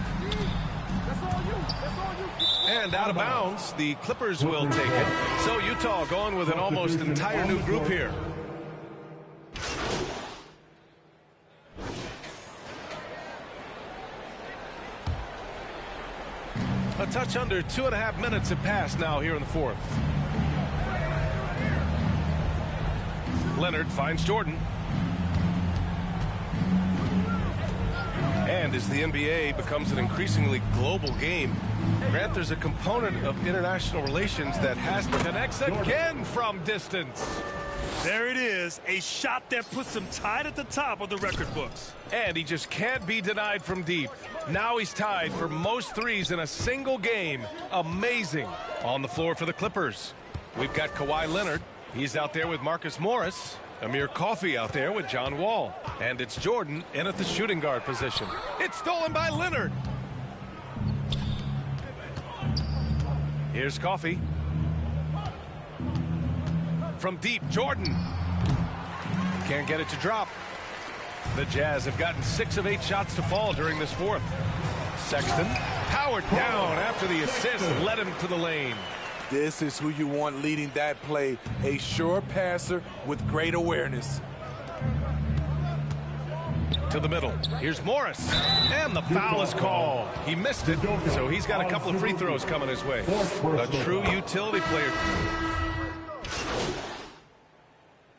And out of bounds. The Clippers will take it. So Utah going with an almost entire new group here. A touch under 2.5 minutes have passed now here in the fourth. Leonard finds Jordan. And as the NBA becomes an increasingly global game, Grant, there's a component of international relations that has to connect again from distance. There it is, a shot that puts him tied at the top of the record books. And he just can't be denied from deep. Now he's tied for most threes in a single game. Amazing. On the floor for the Clippers, we've got Kawhi Leonard. He's out there with Marcus Morris. Amir Coffey out there with John Wall. And it's Jordan in at the shooting guard position. It's stolen by Leonard. Here's Coffey. From deep, Jordan. Can't get it to drop. The Jazz have gotten 6 of 8 shots to fall during this fourth. Sexton powered down after the assist led him to the lane. This is who you want leading that play. A sure passer with great awareness. To the middle. Here's Morris. And the foul is called. He missed it, so he's got a couple of free throws coming his way. A true utility player.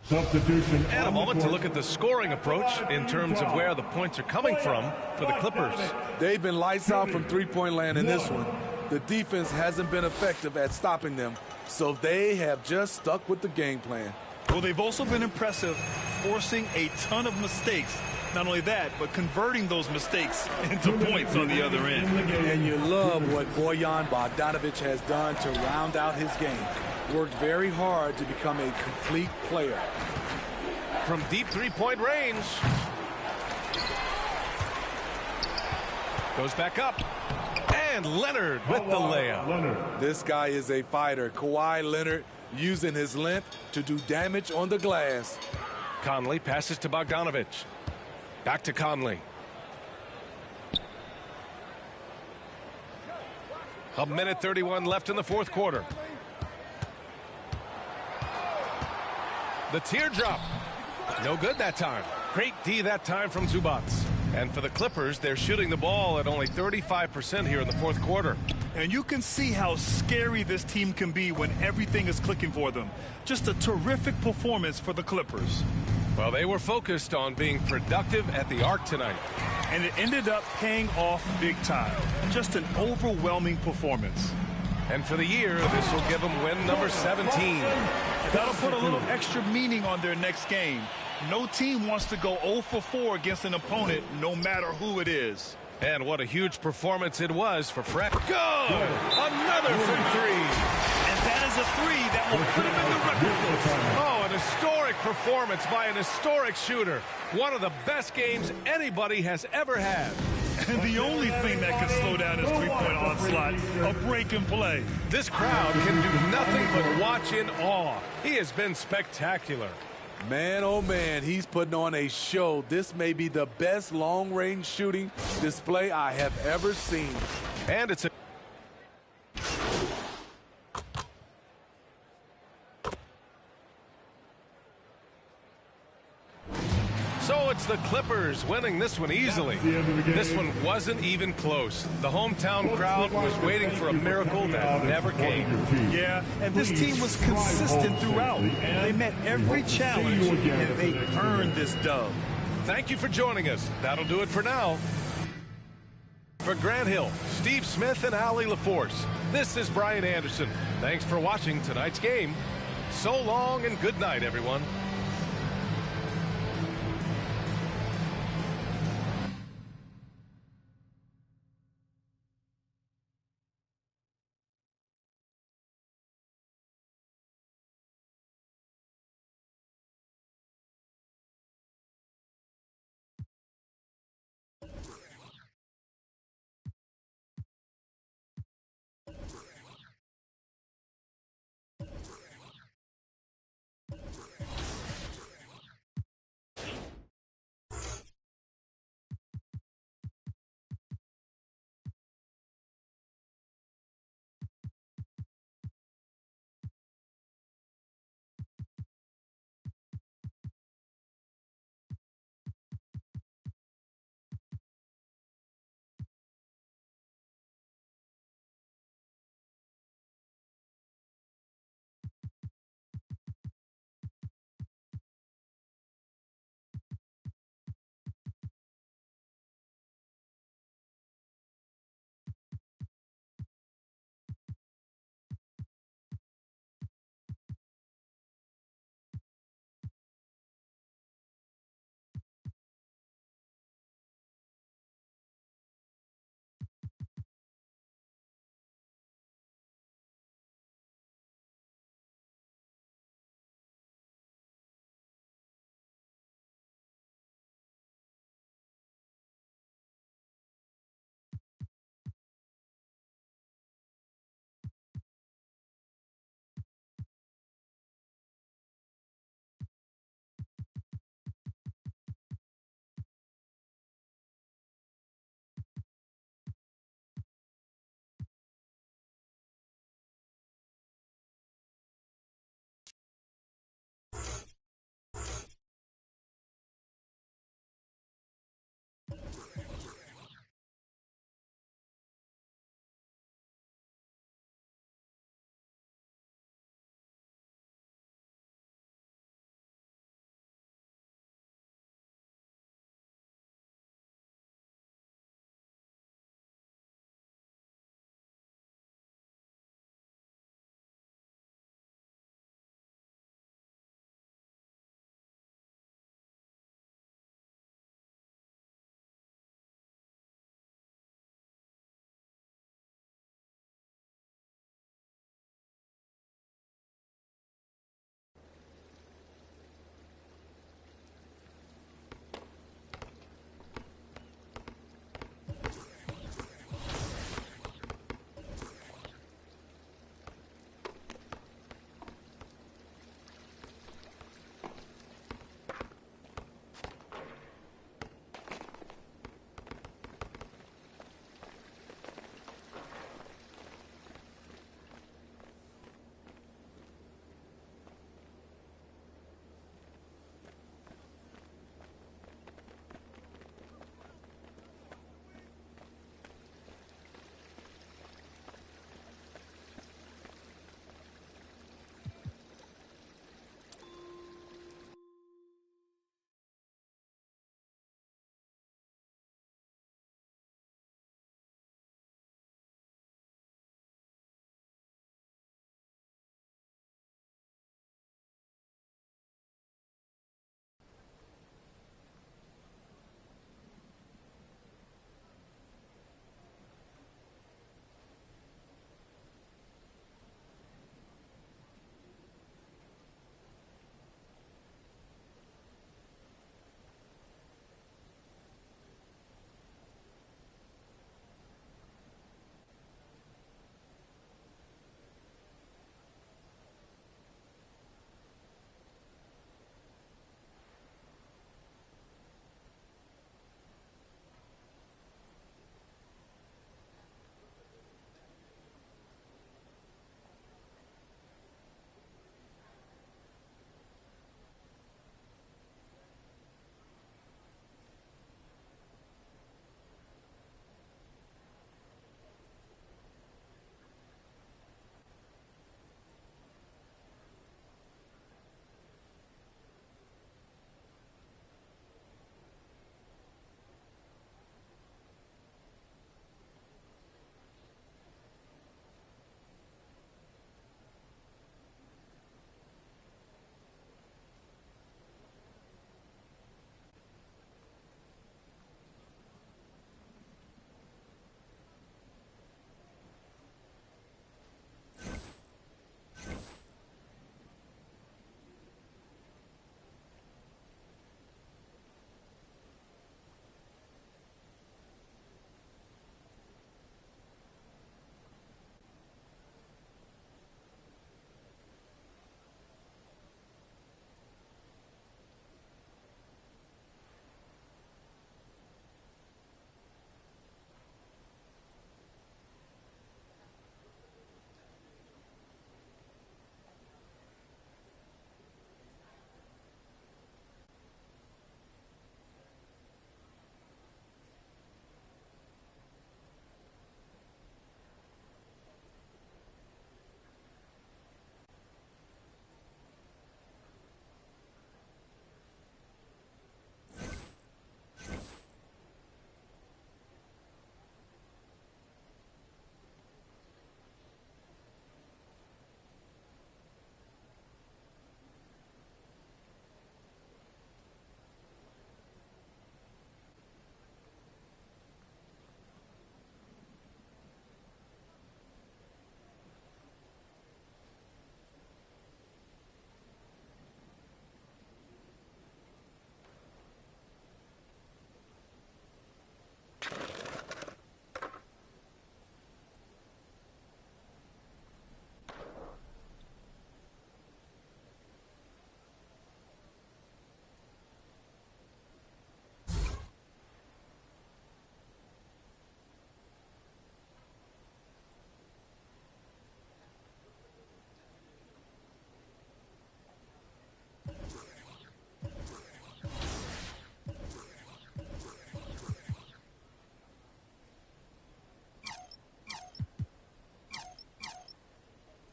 Substitution. And a moment to look at the scoring approach in terms of where the points are coming from for the Clippers. They've been lights out from three-point land in this one. The defense hasn't been effective at stopping them, so they have just stuck with the game plan. Well, they've also been impressive, forcing a ton of mistakes. Not only that, but converting those mistakes into points on the other end. And you love what Bojan Bogdanovic has done to round out his game. Worked very hard to become a complete player. From deep three-point range. Goes back up. And Leonard with the layup. This guy is a fighter. Kawhi Leonard using his length to do damage on the glass. Conley passes to Bogdanovic. Back to Conley. A minute 31 left in the fourth quarter. The teardrop. No good that time. Great D that time from Zubac. And for the Clippers, they're shooting the ball at only 35% here in the fourth quarter. And you can see how scary this team can be when everything is clicking for them. Just a terrific performance for the Clippers. Well, they were focused on being productive at the arc tonight. And it ended up paying off big time. Just an overwhelming performance. And for the year, this will give them win number 17. That'll put a little extra meaning on their next game. No team wants to go 0 for 4 against an opponent, no matter who it is. And what a huge performance it was for Fred. Good! Another from three. And that is a three that will put him in the record books. Oh, an historic performance by an historic shooter. One of the best games anybody has ever had. And the only thing that can slow down his three-point onslaught, a break and play. This crowd can do nothing but watch in awe. He has been spectacular. Man, oh man, he's putting on a show. This may be the best long-range shooting display I have ever seen. And it's a So it's the Clippers winning this one easily. This one wasn't even close. The hometown crowd was waiting for a miracle that never came. Yeah, and this team was consistent throughout. They met every challenge, and they earned this dub. Thank you for joining us. That'll do it for now. For Grant Hill, Steve Smith, and Allie LaForce, this is Brian Anderson. Thanks for watching tonight's game. So long and good night, everyone.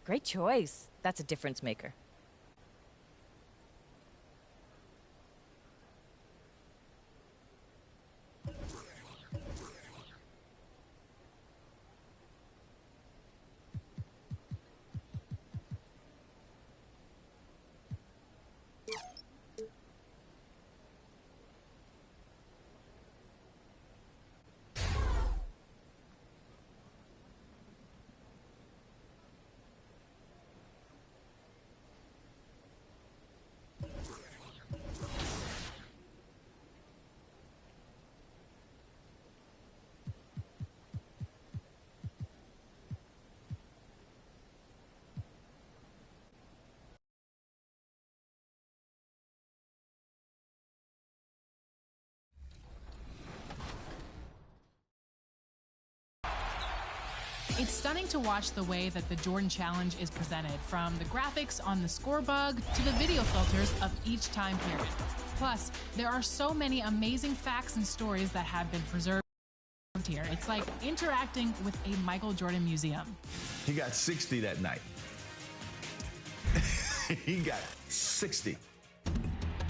Great choice. That's a difference maker. It's stunning to watch the way that the Jordan Challenge is presented, from the graphics on the score bug to the video filters of each time period. Plus, there are so many amazing facts and stories that have been preserved here. It's like interacting with a Michael Jordan museum. He got 60 that night. He got 60.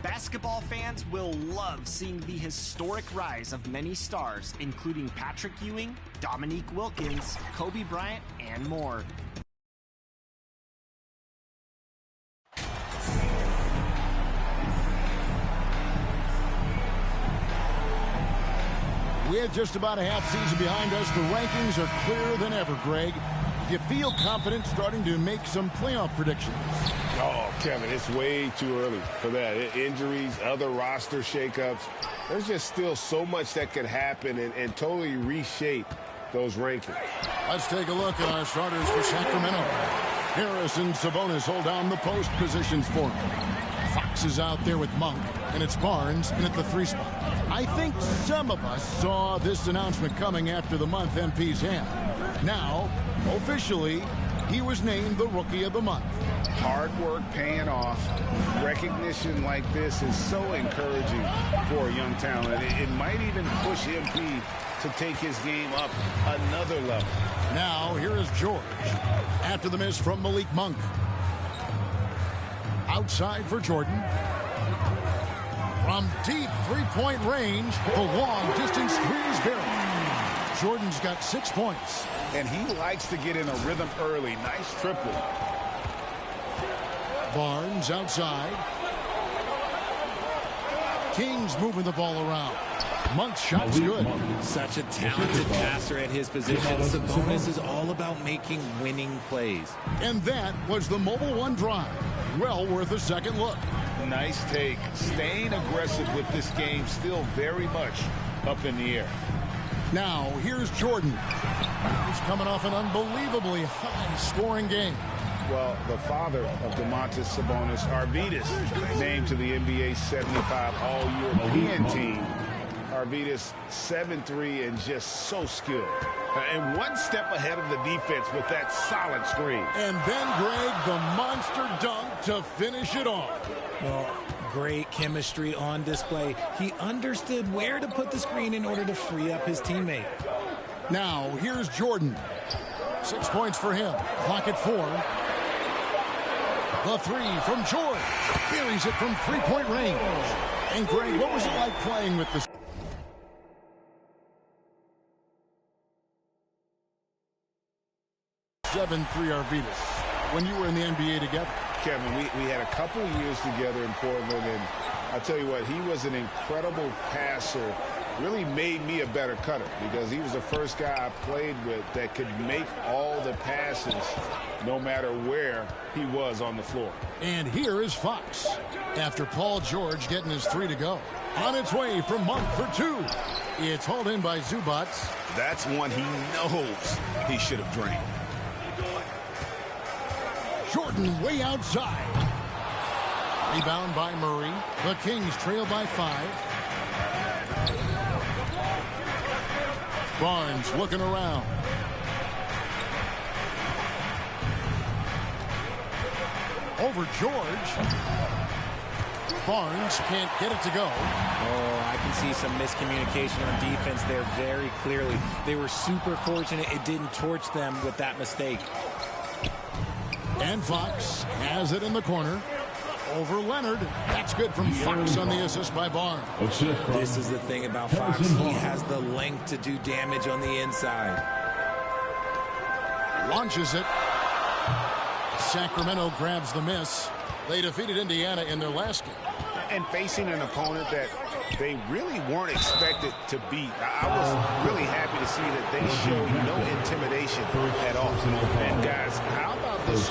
Basketball fans will love seeing the historic rise of many stars, including Patrick Ewing, Dominique Wilkins, Kobe Bryant, and more. With just about a half season behind us, the rankings are clearer than ever, Greg. You feel confident starting to make some playoff predictions? Oh, Kevin, it's way too early for that. Injuries, other roster shakeups. There's just still so much that could happen and totally reshape those rankings. Let's take a look at our starters for Sacramento. Harris and Sabonis hold down the post positions for him. Fox is out there with Monk, and it's Barnes in at the 3 spot. I think some of us saw this announcement coming after the month MP's hand. Now, officially, he was named the Rookie of the Month. Hard work paying off. Recognition like this is so encouraging for a young talent. It might even push MP to take his game up another level. Now, here is George. After the miss from Malik Monk. Outside for Jordan. From deep three-point range, the long-distance three is buried. Jordan's got 6 points. And he likes to get in a rhythm early. Nice triple. Barnes outside. King's moving the ball around. Monk's shot's good. Such a talented passer at his position. Sabonis is all about making winning plays. And that was the Mobile One drive. Well worth a second look. Nice take. Staying aggressive with this game, still very much up in the air. Now, here's Jordan. He's coming off an unbelievably high-scoring game. Well, the father of Domantas Sabonis, Arvydas, named to the NBA 75 All-European team. Arvydas, 7'3", and just so skilled. And one step ahead of the defense with that solid screen. And then, Greg, the monster dunk to finish it off. Well, great chemistry on display. He understood where to put the screen in order to free up his teammate. Now, here's Jordan. 6 points for him. Clock at 4. The three from George. Buries it from three-point range. And, Greg, what was it like playing with this? 7-3 Arvydas when you were in the NBA together. Kevin, we had a couple years together in Portland, and I tell you what, he was an incredible passer. Really made me a better cutter because he was the first guy I played with that could make all the passes no matter where he was on the floor. And here is Fox after Paul George getting his 3 to go. On its way from Monk for 2. It's hauled in by Zubac. That's one he knows he should have drained. Jordan way outside. Rebound by Murray. The Kings trail by 5. Barnes looking around. Over George. Barnes can't get it to go. Oh, I can see some miscommunication on defense there very clearly. They were super fortunate it didn't torch them with that mistake. And Fox has it in the corner. Over Leonard. That's good from Fox on the assist by Barnes. This is the thing about Fox. He has the length to do damage on the inside. Launches it. Sacramento grabs the miss. They defeated Indiana in their last game. And facing an opponent that they really weren't expected to beat. I was really happy to see that they showed no intimidation at all. And guys, how about this?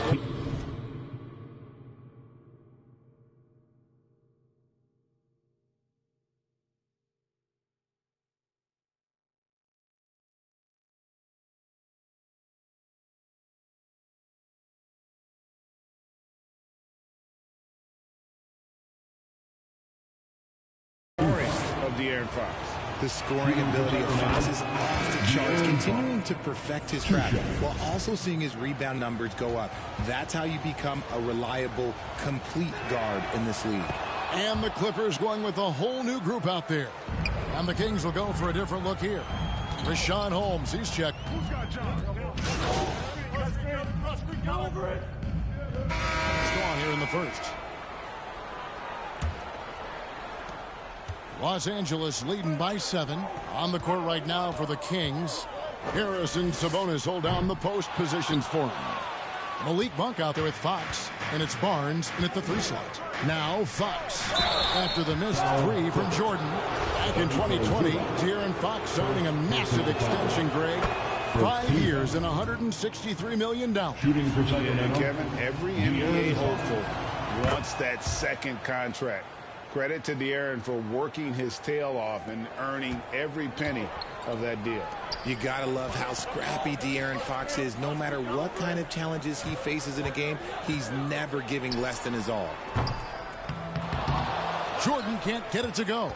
Of De'Aaron Fox. The scoring ability of Fox is off the charts, continuing to perfect his craft while also seeing his rebound numbers go up. That's how you become a reliable, complete guard in this league. And the Clippers going with a whole new group out there. And the Kings will go for a different look here. Rashawn Holmes, he's checked. Who's got It's gone here in the first. Los Angeles leading by 7. On the court right now for the Kings. Harris and Sabonis hold down the post positions for him. Malik Monk out there with Fox. And it's Barnes in at the 3 slot. Now Fox. After the missed 3 from Jordan. Back in 2020, De'Aaron Fox signing a massive extension, Greg. 5 years and $163 million. And Kevin, every NBA hopeful wants that second contract. Credit to De'Aaron for working his tail off and earning every penny of that deal. You gotta love how scrappy De'Aaron Fox is. No matter what kind of challenges he faces in a game, he's never giving less than his all. Jordan can't get it to go.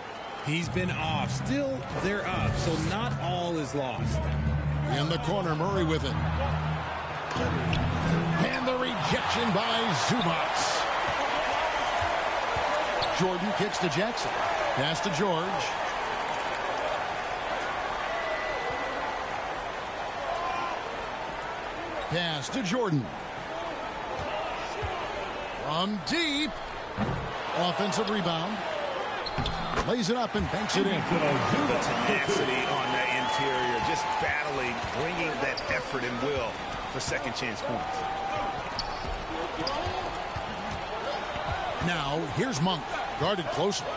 He's been off. Still, they're up, so not all is lost. In the corner, Murray with it. And the rejection by Zubats. Jordan kicks to Jackson. Pass to George. Pass to Jordan. From deep. Offensive rebound. Lays it up and banks it in. The tenacity on that interior. Just battling, bringing that effort and will for second chance points. Now, here's Monk. Guarded closely.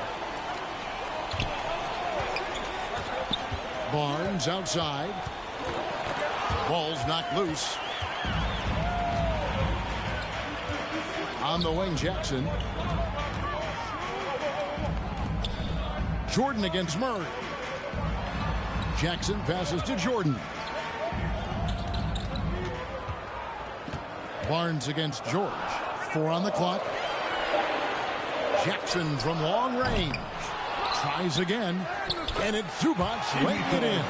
Barnes outside. Ball's knocked loose. On the wing, Jackson. Jordan against Murray. Jackson passes to Jordan. Barnes against George. 4 on the clock. Jackson from long range. Tries again. And it's Zubats laying it in.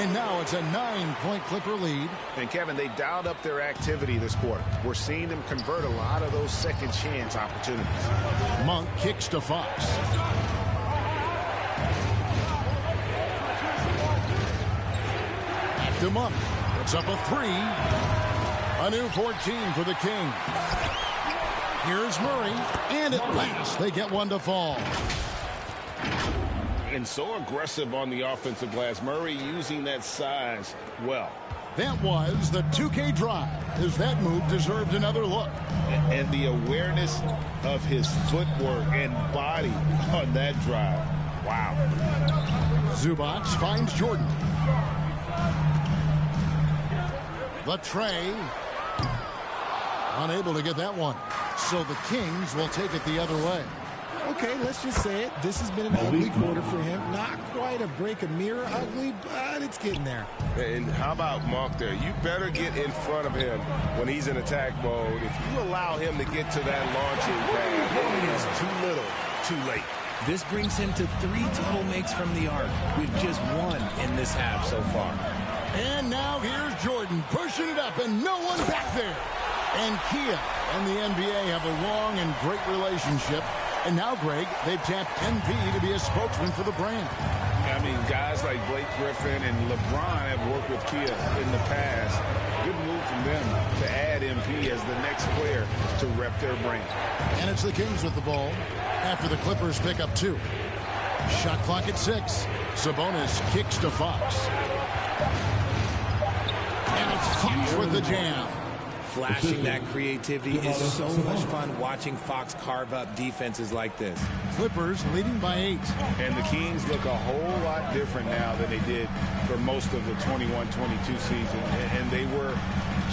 And now it's a 9-point Clipper lead. And Kevin, they dialed up their activity this quarter. We're seeing them convert a lot of those second chance opportunities. Monk kicks to Fox. Back to Monk. It's up a 3. A new 14 for the King. Here's Murray, and at last they get one to fall. And so aggressive on the offensive glass. Murray using that size well. That was the 2K drive, as that move deserved another look. And the awareness of his footwork and body on that drive. Wow. Zubats finds Jordan. The tray. Unable to get that one. So the Kings will take it the other way. Okay, let's just say it. This has been an ugly quarter for him. Not quite a break a mirror ugly, but it's getting there. And how about Monk there? You better get in front of him when he's in attack mode. If you allow him to get to that launching pad, it is too little, too late. This brings him to 3 total makes from the arc, with just 1 in this half so far. And now here's Jordan pushing it up, and no one back there. And Kia and the NBA have a long and great relationship. And now, Greg, they've tapped NP to be a spokesman for the brand. I mean, guys like Blake Griffin and LeBron have worked with Kia in the past. Good move from them to add MP as the next player to rep their brand. And it's the Kings with the ball after the Clippers pick up 2. Shot clock at 6. Sabonis kicks to Fox. And it's Fox with the jam. Flashing that creativity is so much fun watching Fox carve up defenses like this. Clippers leading by 8. And the Kings look a whole lot different now than they did for most of the 21-22 season. And they were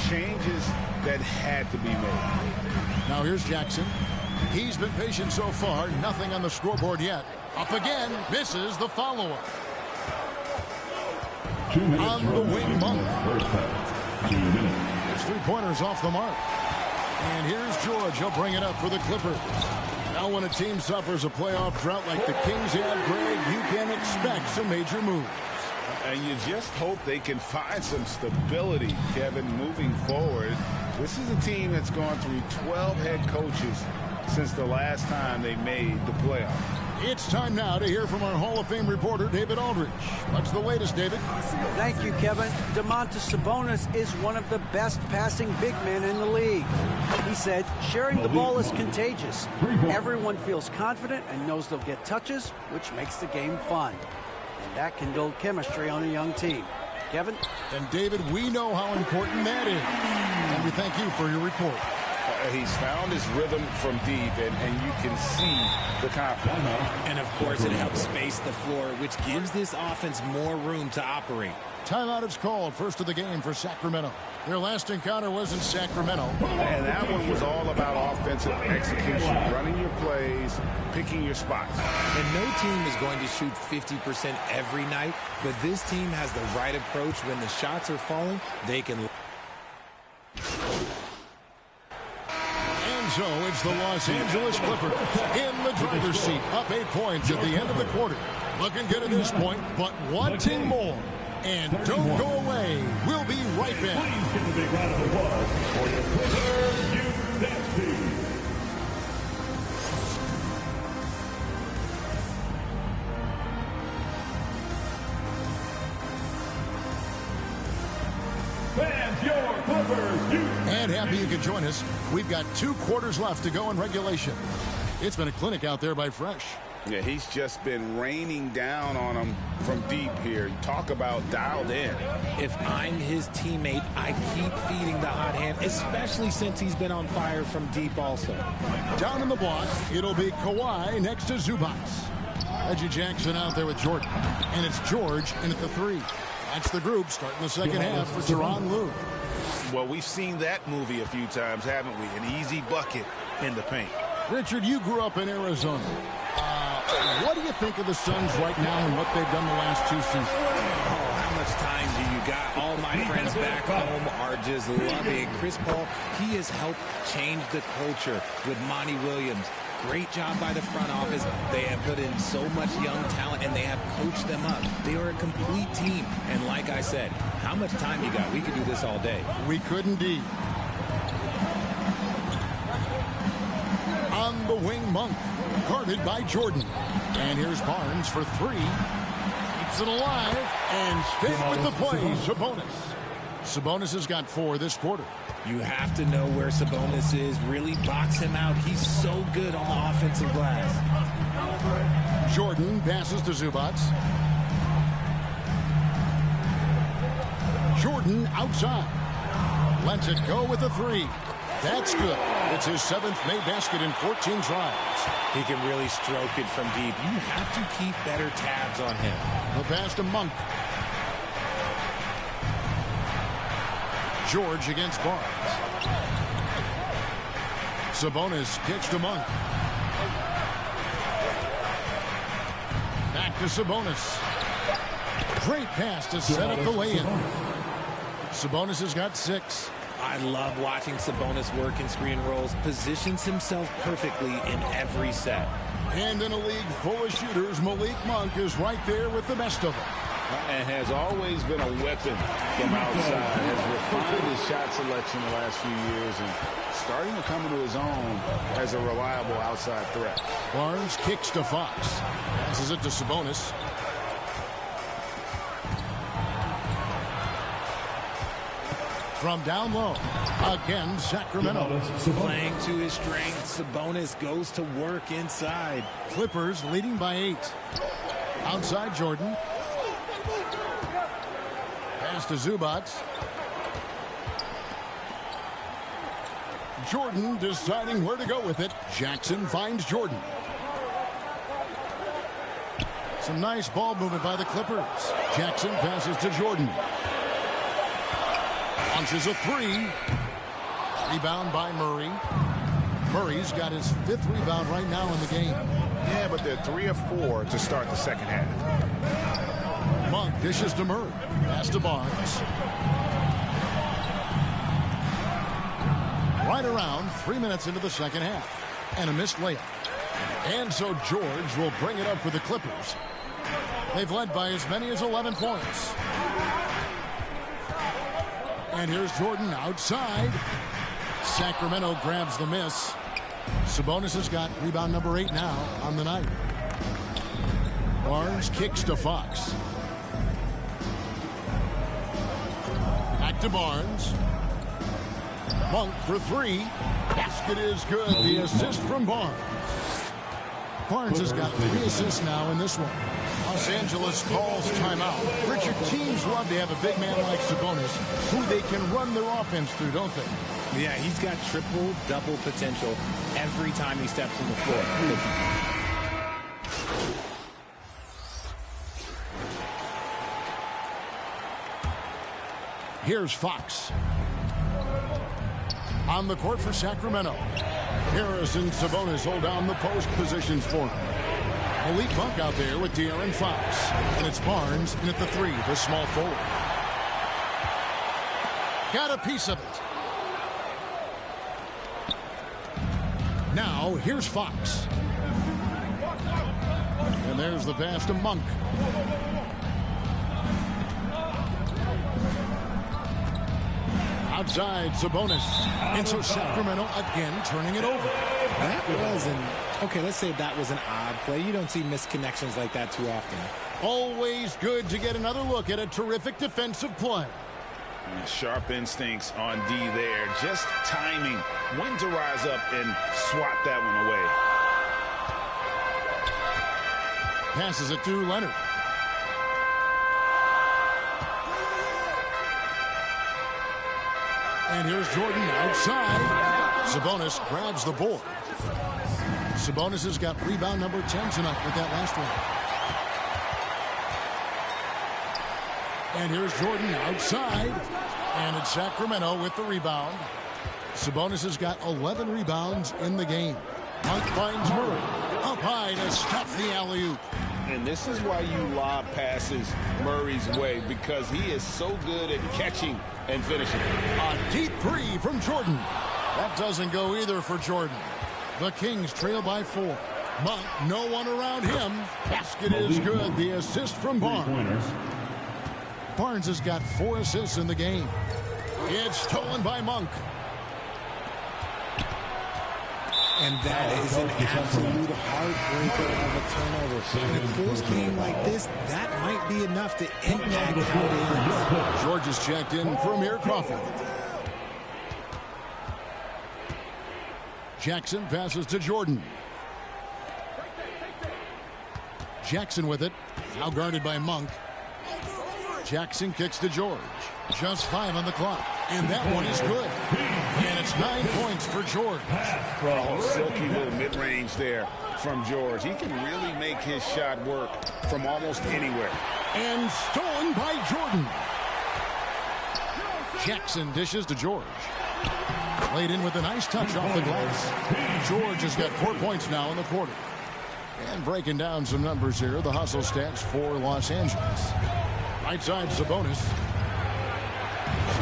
changes that had to be made. Now here's Jackson. He's been patient so far. Nothing on the scoreboard yet. Up again. Misses the follow-up. On the wing, Monk. 2 minutes. There's 3-pointers off the mark. And here's George. He'll bring it up for the Clippers. Now when a team suffers a playoff drought like the Kings have, Greg, you can expect some major moves. And you just hope they can find some stability, Kevin, moving forward. This is a team that's gone through 12 head coaches since the last time they made the playoffs. It's time now to hear from our Hall of Fame reporter, David Aldridge. What's the latest, David? Thank you, Kevin. Domantas Sabonis is one of the best passing big men in the league. He said, sharing the ball is contagious. Everyone feels confident and knows they'll get touches, which makes the game fun. And that can build chemistry on a young team. Kevin? And David, we know how important that is. And we thank you for your report. He's found his rhythm from deep, and you can see the confidence. And, of course, it helps space the floor, which gives this offense more room to operate. Timeout is called. First of the game for Sacramento. Their last encounter was in Sacramento. And that one was all about offensive execution, running your plays, picking your spots. And no team is going to shoot 50% every night, but this team has the right approach. When the shots are falling, they can... So it's the Los Angeles Clippers in the driver's seat, up 8 points at the end of the quarter. Looking good at this point, but wanting more. And don't go away. We'll be right back. Please give a big round of applause for your Clippers team. Fans, your Clippers. And happy you could join us. We've got 2 quarters left to go in regulation. It's been a clinic out there by Fresh. Yeah, he's just been raining down on him from deep here. Talk about dialed in. If I'm his teammate, I keep feeding the hot hand, especially since he's been on fire from deep also. Down in the block, it'll be Kawhi next to Zubac. Reggie Jackson out there with Jordan. And it's George in at the 3. That's the group starting the second half for Tyronn Lue. Well, we've seen that movie a few times, haven't we? An easy bucket in the paint. Richard, you grew up in Arizona. What do you think of the Suns right now and what they've done the last 2 seasons? Oh, how much time do you got? All my friends back home are just loving Chris Paul. He has helped change the culture with Monty Williams. Great job by the front office. They have put in so much young talent, and they have coached them up. They are a complete team. And like I said, how much time you got? We could do this all day. We could indeed. On the wing, Monk. Guarded by Jordan. And here's Barnes for 3. Keeps it alive. And stay with the play, Sabonis. Sabonis has got 4 this quarter. You have to know where Sabonis is. Really box him out. He's so good on the offensive glass. Jordan passes to Zubac. Jordan outside. Lets it go with a 3. That's good. It's his 7th made basket in 14 tries. He can really stroke it from deep. You have to keep better tabs on him. The pass to Monk. George against Barnes. Sabonis kicks to Monk. Back to Sabonis. Great pass to set up the lay-in. Sabonis has got 6. I love watching Sabonis work in screen rolls. Positions himself perfectly in every set. And in a league full of shooters, Malik Monk is right there with the best of them. And has always been a weapon from outside. Has refined his shot selection the last few years and starting to come into his own as a reliable outside threat. Barnes kicks to Fox. Passes it to Sabonis. From down low, again, Sacramento. Playing to his strength, Sabonis goes to work inside. Clippers leading by 8. Outside Jordan. Pass to Zubac. Jordan deciding where to go with it. Jackson finds Jordan. Some nice ball movement by the Clippers. Jackson passes to Jordan. Launches a 3. Rebound by Murray. Murray's got his 5th rebound right now in the game. Yeah, but they're 3 of 4 to start the second half. Monk dishes to Murray. Pass to Barnes. Right around 3 minutes into the second half. And a missed layup. And so George will bring it up for the Clippers. They've led by as many as 11 points. And here's Jordan outside. Sacramento grabs the miss. Sabonis has got rebound number 8 now on the night. Barnes kicks to Fox. Back to Barnes. Monk for 3. Basket is good. The assist from Barnes. Barnes has got 3 assists now in this one. Los Angeles calls timeout. Richard, teams love to have a big man like Sabonis who they can run their offense through, don't they? Yeah, he's got triple-double potential every time he steps on the floor. Here's Fox. On the court for Sacramento. Harris and Sabonis hold down the post positions for him. Malik Monk out there with De'Aaron Fox. And it's Barnes in at the 3, the small forward. Got a piece of it. Now, here's Fox. And there's the pass to Monk. Outside, Sabonis. And so Sacramento again turning it over. That was okay, let's say that was an odd play. You don't see misconnections like that too often. Always good to get another look at a terrific defensive play. Sharp instincts on D there. Just timing when to rise up and swat that one away. Passes it to Leonard. And here's Jordan outside. Sabonis grabs the board. Sabonis has got rebound number 10 tonight with that last one. And here's Jordan outside. And it's Sacramento with the rebound. Sabonis has got 11 rebounds in the game. Monk finds Murray. Up high to stop the alley-oop. And this is why you lob passes Murray's way, because he is so good at catching and finishing. A deep 3 from Jordan. That doesn't go either for Jordan. The Kings trail by 4. Monk, no one around him. Basket is good. The assist from Barnes. Barnes has got 4 assists in the game. It's stolen by Monk. And that is an absolute heartbreaker of a turnover. In a close game like this, that might be enough to impact how it ends. George is checked in for Amir Crawford. Jackson passes to Jordan. Jackson with it. Now guarded by Monk. Jackson kicks to George. Just 5 on the clock. And that one is good. And it's 9 points for George. Silky little mid-range there from George. He can really make his shot work from almost anywhere. And stolen by Jordan. Jackson dishes to George. Played in with a nice touch off the glass. George has got 4 points now in the quarter. And breaking down some numbers here, the hustle stats for Los Angeles. Right side, Sabonis.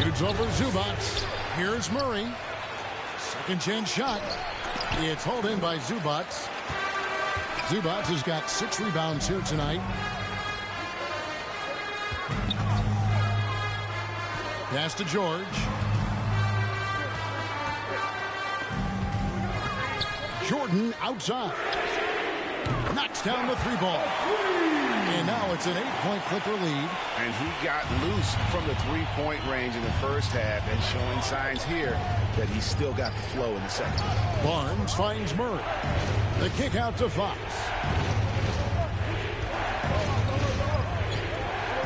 Shoots over Zubac. Here's Murray. Second chance shot. It's hauled in by Zubac. Zubac has got 6 rebounds here tonight. Pass to George. Jordan outside. Knocks down the 3-ball. And now it's an 8-point Clipper lead. And he got loose from the 3-point range in the first half and showing signs here that he's still got the flow in the second. Barnes finds Murray. The kick out to Fox.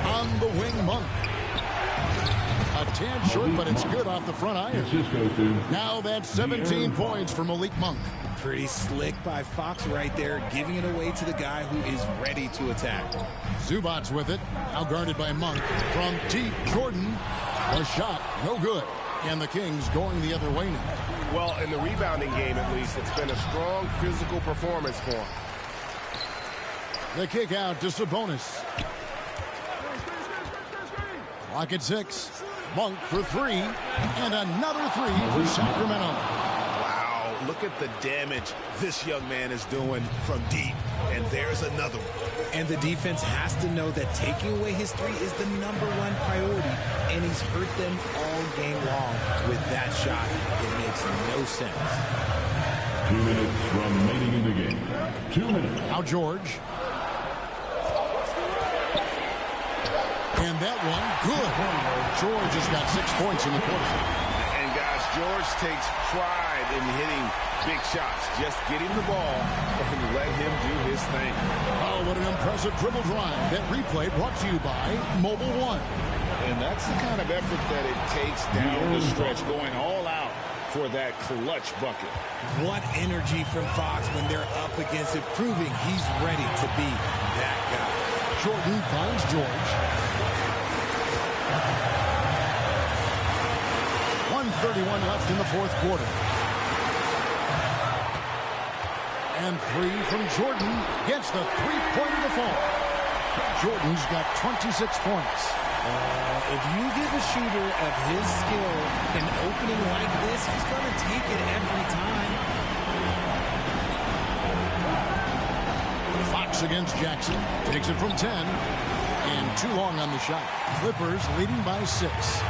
On the wing, Monk. A tad short, but it's good off the front iron. Now that's 17 points for Malik Monk. Pretty slick by Fox right there, giving it away to the guy who is ready to attack. Zubats with it, now guarded by Monk. From deep, Jordan. A shot, no good. And the Kings going the other way now. Well, in the rebounding game, at least, it's been a strong physical performance for him. The kick out to Sabonis. Clock at 6. Monk for 3. And another 3 for Sacramento. Wow, look at the damage this young man is doing from deep. And there's another one. And the defense has to know that taking away his 3 is the #1 priority. And he's hurt them all game long with that shot. It makes no sense. 2 minutes remaining in the game. 2 minutes. Now George. And that one, good. George has got 6 points in the quarter. And guys, George takes pride in hitting big shots. Just get him the ball and let him do his thing. Oh, what an impressive dribble drive. That replay brought to you by Mobile One. And that's the kind of effort that it takes down the stretch, going all out for that clutch bucket. What energy from Fox when they're up against it, proving he's ready to be that guy. Jordan finds George. 1:31 left in the fourth quarter. And 3 from Jordan gets the 3-pointer to fall. Jordan's got 26 points. If you give a shooter of his skill an opening like this, he's going to take it every time. Fox against Jackson. Takes it from 10. And too long on the shot. Clippers leading by 6.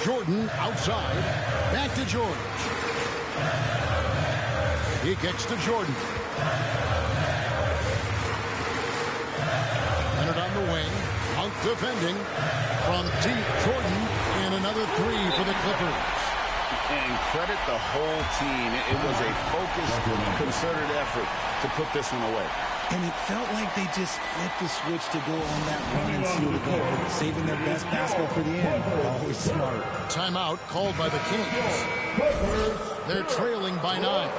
Jordan outside. Back to George. He kicks to Jordan. Leonard on the wing. Monk defending. From deep, Jordan. And another 3 for the Clippers. And credit the whole team. It was a focused, concerted effort to put this one away. And it felt like they just flipped the switch to go on that run and seal the game, saving their best basketball for the end. Always smart. Timeout called by the Kings. They're trailing by 9.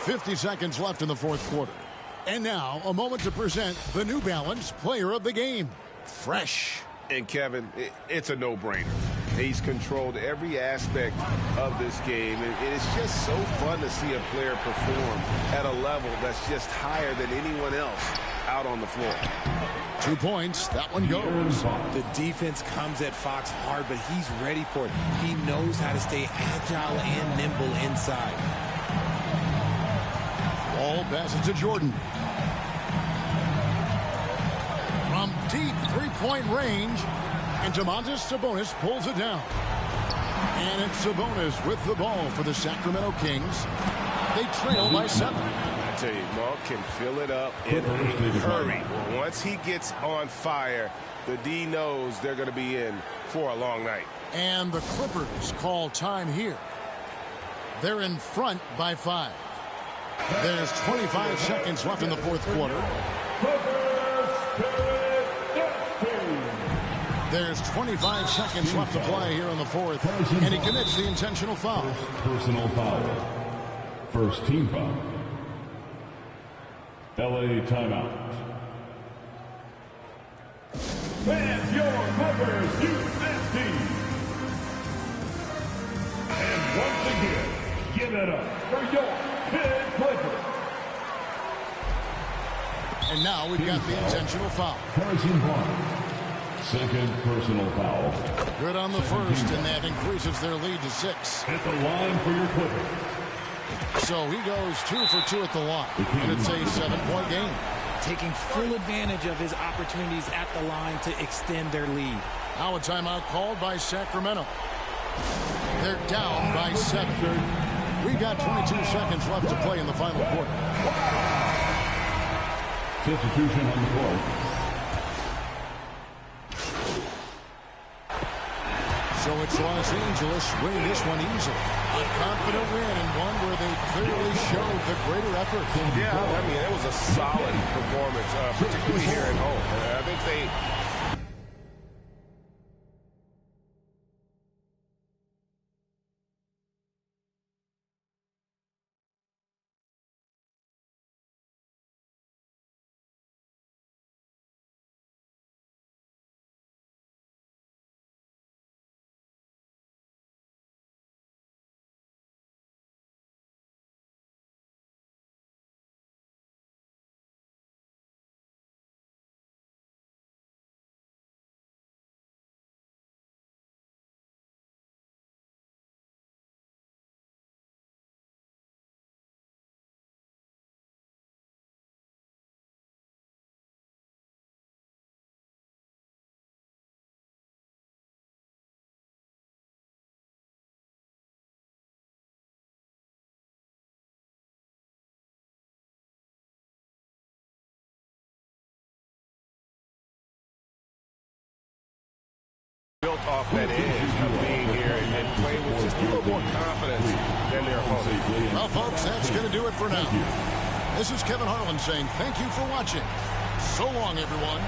50 seconds left in the fourth quarter. And now, a moment to present the New Balance Player of the Game. Fresh. And Kevin, it's a no-brainer. He's controlled every aspect of this game. And it's just so fun to see a player perform at a level that's just higher than anyone else out on the floor. 2 points. That one goes. The defense comes at Fox hard, but he's ready for it. He knows how to stay agile and nimble inside. Ball passes to Jordan. From deep 3-point range. And Domantas Sabonis pulls it down. And it's Sabonis with the ball for the Sacramento Kings. They trail by 7. I tell you, Mark can fill it up in a hurry. Once he gets on fire, the D knows they're going to be in for a long night. And the Clippers call time here. They're in front by 5. There's 25 seconds left in the fourth quarter. There's 25 seconds left to play here in the fourth, and he commits the intentional foul. Personal foul. First team foul. LA timeout. And your Clippers use this team. And once again, give it up for your Kid Clippers. And now we've got the intentional foul. Harrison Barnes. Second personal foul. Good on the first, and that increases their lead to 6. At the line for your Clippers. So he goes 2 for 2 at the line, and it's a 7-point game. Taking full advantage of his opportunities at the line to extend their lead. Now a timeout called by Sacramento. They're down by 7. We've got 22 seconds left to play in the final quarter. Substitution on the court. So it's Los Angeles winning this one easily. A confident win and one where they clearly showed the greater effort. Yeah, I mean, it was a solid performance, particularly here at home. I think they... built off that edge of being here and playing with just a little more confidence than their opponent. Well, folks, that's going to do it for now. This is Kevin Harlan saying thank you for watching. So long, everyone.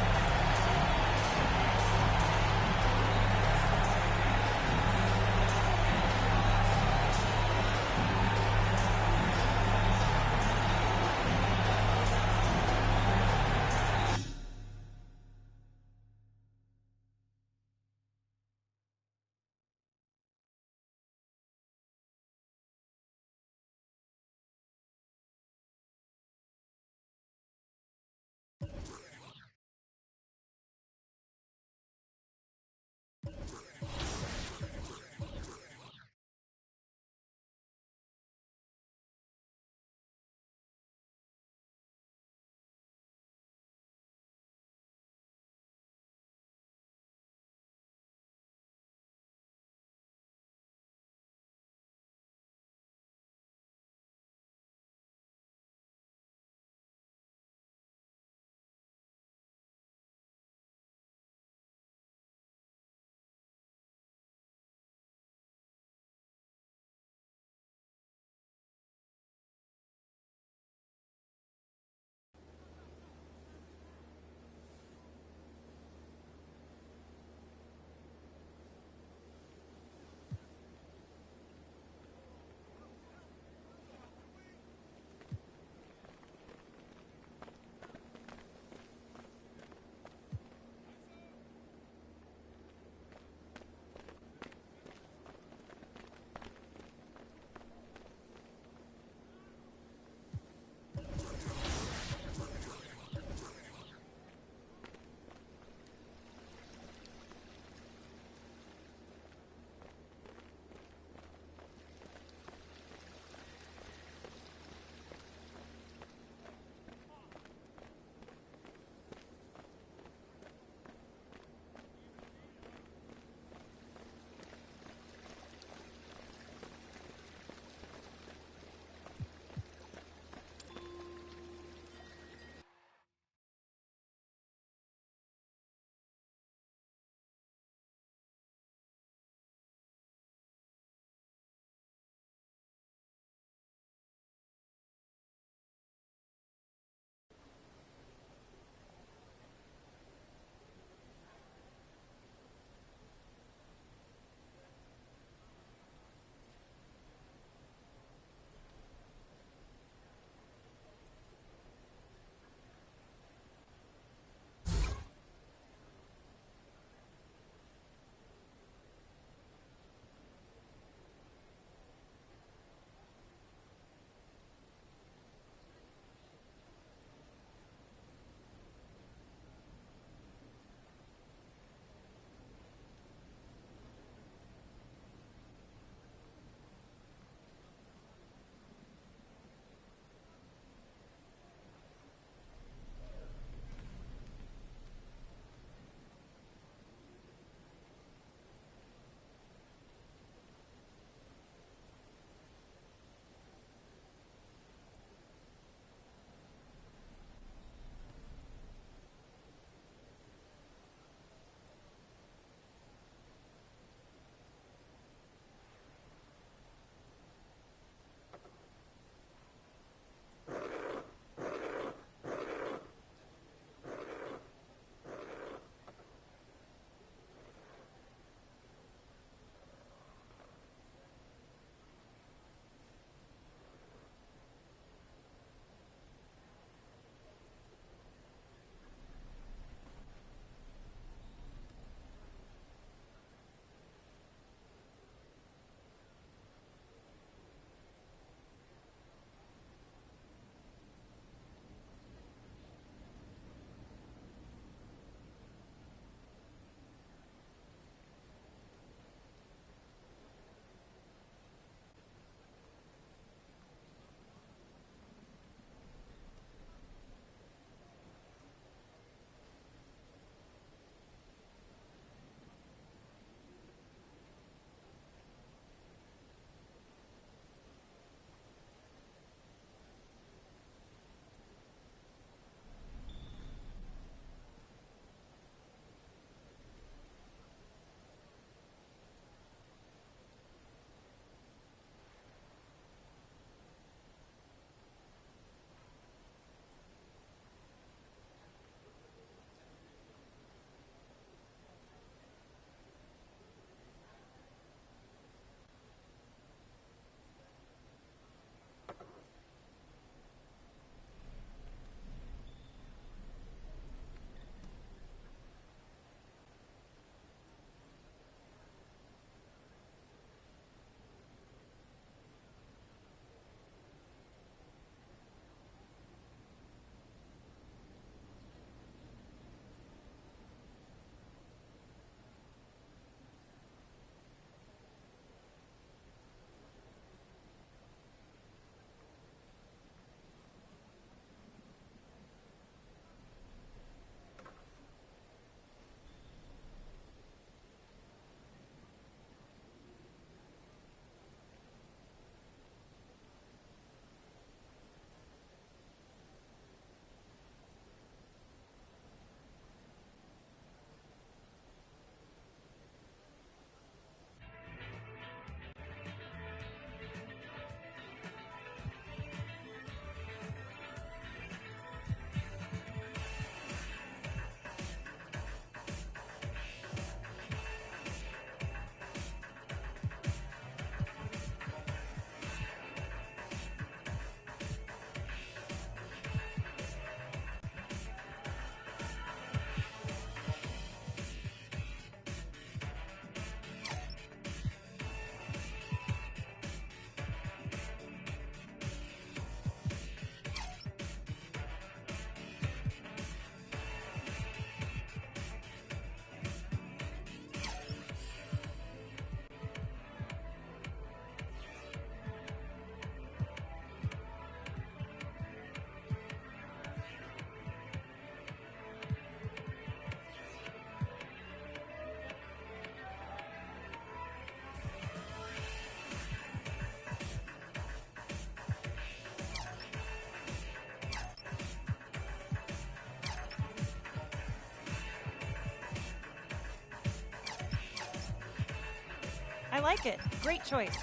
I like it. Great choice.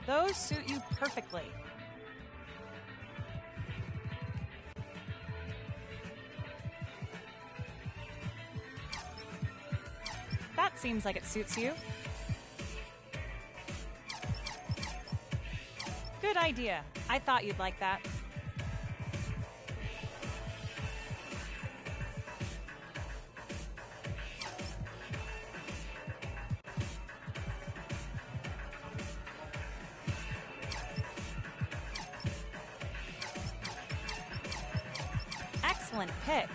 Those suit you perfectly. That seems like it suits you. Good idea. I thought you'd like that. Excellent pick.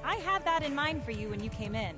I had that in mind for you when you came in.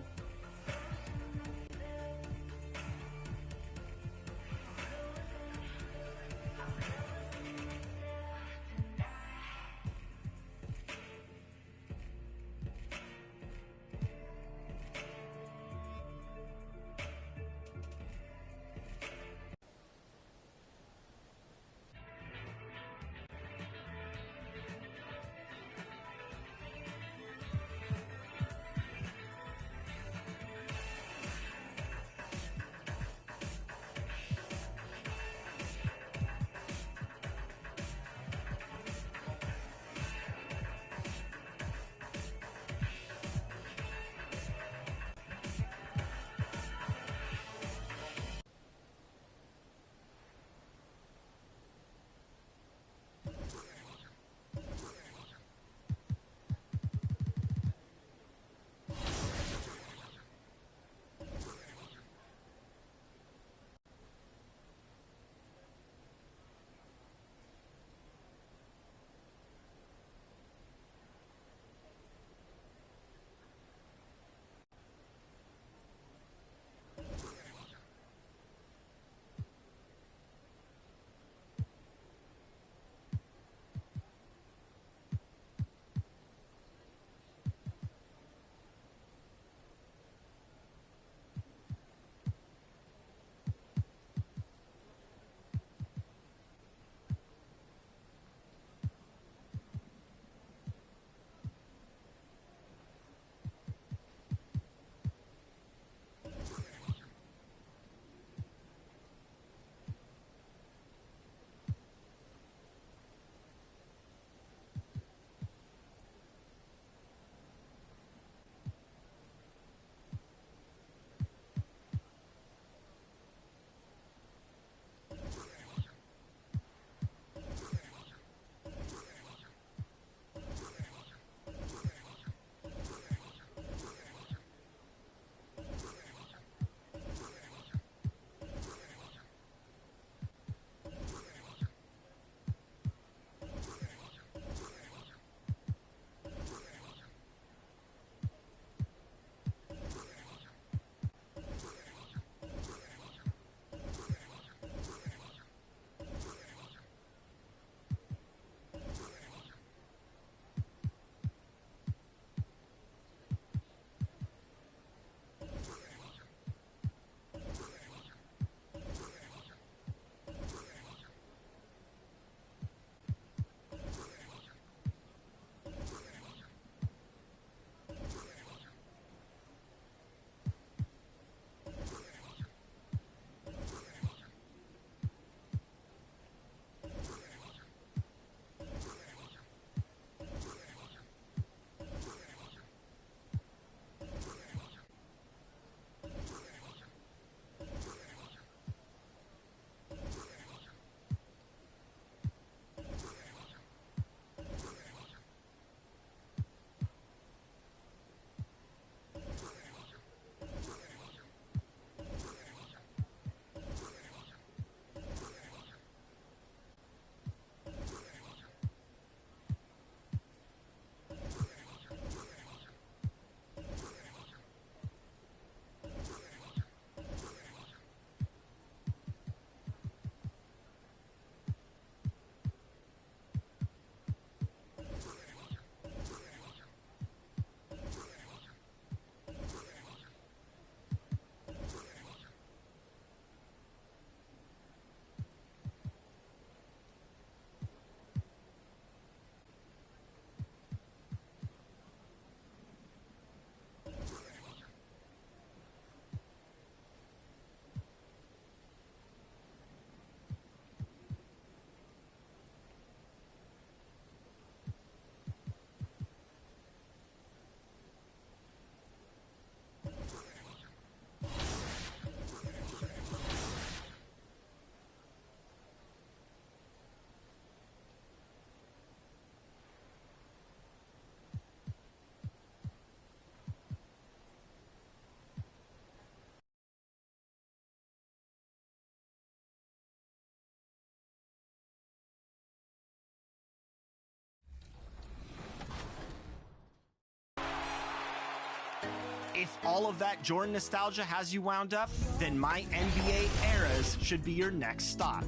If all of that Jordan nostalgia has you wound up, then My NBA Eras should be your next stop.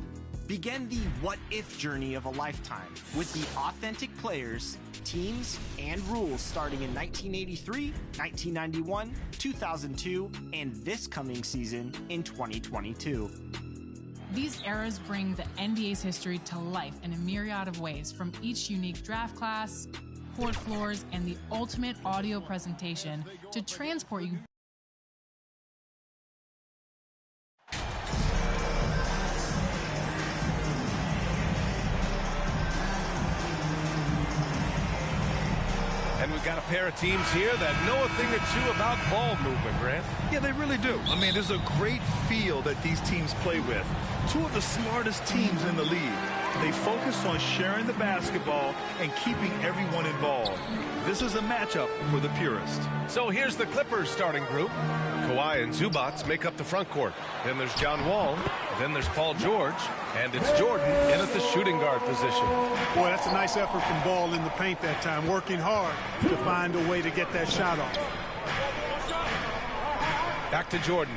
Begin the what-if journey of a lifetime with the authentic players, teams, and rules starting in 1983, 1991, 2002, and this coming season in 2022. These eras bring the NBA's history to life in a myriad of ways, from each unique draft class, court floors, and the ultimate audio presentation to transport you. And we've got a pair of teams here that know a thing or two about ball movement, Grant. Yeah, they really do. I mean, there's a great feel that these teams play with. Two of the smartest teams in the league. They focus on sharing the basketball and keeping everyone involved. This is a matchup for the purist. So here's the Clippers starting group. Kawhi and Zubats make up the front court. Then there's John Wall. Then there's Paul George. And it's Jordan in at the shooting guard position. Boy, that's a nice effort from Ball in the paint that time, working hard to find a way to get that shot off. Back to Jordan.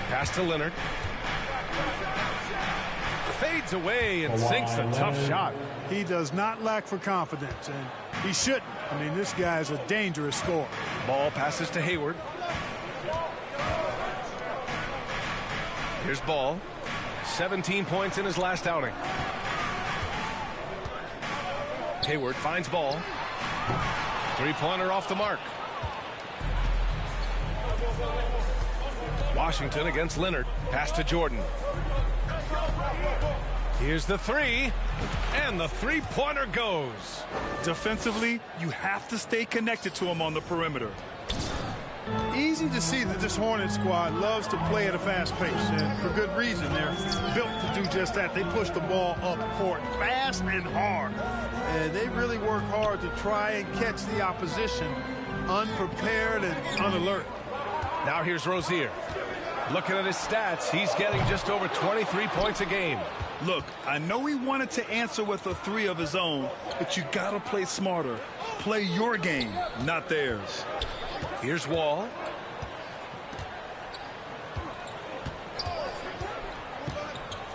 Pass to Leonard. Fades away and sinks a tough shot. He does not lack for confidence, and he shouldn't. I mean, this guy is a dangerous scorer. Ball passes to Hayward. Here's Ball. 17 points in his last outing. Hayward finds Ball. Three-pointer off the mark. Washington against Leonard. Pass to Jordan. Here's the three, and the three-pointer goes. Defensively, you have to stay connected to him on the perimeter. Easy to see that this Hornets squad loves to play at a fast pace, and for good reason. They're built to do just that. They push the ball up court fast and hard, and they really work hard to try and catch the opposition unprepared and unalert. Now here's Rozier. Looking at his stats, he's getting just over 23 points a game. Look, I know he wanted to answer with a three of his own, but you got to play smarter. Play your game, not theirs. Here's Wall.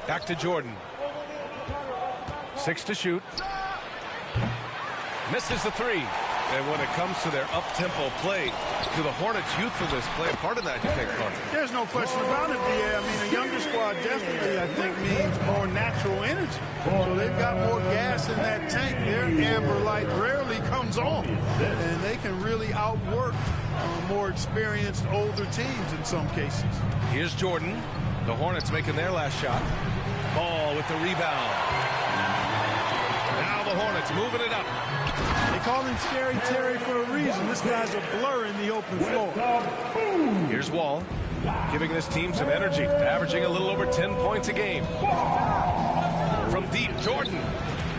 Back to Jordan. 6 to shoot. Misses the three. And when it comes to their up-tempo play, to the Hornets' youthfulness play a part of that, you think, Carter? There's no question about it, D.A. I mean, a younger squad definitely, I think, means more natural energy. So they've got more gas in that tank. Their amber light rarely comes on. And they can really outwork more experienced, older teams in some cases. Here's Jordan. The Hornets making their last shot. Ball with the rebound. Now the Hornets moving it up. They call him Scary Terry for a reason. This guy's a blur in the open floor. Here's Wall, giving this team some energy, averaging a little over 10 points a game. From deep, Jordan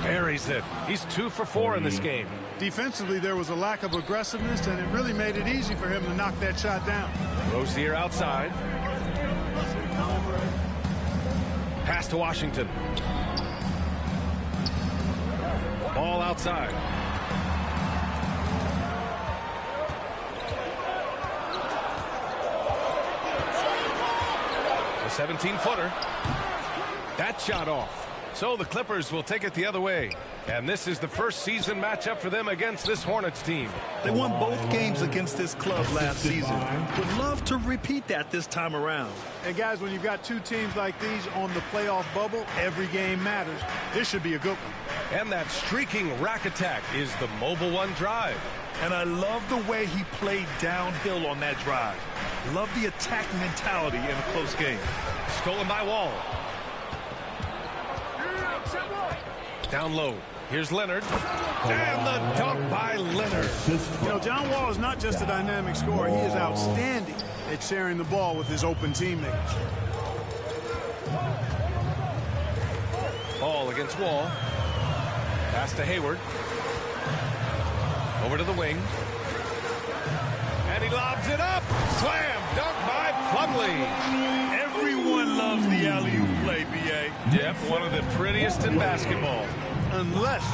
buries it. He's 2 for 4 in this game. Defensively, there was a lack of aggressiveness, and it really made it easy for him to knock that shot down. Rozier outside. Pass to Washington. Ball outside. The 17-footer. That shot off. So the Clippers will take it the other way. And this is the first season matchup for them against this Hornets team. They won both games against this club last season. Would love to repeat that this time around. And guys, when you've got two teams like these on the playoff bubble, every game matters. This should be a good one. And that streaking rack attack is the Mobile One drive. And I love the way he played downhill on that drive. Love the attack mentality in a close game. Stolen by Wall. Down low. Here's Leonard. And the dunk by Leonard. You know, John Wall is not just a dynamic scorer. He is outstanding at sharing the ball with his open teammates. Ball against Wall. Pass to Hayward. Over to the wing. And he lobs it up. Slam dunk by Plumlee. Everyone loves the alley-oop play, B.A. Yep, one of the prettiest in basketball. Unless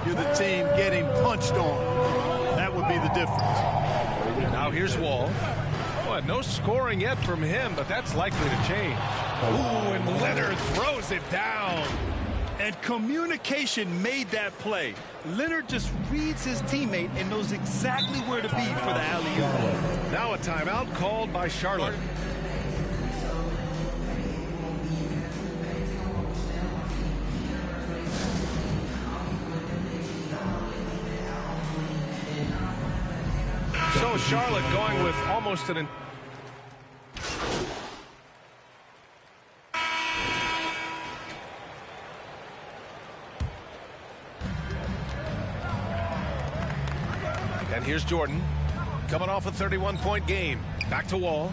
you're the team getting punched on. That that would be the difference. Now here's Wall. Well, no scoring yet from him, but that's likely to change. Ooh, and Leonard throws it down. And communication made that play. Leonard just reads his teammate and knows exactly where to be for the alley-oop. Now a timeout called by Charlotte. So Charlotte going with almost an... And here's Jordan, coming off a 31-point game. Back to Wall.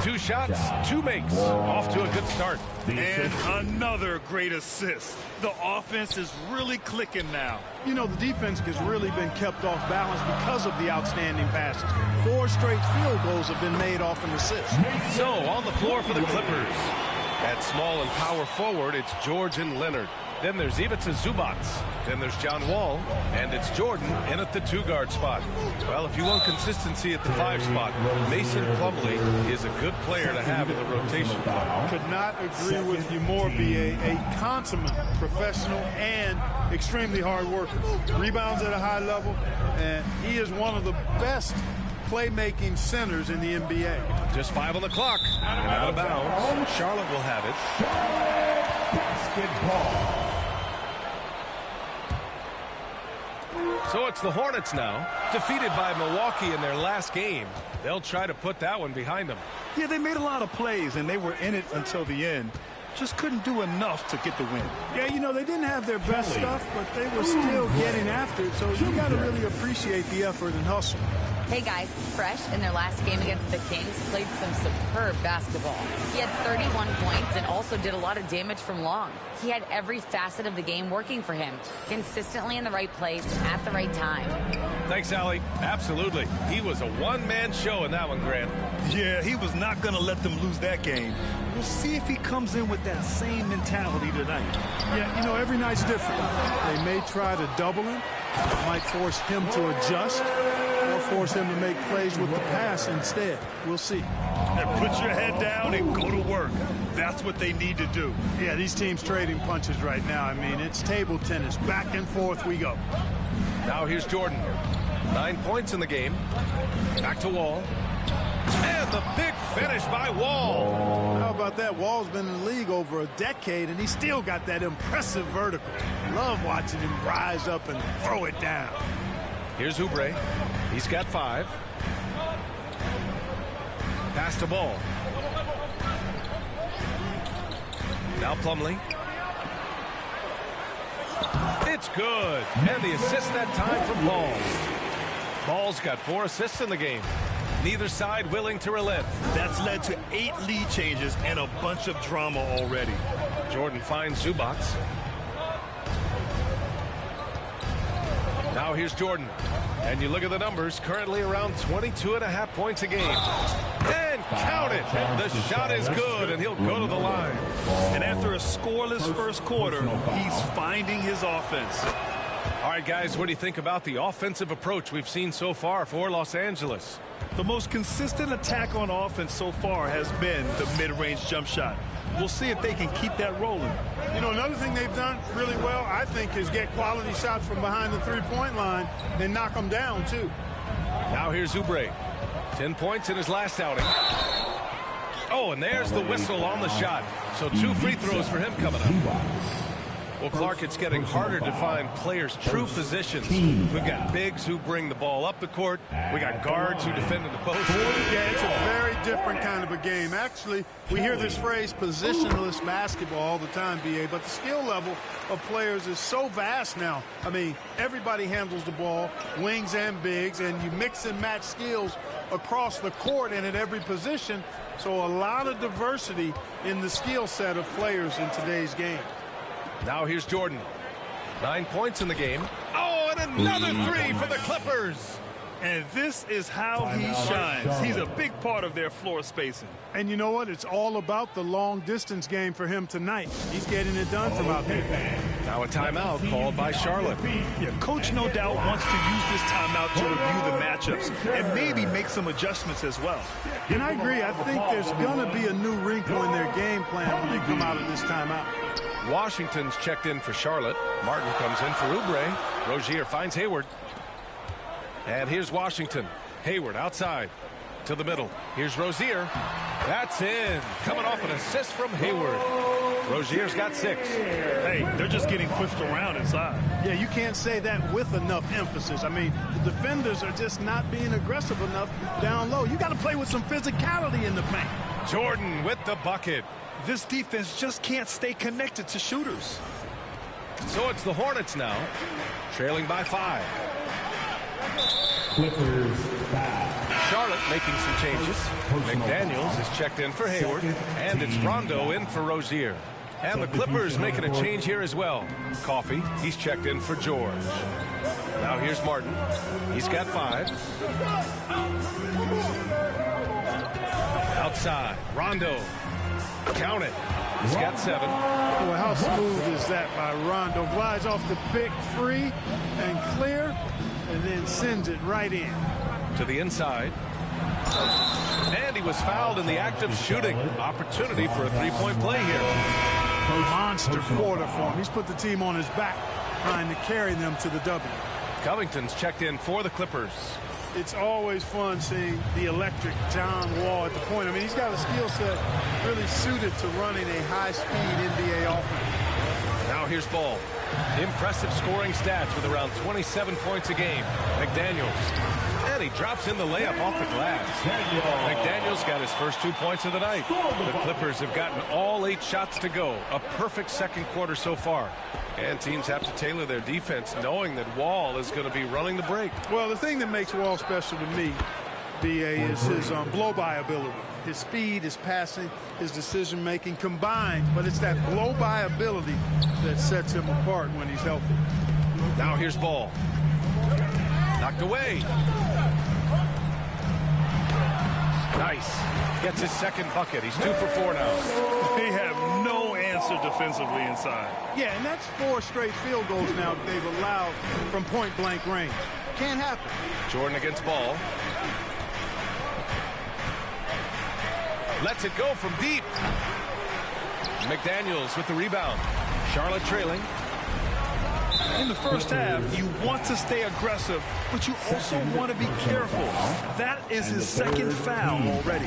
2 shots, 2 makes. Off to a good start. And another great assist. The offense is really clicking now. You know, the defense has really been kept off balance because of the outstanding passes. 4 straight field goals have been made off an assist. So, on the floor for the Clippers. At small and power forward, it's George and Leonard. Then there's Ivica Zubac. Then there's John Wall. And it's Jordan in at the 2-guard spot. Well, if you want consistency at the 5 spot, Mason Plumlee is a good player to have in the rotation. Could not agree with you more, B.A. A consummate professional and extremely hard worker. Rebounds at a high level, and he is one of the best playmaking centers in the NBA. Just 5 on the clock. And out of bounds. Charlotte will have it. Basketball. So it's the Hornets now, defeated by Milwaukee in their last game. They'll try to put that one behind them. Yeah, they made a lot of plays, and they were in it until the end. Just couldn't do enough to get the win. Yeah, you know, they didn't have their best stuff, but they were still getting after it, so you got to really appreciate the effort and hustle. Hey guys, Fresh in their last game against the Kings played some superb basketball. He had 31 points and also did a lot of damage from long. He had every facet of the game working for him, consistently in the right place at the right time. Thanks, Allie. Absolutely. He was a one-man show in that one, Grant. Yeah, he was not going to let them lose that game. We'll see if he comes in with that same mentality tonight. Yeah, you know, every night's different. They may try to double him, might force him to adjust, or force him to make plays with the pass instead. We'll see. And put your head down and go to work. That's what they need to do. Yeah, these teams trading punches right now. I mean, it's table tennis. Back and forth we go. Now here's Jordan. 9 points in the game. Back to Wall. And the big finish by Wall. How about that? Wall's been in the league over a decade, and he's still got that impressive vertical. Love watching him rise up and throw it down. Here's Oubre. He's got 5. Pass to Ball. Now Plumlee. It's good. And the assist that time from Ball. Ball's got 4 assists in the game. Neither side willing to relent. That's led to 8 lead changes and a bunch of drama already. Jordan finds Zubac. Now here's Jordan. And you look at the numbers, currently around 22.5 points a game. And count it. The shot is good, and he'll go to the line. And after a scoreless first quarter, he's finding his offense. All right, guys, what do you think about the offensive approach we've seen so far for Los Angeles? The most consistent attack on offense so far has been the mid-range jump shot. We'll see if they can keep that rolling. You know, another thing they've done really well, I think, is get quality shots from behind the three-point line and knock them down, too. Now here's Oubre. 10 points in his last outing. Oh, and there's the whistle on the shot. So 2 free throws for him coming up. Well, Clark, it's getting harder to find players' true positions. We've got bigs who bring the ball up the court. We got guards who defend in the post. Yeah, it's a very different kind of a game. Actually, we hear this phrase positionless basketball all the time, B.A., but the skill level of players is so vast now. I mean, everybody handles the ball, wings and bigs, and you mix and match skills across the court and at every position. So a lot of diversity in the skill set of players in today's game. Now here's Jordan. 9 points in the game. Oh, and another 3 for the Clippers. And this is how he shines. He's a big part of their floor spacing. And you know what? It's all about the long distance game for him tonight. He's getting it done from out there. Now a timeout called by Charlotte. Yeah, Coach no doubt wants to use this timeout to review the matchups and maybe make some adjustments as well. And I agree. I think there's going to be a new wrinkle in their game plan when they come out of this timeout. Washington's checked in for Charlotte. Martin comes in for Oubre. Rozier finds Hayward. And here's Washington. Hayward outside to the middle. Here's Rozier. That's in. Coming off an assist from Hayward. Rozier's got 6. Hey, they're just getting pushed around inside. Yeah, you can't say that with enough emphasis. I mean, the defenders are just not being aggressive enough down low. You got to play with some physicality in the paint. Jordan with the bucket. This defense just can't stay connected to shooters. So it's the Hornets now, trailing by 5. Clippers Charlotte making some changes. McDaniels is checked in for Hayward, and it's Rondo in for Rozier. And the Clippers making a change here as well. Coffey, he's checked in for George. Now here's Martin. He's got 5. Outside, Rondo. Count it. He's got 7. Boy, how smooth is that by Rondo? Glides off the pick free and clear, and then sends it right in. To the inside. And he was fouled in the act of shooting. Opportunity for a 3-point play here. Monster quarter for him. He's put the team on his back, trying to carry them to the W. Covington's checked in for the Clippers. It's always fun seeing the electric John Wall at the point. I mean, he's got a skill set really suited to running a high-speed NBA offense. Now here's Ball. Impressive scoring stats with around 27 points a game. McDaniels. And he drops in the layup off the glass. McDaniels got his first 2 points of the night. The Clippers have gotten all 8 shots to go. A perfect second quarter so far. And teams have to tailor their defense knowing that Wall is going to be running the break. Well, the thing that makes Wall special to me, B.A., is his blow-by ability. His speed, his passing, his decision-making combined. But it's that blow-by ability that sets him apart when he's healthy. Now here's Ball. Knocked away. Nice. Gets his second bucket. He's 2 for 4 now. They have no answer defensively inside. Yeah, and that's 4 straight field goals now they've allowed from point-blank range. Can't happen. Jordan against Ball. Lets it go from deep. McDaniels with the rebound. Charlotte trailing. In the first half, you want to stay aggressive, but you also want to be careful. That is his second foul already.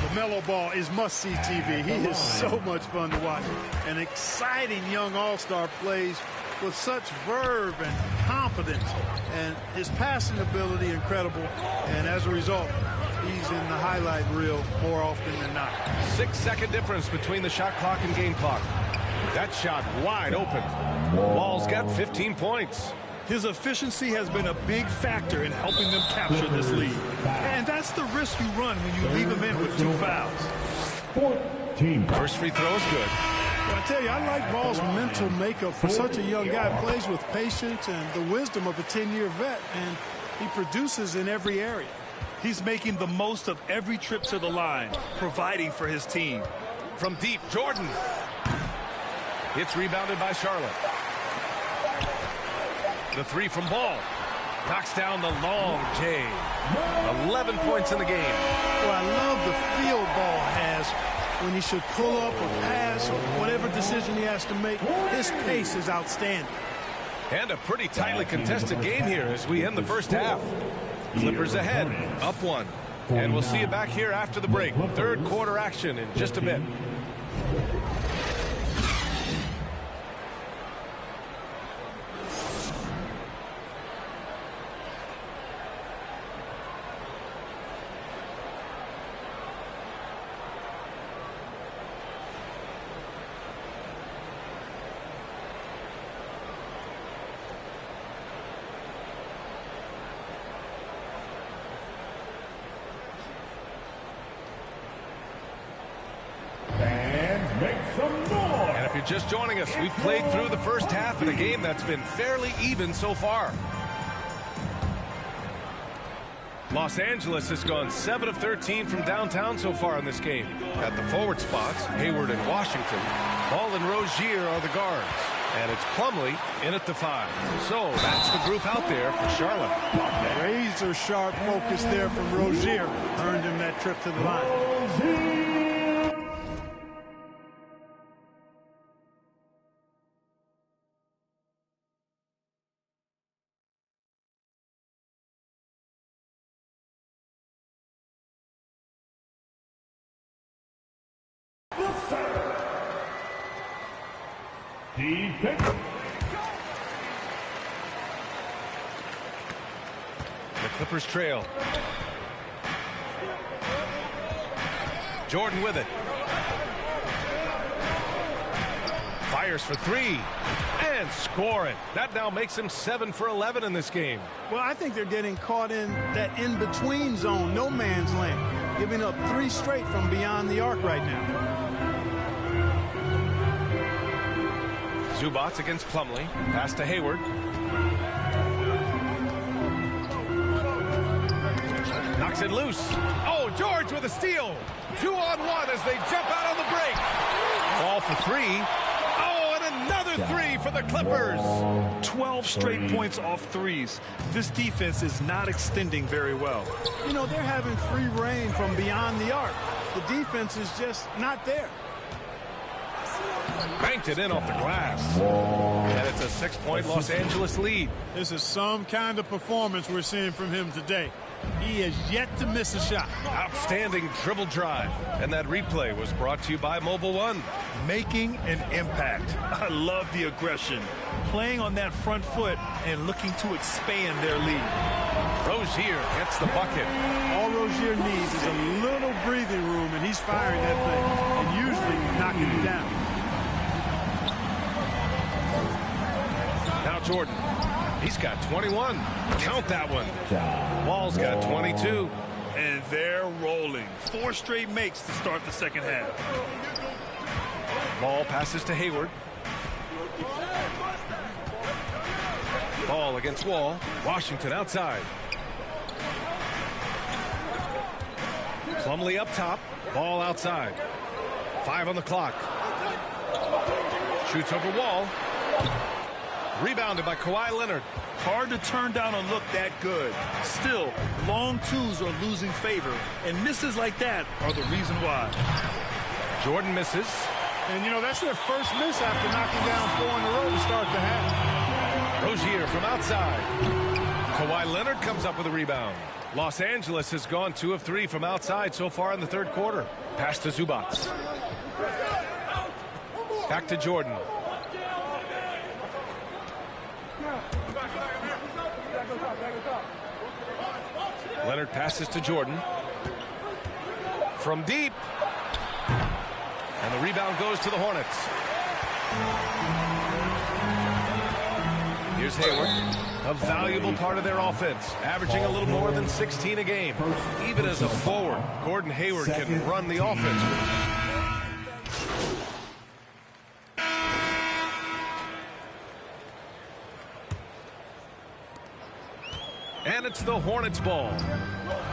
LaMelo Ball is must-see TV. He is so much fun to watch. An exciting young all-star, plays with such verve and confidence, and his passing ability incredible. And as a result, he's in the highlight reel more often than not. 6-second difference between the shot clock and game clock. That shot wide open. Ball's got 15 points. His efficiency has been a big factor in helping them capture this lead. And that's the risk you run when you leave them in with 2 fouls. First free throw is good. Well, I tell you, I like Ball's mental makeup for such a young guy. Plays with patience and the wisdom of a 10-year vet, and he produces in every area. He's making the most of every trip to the line, providing for his team. From deep, Jordan. It's rebounded by Charlotte. The 3 from Ball. Knocks down the long J. 11 points in the game. Well, I love the feel Ball has when he should pull up or pass or whatever decision he has to make. His pace is outstanding. And a pretty tightly contested game here as we end the first half. Clippers ahead, up 1. And we'll see you back here after the break. Third quarter action in just a bit. And if you're just joining us, we've played through the first half in a game that's been fairly even so far. Los Angeles has gone 7 of 13 from downtown so far in this game. At the forward spots, Hayward and Washington. Ball and Rozier are the guards. And it's Plumlee in at the 5. So that's the group out there for Charlotte. Razor sharp focus there from Rozier. Earned him that trip to the line. The Clippers trail. Jordan with it. Fires for 3 and scoring. That now makes him 7 for 11 in this game. Well, I think they're getting caught in that in-between zone, no man's land, giving up 3 straight from beyond the arc right now. Zubac against Plumlee. Pass to Hayward. Knocks it loose. Oh, George with a steal. 2-on-1 as they jump out on the break. Ball for 3. Oh, and another 3 for the Clippers. 12 straight points off threes. This defense is not extending very well. You know, they're having free reign from beyond the arc. The defense is just not there. Banked it in off the glass. And it's a 6-point Los Angeles lead. This is some kind of performance we're seeing from him today. He has yet to miss a shot. Outstanding dribble drive. And that replay was brought to you by Mobile One. Making an impact. I love the aggression. Playing on that front foot and looking to expand their lead. Rozier gets the bucket. All Rozier needs is a little breathing room, and he's firing that thing and usually knocking it down. Now Jordan. He's got 21. Count that one. Wall's got 22. And they're rolling. 4 straight makes to start the second half. Ball passes to Hayward. Ball against Wall. Washington outside. Plumlee up top. Ball outside. 5 on the clock. Shoots over Wall. Rebounded by Kawhi Leonard. Hard to turn down a look that good. Still, long twos are losing favor, and misses like that are the reason why. Jordan misses. And, you know, that's their first miss after knocking down 4 in a row to start the half. Rozier from outside. Kawhi Leonard comes up with a rebound. Los Angeles has gone 2 of 3 from outside so far in the third quarter. Pass to Zubac. Back to Jordan. Leonard passes to Jordan. From deep. And the rebound goes to the Hornets. Here's Hayward. A valuable part of their offense. Averaging a little more than 16 a game. Even as a forward, Gordon Hayward can run the offense. And it's the Hornets ball.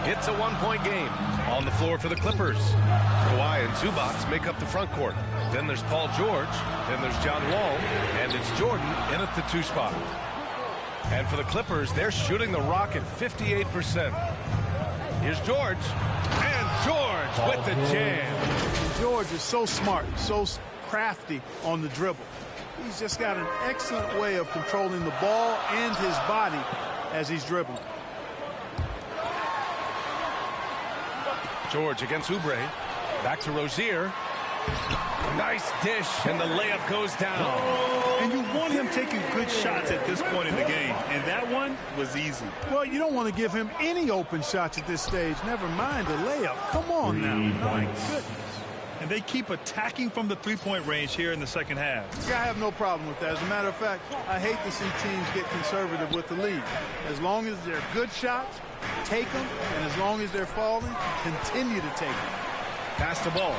It's a 1-point game. On the floor for the Clippers. Kawhi and Zubac make up the front court. Then there's Paul George. Then there's John Wall. And it's Jordan in at the 2 spot. And for the Clippers, they're shooting the rock at 58%. Here's George. And George with the jam. George is so smart, so crafty on the dribble. He's just got an excellent way of controlling the ball and his body as he's dribbling. George against Oubre. Back to Rozier. Nice dish, and the layup goes down. And you want him taking good shots at this point in the game, and that one was easy. Well, you don't want to give him any open shots at this stage, never mind a layup. Come on now. My goodness. And they keep attacking from the 3-point range here in the second half. Yeah, I have no problem with that. As a matter of fact, I hate to see teams get conservative with the lead. As long as they're good shots, take them, and as long as they're falling, continue to take them. Pass the ball.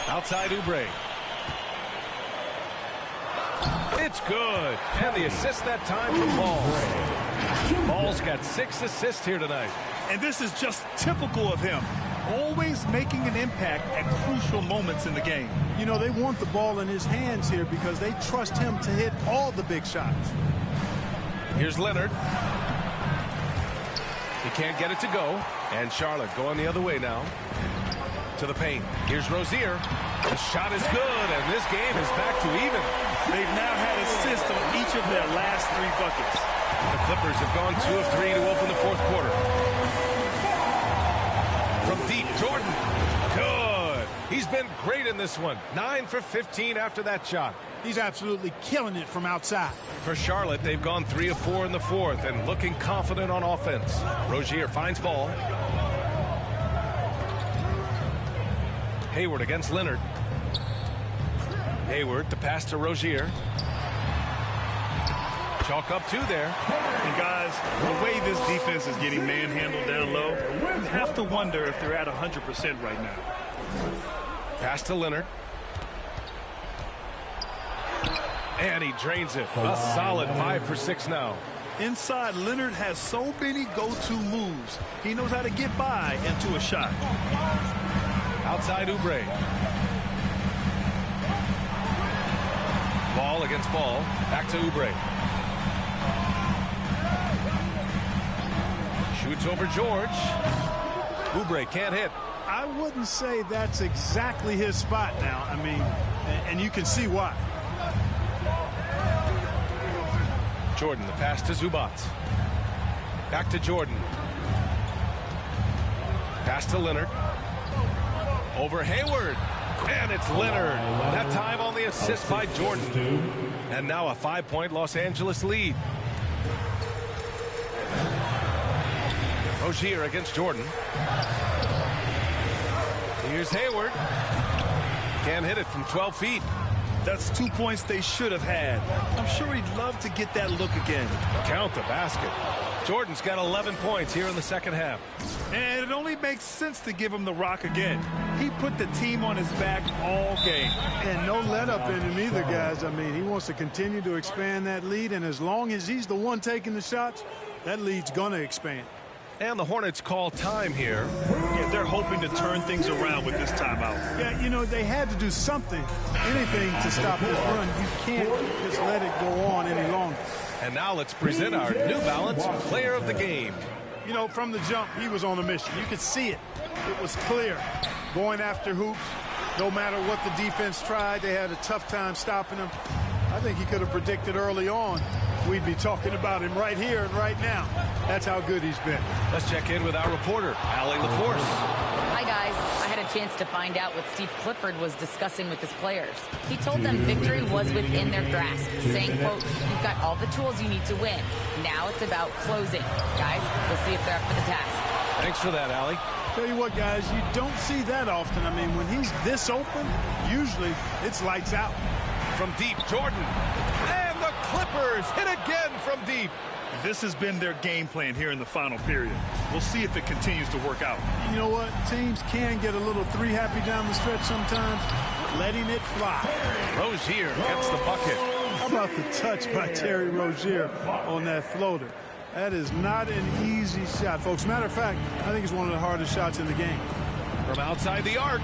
Outside Oubre. It's good. And the assist that time from Ball. Ball's got 6 assists here tonight. And this is just typical of him. Always making an impact at crucial moments in the game. You know, they want the ball in his hands here because they trust him to hit all the big shots. Here's Leonard. He can't get it to go. And Charlotte going the other way now. To the paint. Here's Rozier. The shot is good, and this game is back to even. They've now had assists on each of their last 3 buckets. The Clippers have gone 2 of 3 to open the 4th quarter. From deep, Jordan. Good. He's been great in this one. 9 for 15 after that shot. He's absolutely killing it from outside. For Charlotte, they've gone 3 of 4 in the 4th and looking confident on offense. Rozier finds Ball. Hayward against Leonard. Hayward to pass to Rozier. Chalk up 2 there. And guys, the way this defense is getting manhandled down low, you have to wonder if they're at 100% right now. Pass to Leonard. And he drains it. A solid 5 for 6 now. Inside, Leonard has so many go-to moves. He knows how to get by into a shot. Outside Oubre. Ball against Ball. Back to Oubre. Shoots over George. Oubre can't hit. I wouldn't say that's exactly his spot now. I mean, and you can see why. Jordan, the pass to Zubac. Back to Jordan. Pass to Leonard. Over Hayward. And it's Leonard. That time on the assist by Jordan. And now a 5-point Los Angeles lead. Rozier against Jordan. Here's Hayward. Can't hit it from 12 feet. That's 2 points they should have had. I'm sure he'd love to get that look again. Count the basket. Jordan's got 11 points here in the second half. And it only makes sense to give him the rock again. He put the team on his back all game. And no let up in him either, guys. I mean, he wants to continue to expand that lead, and as long as he's the one taking the shots, that lead's going to expand. And the Hornets call time here. Yeah, they're hoping to turn things around with this timeout. Yeah, you know, they had to do something, anything to stop this run. You can't just let it go on any longer. And now let's present our New Balance Player of the Game. You know, from the jump, he was on a mission. You could see it. It was clear. Going after hoops, no matter what the defense tried, they had a tough time stopping him. I think he could have predicted early on we'd be talking about him right here and right now. That's how good he's been. Let's check in with our reporter, Allie LaForce. Hi, guys. I had a chance to find out what Steve Clifford was discussing with his players. He told them victory was within their grasp, saying, quote, "You've got all the tools you need to win. Now it's about closing. Guys, we'll see if they're up for the task." Thanks for that, Allie. Tell you what, guys, you don't see that often. I mean, when he's this open, usually it's lights out. From deep, Jordan. And the Clippers hit again from deep. This has been their game plan here in the final period. We'll see if it continues to work out. You know what? Teams can get a little three-happy down the stretch sometimes, letting it fly. Rozier gets the bucket. How about the touch by Terry Rozier on that floater? That is not an easy shot, folks. Matter of fact, I think it's one of the hardest shots in the game. From outside the arc.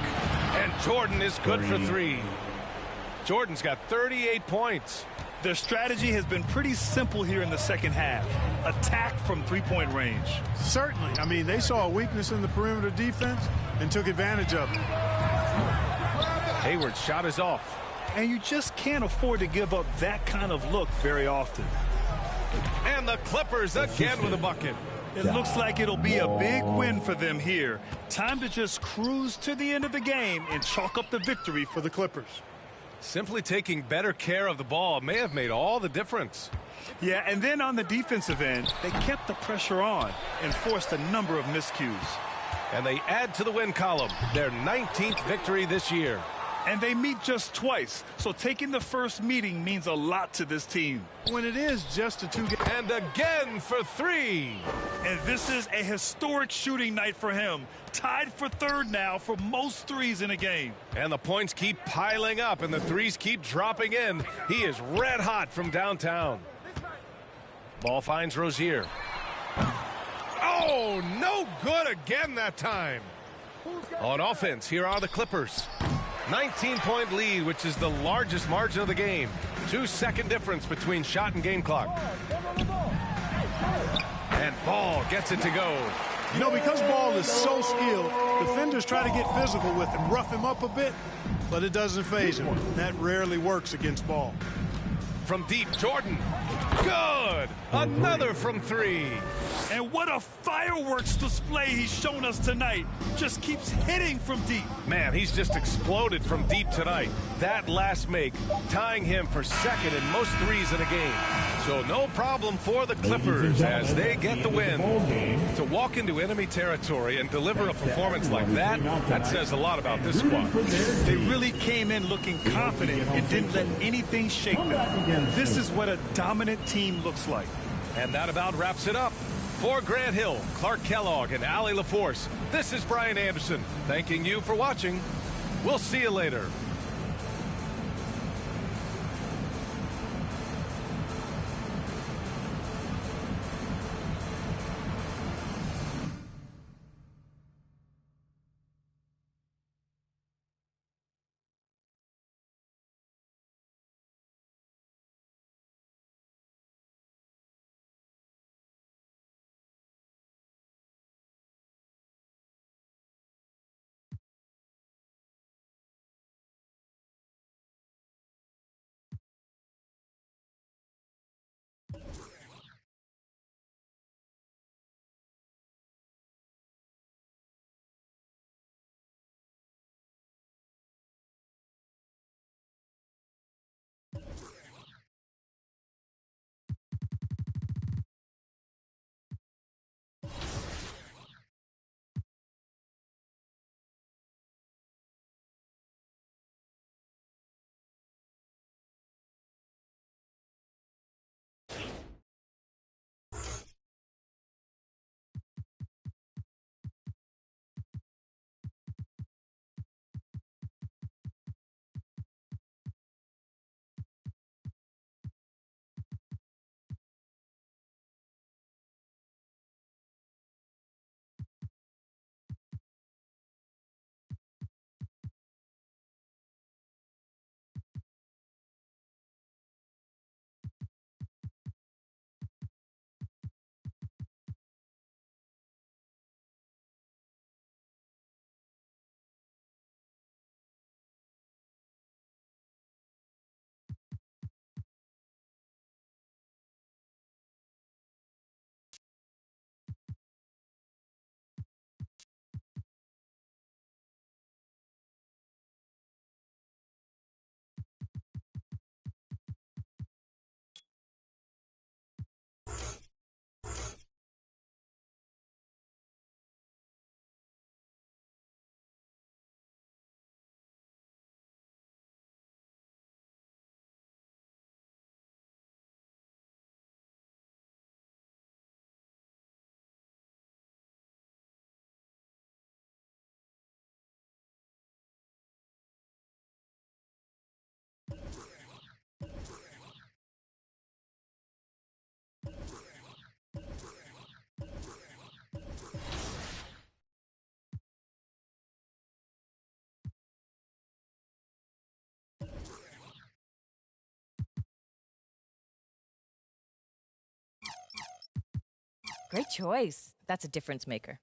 And Jordan is good for 3. Jordan's got 38 points. Their strategy has been pretty simple here in the second half. Attack from three-point range. Certainly. I mean, they saw a weakness in the perimeter defense and took advantage of it. Hayward's shot is off. And you just can't afford to give up that kind of look very often. And the Clippers again with a bucket. It looks like it'll be a big win for them here. Time to just cruise to the end of the game and chalk up the victory for the Clippers. Simply taking better care of the ball may have made all the difference. Yeah, and then on the defensive end, they kept the pressure on and forced a number of miscues. And they add to the win column, their 19th victory this year. And they meet just twice, so taking the first meeting means a lot to this team. When it is just a 2-game. And again for 3. And this is a historic shooting night for him. tied for third now for most threes in a game. And the points keep piling up, and the threes keep dropping in. He is red hot from downtown. Ball finds Rozier. Oh, no good again that time. On offense, here are the Clippers. 19-point lead, which is the largest margin of the game. 2-second difference between shot and game clock. And Ball gets it to go. You know, because Ball is so skilled, defenders try to get physical with him, rough him up a bit, but it doesn't faze him. That rarely works against Ball. From deep, Jordan. Good! Another from three. And what a fireworks display he's shown us tonight. Just keeps hitting from deep. Man, he's just exploded from deep tonight. That last make, tying him for second in most threes in a game. So no problem for the Clippers as they get the win. To walk into enemy territory and deliver a performance like that, that says a lot about this squad. They really came in looking confident and didn't let anything shake them. This is what a dominant team looks like. And that about wraps it up. For Grant Hill, Clark Kellogg, and Allie LaForce, this is Brian Anderson, thanking you for watching. We'll see you later. Great choice. That's a difference maker.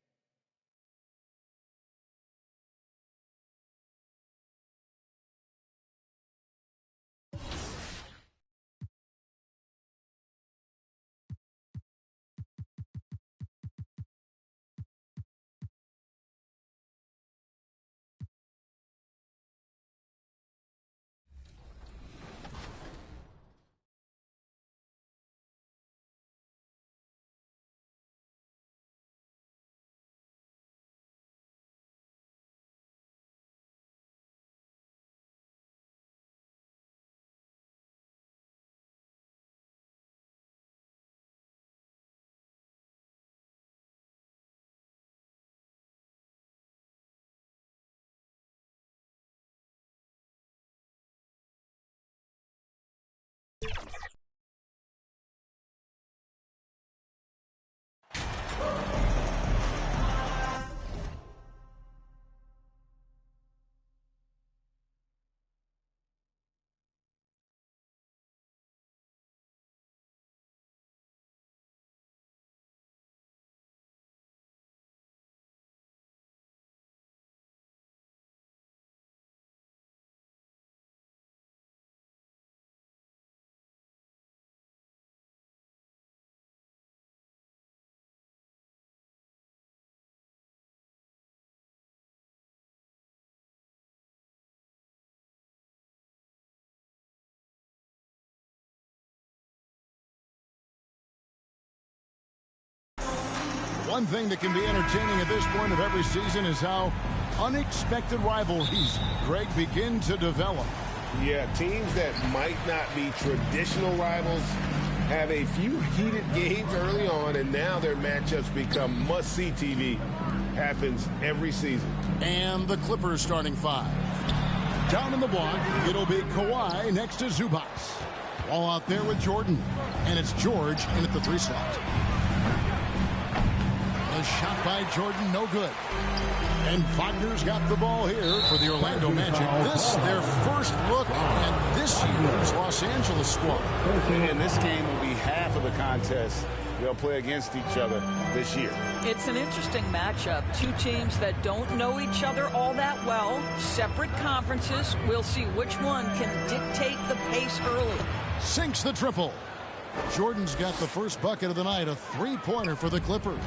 One thing that can be entertaining at this point of every season is how unexpected rivalries, Greg, begin to develop. Yeah, teams that might not be traditional rivals have a few heated games early on, and now their matchups become must-see TV. Happens every season. And the Clippers starting five. Down in the block, it'll be Kawhi next to Zubac. All out there with Jordan. And it's George in at the 3 slot. A shot by Jordan, no good. And Wagner's got the ball here for the Orlando Magic. This, their first look at this year's Los Angeles squad. And this game will be half of the contest they'll play against each other this year. It's an interesting matchup. Two teams that don't know each other all that well. Separate conferences. We'll see which one can dictate the pace early. Sinks the triple. Jordan's got the first bucket of the night, a 3-pointer for the Clippers.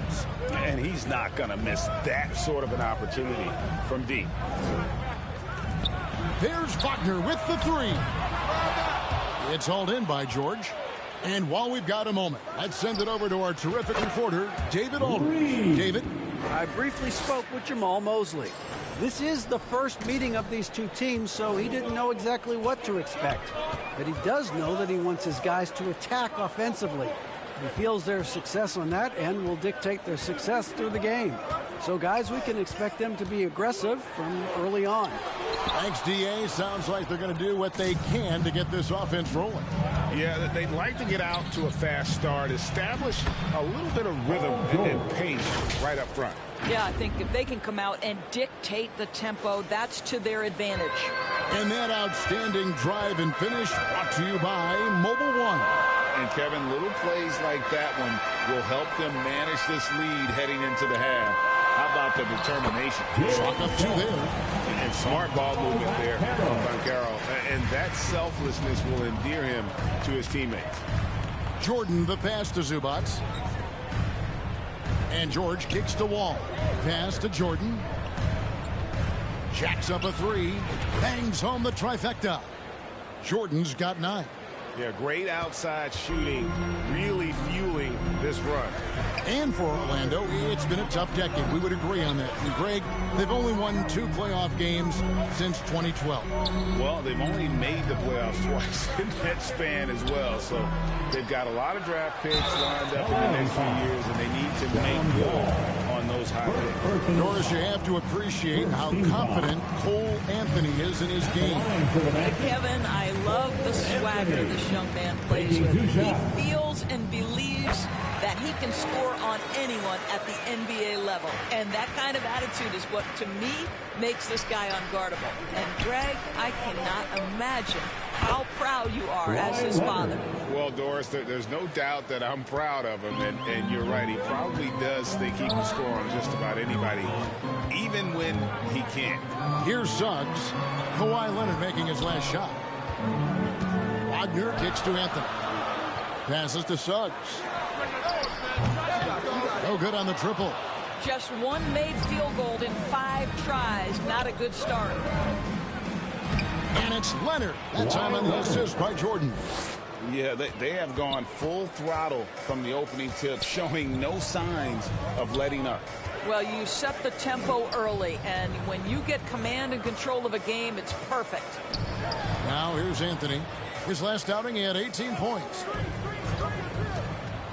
And he's not going to miss that sort of an opportunity from deep. There's Wagner with the 3. It's hauled in by George. And while we've got a moment, let's send it over to our terrific reporter, David Aldridge. David? I briefly spoke with Jamal Mosley. This is the first meeting of these two teams, so he didn't know exactly what to expect. But he does know that he wants his guys to attack offensively. He feels their success on that end will dictate their success through the game. So, guys, we can expect them to be aggressive from early on. Thanks, D.A. Sounds like they're going to do what they can to get this offense rolling. Yeah, they'd like to get out to a fast start, establish a little bit of rhythm and pace right up front. Yeah, I think if they can come out and dictate the tempo, that's to their advantage. And that outstanding drive and finish brought to you by Mobile One. And, Kevin, little plays like that one will help them manage this lead heading into the half. How about the determination? Chalk up 2 there. And smart ball movement there from Banchero. And that selflessness will endear him to his teammates. Jordan, the pass to Zubac. And George kicks to Wall. Pass to Jordan. Jacks up a 3. Bangs home the trifecta. Jordan's got 9. Yeah, great outside shooting, really fueling this run. And for Orlando, it's been a tough decade. We would agree on that. And Greg, they've only won 2 playoff games since 2012. Well, they've only made the playoffs twice in that span as well. So they've got a lot of draft picks lined up in the next few years, and they need to make good on those high picks. Norris, you have to appreciate how confident Cole Anthony is in his game. Kevin, I love the swagger this young man plays with. He feels and believes that he can score on anyone at the NBA level. And that kind of attitude is what, to me, makes this guy unguardable. And, Greg, I cannot imagine how proud you are as his father. Well, Doris, there's no doubt that I'm proud of him. And you're right, he probably does think he can score on just about anybody, even when he can't. Here's Suggs. Kawhi Leonard making his last shot. Wagner kicks to Anthony. Passes to Suggs. No good on the triple. Just one made field goal in 5 tries. Not a good start. And it's Leonard. That time on the assist by Jordan. Yeah, they have gone full throttle from the opening tip, showing no signs of letting up. Well, you set the tempo early, and when you get command and control of a game, it's perfect. Now here's Anthony. His last outing, he had 18 points.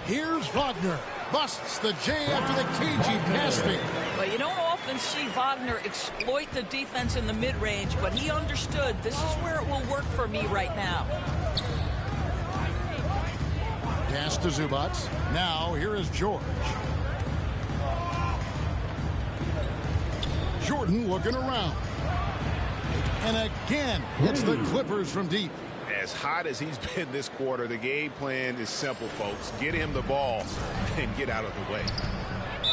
Here's Wagner. Busts the J after the cagey pass fake. Well, you don't often see Wagner exploit the defense in the mid-range, but he understood this is where it will work for me right now. Pass to Zubac. Now here is George. Jordan looking around. And again, it's the Clippers from deep. As hot as he's been this quarter, the game plan is simple, folks. Get him the ball and get out of the way.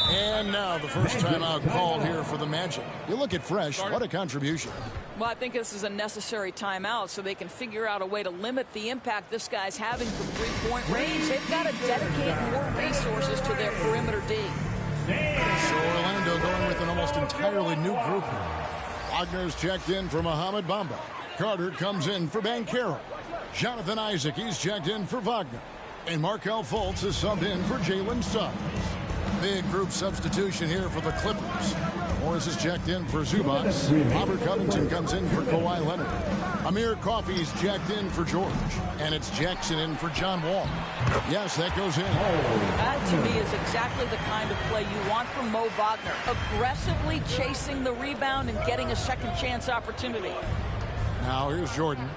And now the first timeout called here for the Magic. You look at Fresh, what a contribution. Well, I think this is a necessary timeout so they can figure out a way to limit the impact this guy's having from three-point range. They've got to dedicate more resources to their perimeter D. So Orlando going with an almost entirely new group here. Wagner's checked in for Mohamed Bamba. Carter comes in for Banchero. Jonathan Isaac, he's checked in for Wagner. And Markelle Fultz is subbed in for Jalen Suggs. Big group substitution here for the Clippers. Morris is checked in for Zubac. Robert Covington comes in for Kawhi Leonard. Amir Coffey's checked in for George. And it's Jackson in for John Wall. Yes, that goes in. That, to me, is exactly the kind of play you want from Mo Wagner. Aggressively chasing the rebound and getting a second chance opportunity. Now here's Jordan.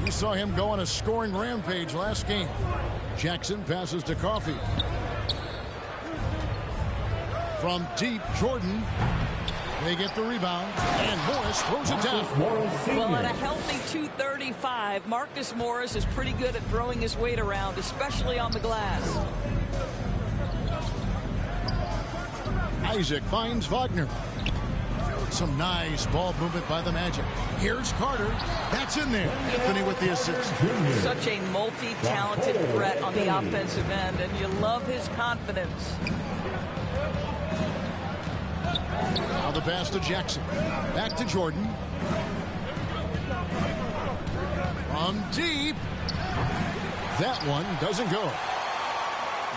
We saw him go on a scoring rampage last game. Jackson passes to Coffey. From deep, Jordan. They get the rebound, and Morris throws it down. Well, at a healthy 235, Marcus Morris is pretty good at throwing his weight around, especially on the glass. Isaac finds Wagner. Some nice ball movement by the Magic. Here's Carter. That's in there. Anthony with the assist. Such a multi-talented threat on the offensive end, and you love his confidence. Now the pass to Jackson. Back to Jordan. From deep. That one doesn't go.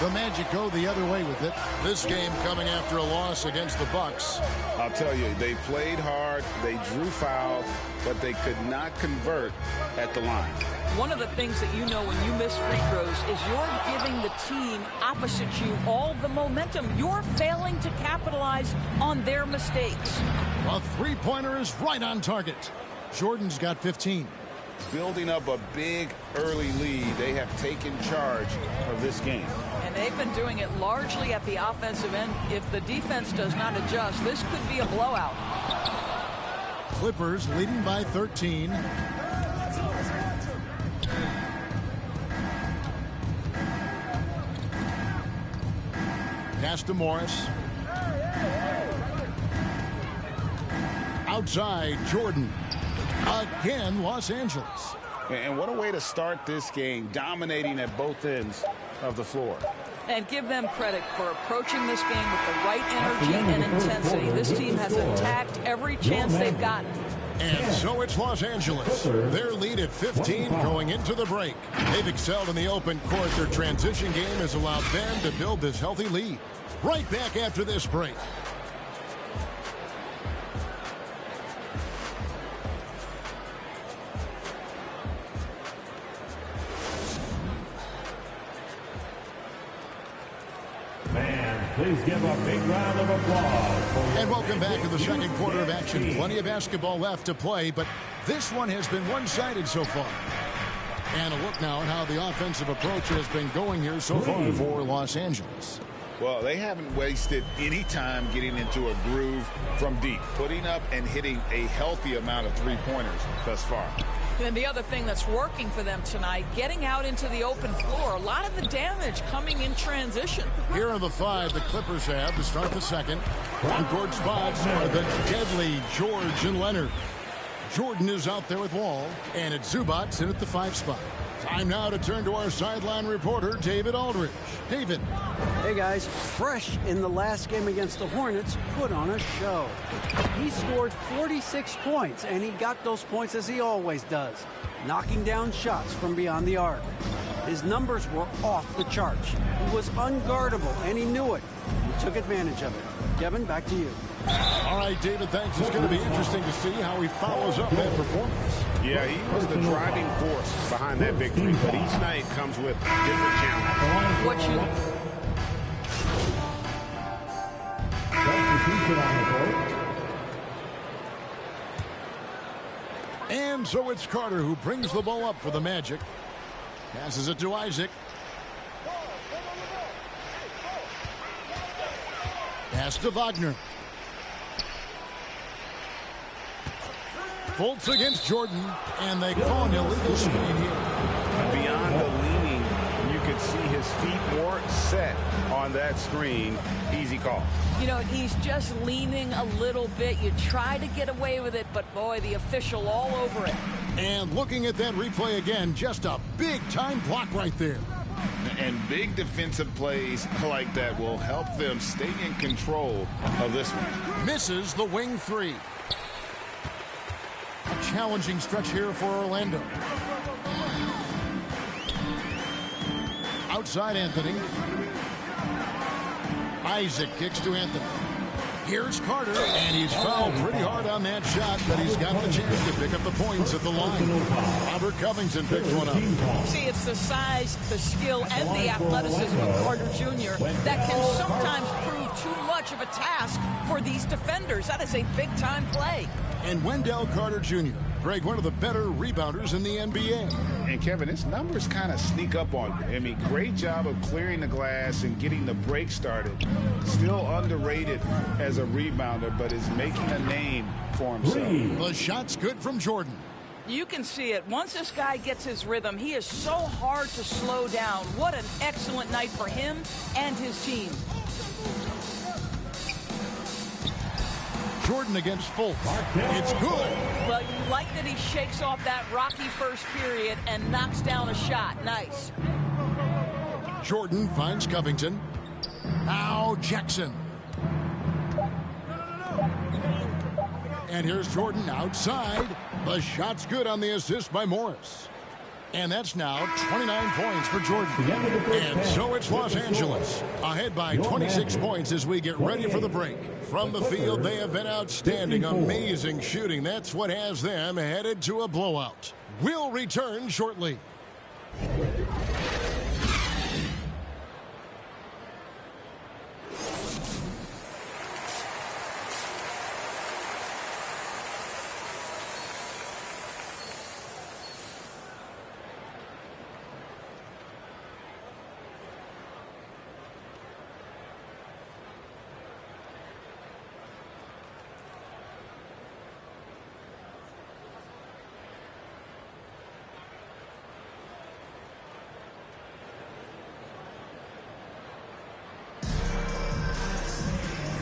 The Magic go the other way with it. This game coming after a loss against the Bucks. I'll tell you, they played hard, they drew fouls, but they could not convert at the line. One of the things that you know when you miss free throws is you're giving the team opposite you all the momentum. You're failing to capitalize on their mistakes. A three-pointer is right on target. Jordan's got 15. Building up a big early lead, they have taken charge of this game. And they've been doing it largely at the offensive end. If the defense does not adjust, this could be a blowout. Clippers leading by 13. Pass to Morris. Outside, Jordan. Again, Los Angeles. And what a way to start this game, dominating at both ends of the floor. And give them credit for approaching this game with the right energy and intensity. This team has attacked every chance they've gotten. And so it's Los Angeles. Their lead at 15 going into the break. They've excelled in the open court. Their transition game has allowed them to build this healthy lead. Right back after this break. Please give a big round of applause. And welcome back to the second quarter of action. Plenty of basketball left to play, but this one has been one-sided so far. And a look now at how the offensive approach has been going here so far for Los Angeles. Well, they haven't wasted any time getting into a groove from deep, putting up and hitting a healthy amount of three-pointers thus far. And the other thing that's working for them tonight, getting out into the open floor. A lot of the damage coming in transition. Here are the five the Clippers have to start the second. On-court spots are the deadly George and Leonard. Jordan is out there with Wall, and it's Zubac in at the 5 spot. Time now to turn to our sideline reporter, David Aldridge. David. Hey, guys. Fresh in the last game against the Hornets, put on a show. He scored 46 points, and he got those points as he always does, knocking down shots from beyond the arc. His numbers were off the charts. He was unguardable, and he knew it. He took advantage of it. Kevin, back to you. All right, David, thanks. It's going to be interesting to see how he follows up that performance. Yeah, he was the driving force behind that victory, but each night comes with different challenges. What you... And so it's Carter who brings the ball up for the Magic. Passes it to Isaac. Pass to Wagner. Fultz against Jordan, and they call an illegal screen here. Beyond the leaning, you could see his feet more set on that screen. Easy call. You know, he's just leaning a little bit. You try to get away with it, but boy, the official all over it. And looking at that replay again, just a big-time block right there. And big defensive plays like that will help them stay in control of this one. Misses the wing three. A challenging stretch here for Orlando. Outside Anthony. Isaac kicks to Anthony. Here's Carter, and he's fouled pretty hard on that shot, but he's got the chance to pick up the points at the line. Robert Covington picks one up. See, it's the size, the skill, and the athleticism of Carter Jr. that can sometimes prove too much of a task for these defenders. That is a big-time play. And Wendell Carter Jr., Greg, one of the better rebounders in the NBA. And, Kevin, his numbers kind of sneak up on you. I mean, great job of clearing the glass and getting the break started. Still underrated as a rebounder, but is making a name for himself. The shot's good from Jordan. You can see it. Once this guy gets his rhythm, he is so hard to slow down. What an excellent night for him and his team. Jordan against Fultz. It's good. Well, you like that he shakes off that rocky first period and knocks down a shot. Nice. Jordan finds Covington. Now Jackson. And here's Jordan outside. The shot's good on the assist by Morris. And that's now 29 points for Jordan. And so it's Los Angeles, ahead by 26 points as we get ready for the break. From the field, they have been outstanding, amazing shooting. That's what has them headed to a blowout. We'll return shortly.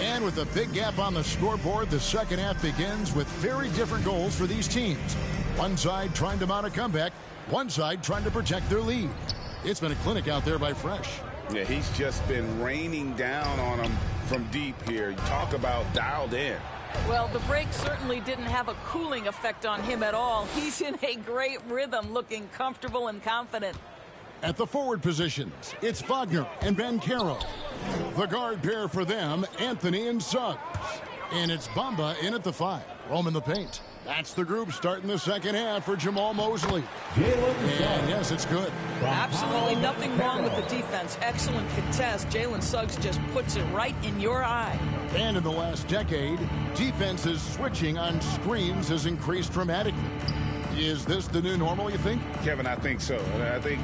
And with a big gap on the scoreboard, the second half begins with very different goals for these teams. One side trying to mount a comeback, one side trying to protect their lead. It's been a clinic out there by Fresh. Yeah, he's just been raining down on them from deep here. Talk about dialed in. Well, the break certainly didn't have a cooling effect on him at all. He's in a great rhythm, looking comfortable and confident. At the forward positions, it's Wagner and Banchero. The guard pair for them, Anthony and Suggs. And it's Bamba in at the 5. Roaming the paint. That's the group starting the second half for Jamal Mosley. And yes, it's good. Absolutely nothing wrong with the defense. Excellent contest. Jalen Suggs just puts it right in your eye. And in the last decade, defenses switching on screens has increased dramatically. Is this the new normal, you think? Kevin, I think so. I think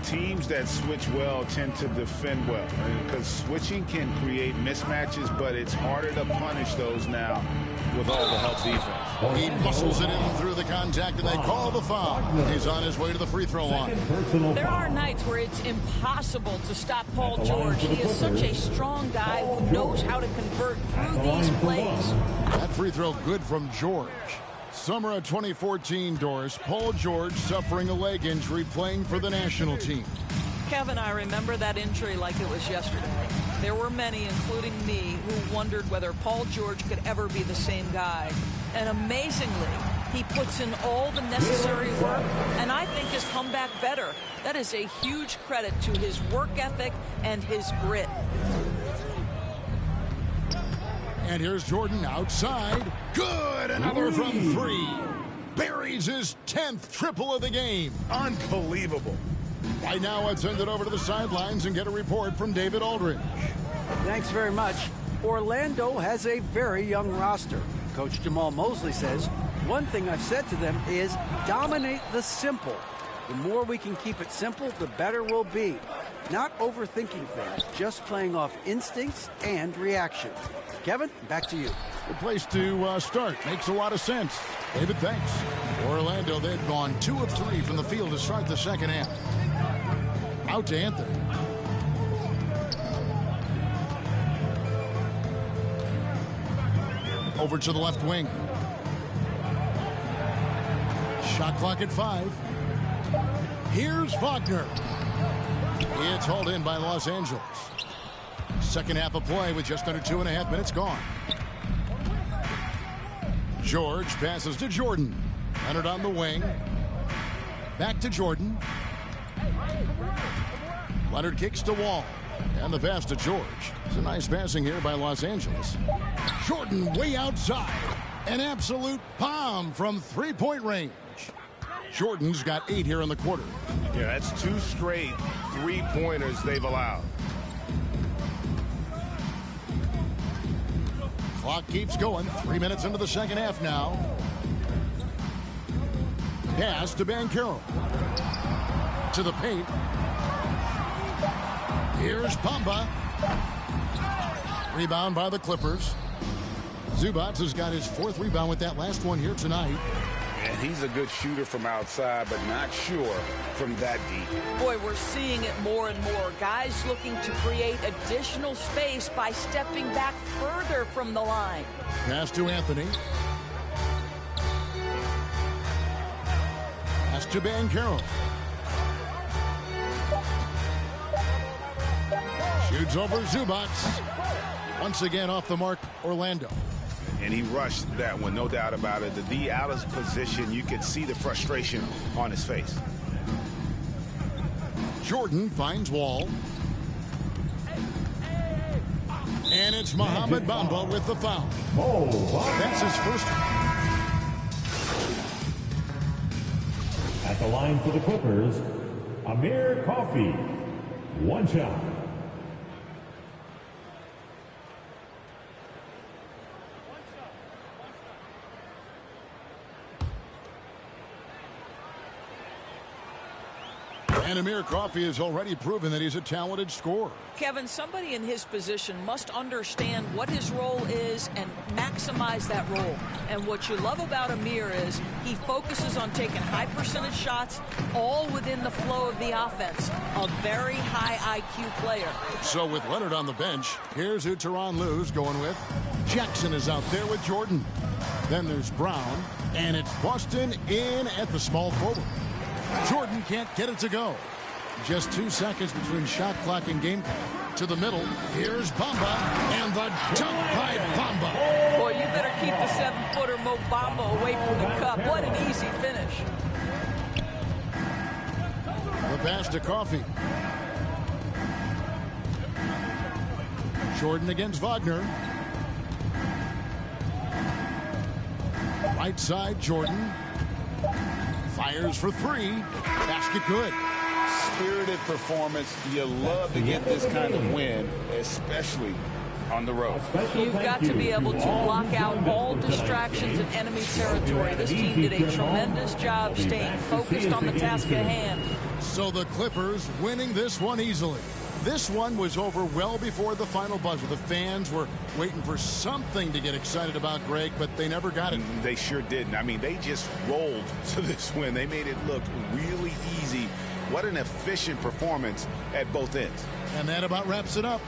teams that switch well tend to defend well, because switching can create mismatches, but it's harder to punish those now with all the help defense. He muscles it in through the contact, and they call the foul. He's on his way to the free throw line. There are nights where it's impossible to stop Paul George. He is such a strong guy who knows how to convert through these plays. That free throw good from George. Summer of 2014, Doris, Paul George suffering a leg injury playing for the national team. Kevin, I remember that injury like it was yesterday. There were many, including me, who wondered whether Paul George could ever be the same guy. And amazingly, he puts in all the necessary work, and I think has come back better. That is a huge credit to his work ethic and his grit. And here's Jordan outside. Good! Another from 3. Buries his 10th triple of the game. Unbelievable. Right now, let's send it over to the sidelines and get a report from David Aldridge. Thanks very much. Orlando has a very young roster. Coach Jamal Mosley says, one thing I've said to them is dominate the simple. The more we can keep it simple, the better we'll be. Not overthinking things, just playing off instincts and reaction. Kevin, back to you. Good place to start. Makes a lot of sense. David, thanks. Orlando, they've gone 2 of 3 from the field to start the second half. Out to Anthony. Over to the left wing. Shot clock at 5. Here's Wagner. It's hauled in by Los Angeles. Second half of play with just under 2.5 minutes gone. George passes to Jordan. Leonard on the wing. Back to Jordan. Leonard kicks to Wall. And the pass to George. It's a nice passing here by Los Angeles. Jordan way outside. An absolute bomb from three-point range. Jordan's got 8 here in the quarter. Yeah, that's 2 straight three-pointers they've allowed. Clock keeps going. 3 minutes into the second half now. Pass to Banchero. To the paint. Here's Bamba. Rebound by the Clippers. Zubac has got his 4th rebound with that last one here tonight. And he's a good shooter from outside, but not sure from that deep. Boy, we're seeing it more and more. Guys looking to create additional space by stepping back further from the line. Pass to Anthony. Pass to Banchero. Shoots over Zubac. Once again off the mark, Orlando. And he rushed that one, no doubt about it. The D out of position, you could see the frustration on his face. Jordan finds Wall. And it's Mohamed Bamba with the foul. That's his first. At the line for the Clippers, Amir Coffey. 1 shot. And Amir Coffey has already proven that he's a talented scorer. Kevin, somebody in his position must understand what his role is and maximize that role. And what you love about Amir is he focuses on taking high percentage shots all within the flow of the offense. A very high IQ player. So with Leonard on the bench, here's who Tyronn Lue's going with. Jackson is out there with Jordan. Then there's Brown. And it's Boston in at the small forward. Jordan can't get it to go. Just 2 seconds between shot clock and game clock. To the middle, here's Bamba, and the dunk by Bamba. Boy, you better keep the 7-footer Mo Bamba away from the cup. What an easy finish. The pass to Coffey. Jordan against Wagner. Right side, Jordan. Fires for 3. Basket good. Spirited performance. You love to get this kind of win, especially on the road. You've got to be able to block out all distractions in enemy territory. This team did a tremendous job staying focused on the task at hand. So the Clippers winning this one easily. This one was over well before the final buzzer. The fans were waiting for something to get excited about, Greg, but they never got it. They sure didn't. I mean, they just rolled to this win. They made it look really easy. What an efficient performance at both ends. And that about wraps it up.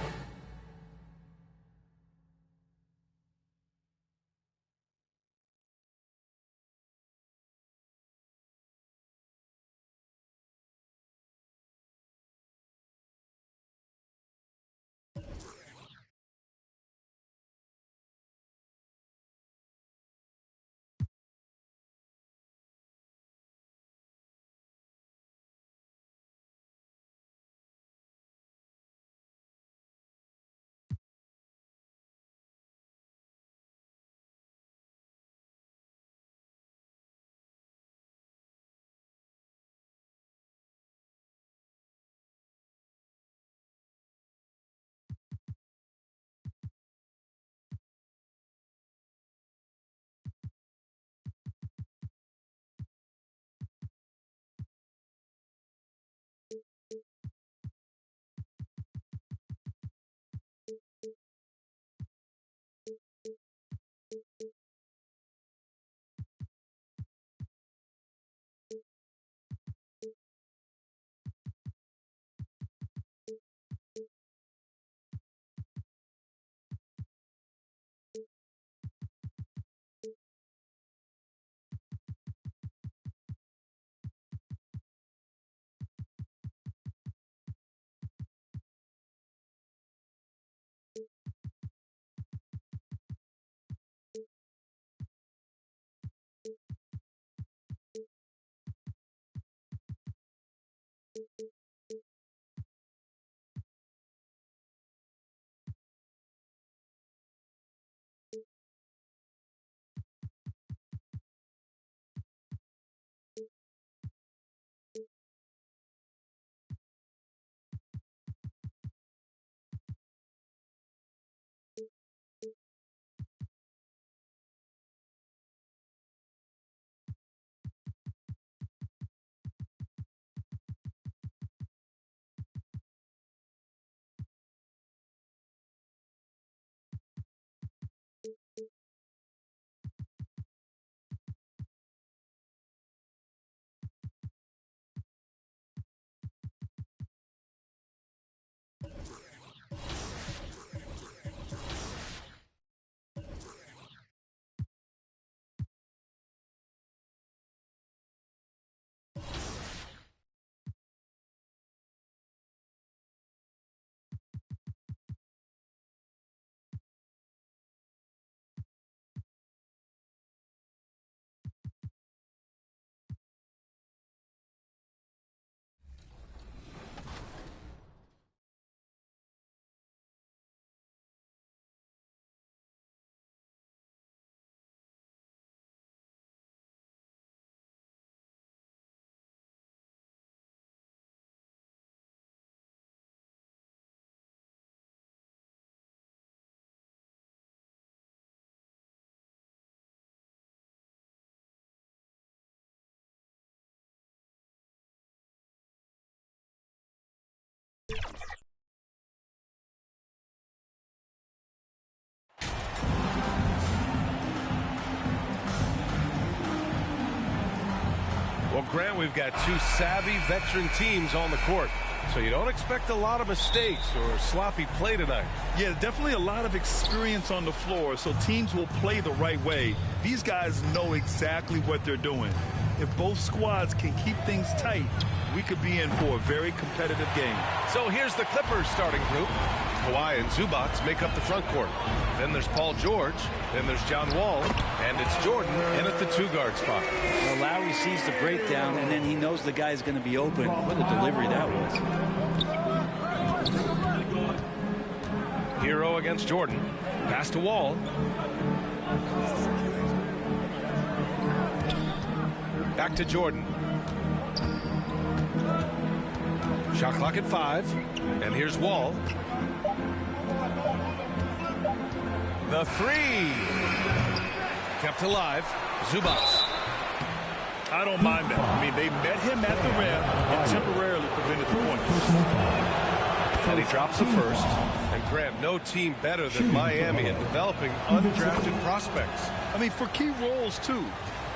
Grant, we've got two savvy veteran teams on the court. So you don't expect a lot of mistakes or sloppy play tonight. Yeah, definitely a lot of experience on the floor, so teams will play the right way. These guys know exactly what they're doing. If both squads can keep things tight, we could be in for a very competitive game. So here's the Clippers starting group. Kawhi and Zubac make up the front court. Then there's Paul George. Then there's John Wall. And it's Jordan in at the 2-guard spot. Well, Lowry sees the breakdown, and then he knows the guy's going to be open. What a delivery that was. Hero against Jordan. Pass to Wall. Back to Jordan. Shot clock at 5. And here's Wall. The 3. Kept alive. Zubac. I don't mind that. I mean, they met him at the rim and temporarily prevented the point. And he drops the first. And Grant, no team better than Miami in developing undrafted prospects. I mean, for key roles, too.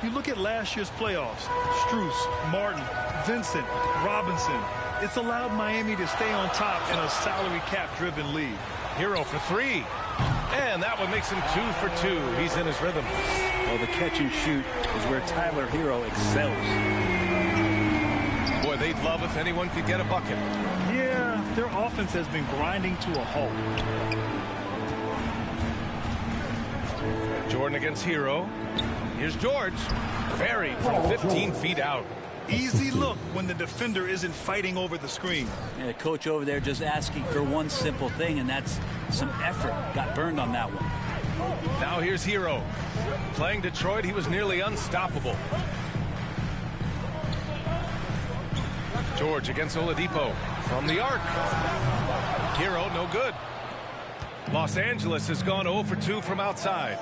You look at last year's playoffs. Strus, Martin, Vincent, Robinson. It's allowed Miami to stay on top in a salary cap-driven league. Hero for 3. And that one makes him 2 for 2. He's in his rhythm. Well, the catch and shoot is where Tyler Hero excels. Boy, they'd love if anyone could get a bucket. Yeah, their offense has been grinding to a halt. Jordan against Hero. Here's George. Buried from 15 feet out. Easy look when the defender isn't fighting over the screen. Yeah, coach over there just asking for one simple thing, and that's some effort. Got burned on that one. Now here's Hero. Playing Detroit, he was nearly unstoppable. George against Oladipo from the arc. Hero, no good. Los Angeles has gone 0 for 2 from outside.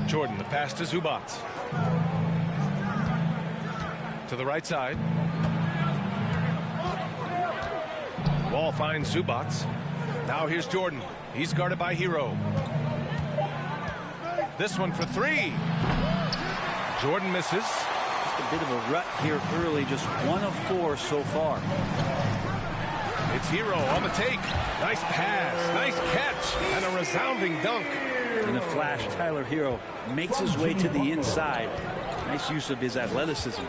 Jordan, the pass to Zubac. To the right side. Wall finds Zubac. Now here's Jordan. He's guarded by Hero. This one for 3. Jordan misses. Just a bit of a rut here early. Just 1 of 4 so far. It's Hero on the take. Nice pass. Nice catch. And a resounding dunk. In a flash, Tyler Hero makes his way to the inside. Nice use of his athleticism.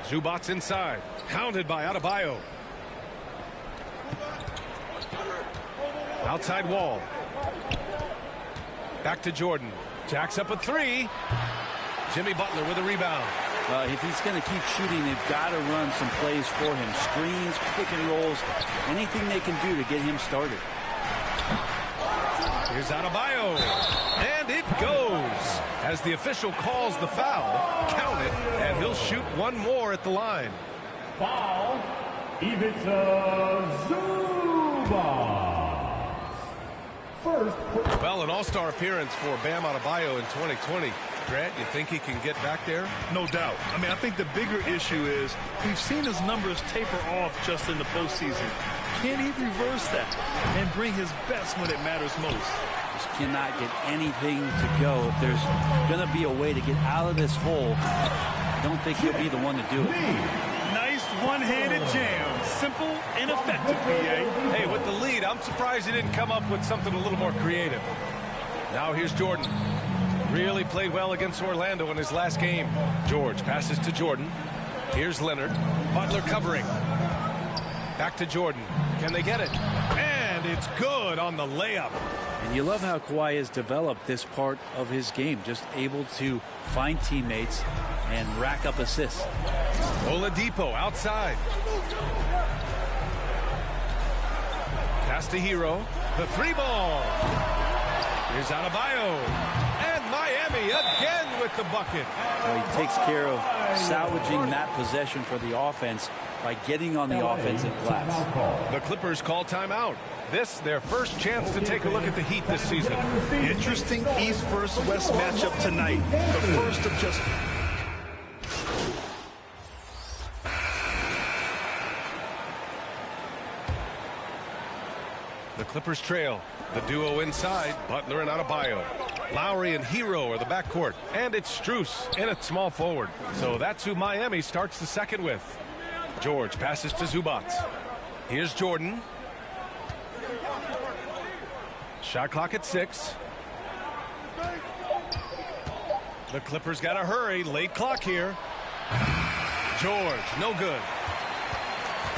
Zubac inside. Hounded by Adebayo. Outside Wall. Back to Jordan. Jacks up a 3. Jimmy Butler with a rebound. If he's going to keep shooting, they've got to run some plays for him. Screens, pick and rolls, anything they can do to get him started. Here's Adebayo. And it goes. As the official calls the foul, count it, and he'll shoot one more at the line. Foul, Ivica Zubac. First. Well, an all-star appearance for Bam Adebayo in 2020. Grant, you think he can get back there? No doubt. I mean, I think the bigger issue is we've seen his numbers taper off just in the postseason. Can he reverse that and bring his best when it matters most? Just cannot get anything to go. If there's going to be a way to get out of this hole, I don't think he'll be the one to do it. Nice one-handed jam. Simple and effective, BA. Hey, with the lead, I'm surprised he didn't come up with something a little more creative. Now here's Jordan. Really played well against Orlando in his last game. George passes to Jordan. Here's Leonard. Butler covering. Back to Jordan. Can they get it? And it's good on the layup. And you love how Kawhi has developed this part of his game. Just able to find teammates and rack up assists. Oladipo outside. Pass to Hero. The 3-ball. Here's Adebayo. And Miami again with the bucket. Well, he takes care of salvaging that possession for the offense by getting on the offensive glass. The Clippers call timeout. This, their first chance to take a look at the Heat this season. Interesting East versus West matchup tonight. The first of just... The Clippers trail. The duo inside, Butler and Adebayo. Lowry and Hero are the backcourt, and it's Strus in at small forward. So that's who Miami starts the second with. George passes to Zubac. Here's Jordan. Shot clock at 6. The Clippers got to hurry. Late clock here. George, no good.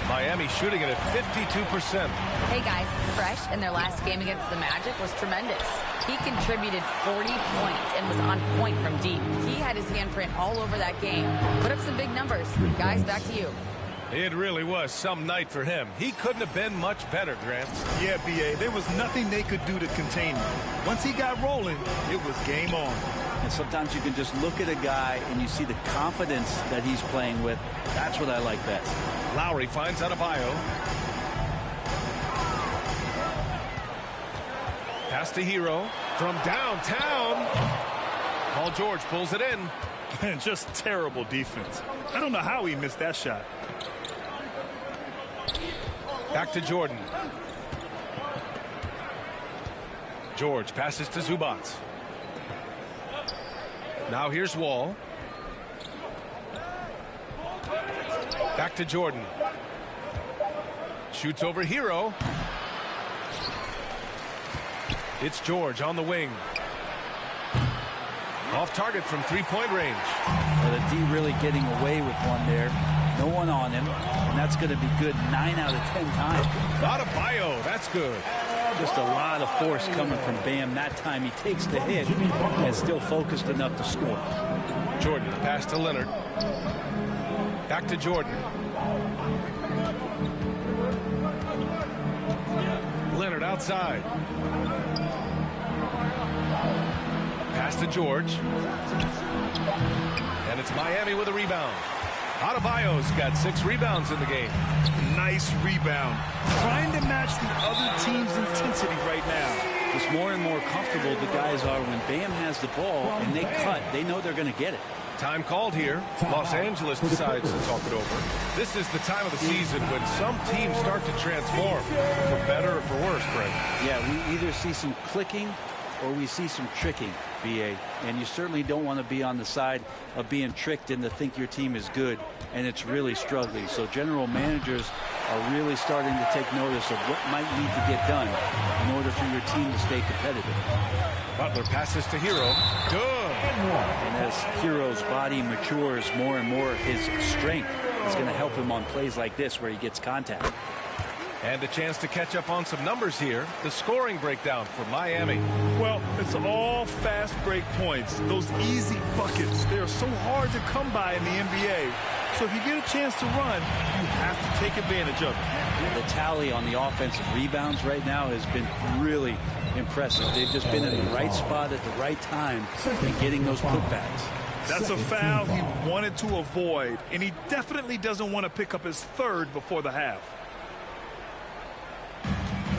Miami shooting it at 52%. Hey guys, Fresh in their last game against the Magic was tremendous. He contributed 40 points and was on point from deep. He had his handprint all over that game. Put up some big numbers. Guys, back to you. It really was some night for him. He couldn't have been much better, Grant. Yeah, B.A., there was nothing they could do to contain him. Once he got rolling, it was game on. And sometimes you can just look at a guy and you see the confidence that he's playing with. That's what I like best. Lowry finds Adebayo. Pass to Hero from downtown. Paul George pulls it in. And just terrible defense. I don't know how he missed that shot. Back to Jordan. George passes to Zubac. Now here's Wall. Back to Jordan. Shoots over Hero. It's George on the wing. Off target from three-point range. Well, the D really getting away with one there. No one on him, and that's going to be good 9 out of 10 times. Adebayo, that's good. Just a lot of force coming from Bam. That time he takes the hit and still focused enough to score. Jordan, the pass to Leonard. Back to Jordan. Leonard outside. Pass to George. And it's Miami with a rebound. Adebayo's got 6 rebounds in the game. Nice rebound. Trying to match the other team's intensity right now. Just more and more comfortable the guys are when Bam has the ball and they cut. They know they're going to get it. Time called here. Los Angeles decides to talk it over. This is the time of the season when some teams start to transform, for better or for worse, Brent. Yeah, we either see some clicking or we see some tricking, B.A. And you certainly don't want to be on the side of being tricked into think your team is good and it's really struggling. So general managers are really starting to take notice of what might need to get done in order for your team to stay competitive. Butler passes to Hero. Good. And as Hero's body matures more and more, his strength is going to help him on plays like this where he gets contact. And a chance to catch up on some numbers here. The scoring breakdown for Miami. Well, it's all fast break points. Those easy buckets, they're so hard to come by in the NBA. So if you get a chance to run, you have to take advantage of it. The tally on the offensive rebounds right now has been really impressive. They've just been in the right spot at the right time and getting those putbacks. That's a foul he wanted to avoid, and he definitely doesn't want to pick up his third before the half.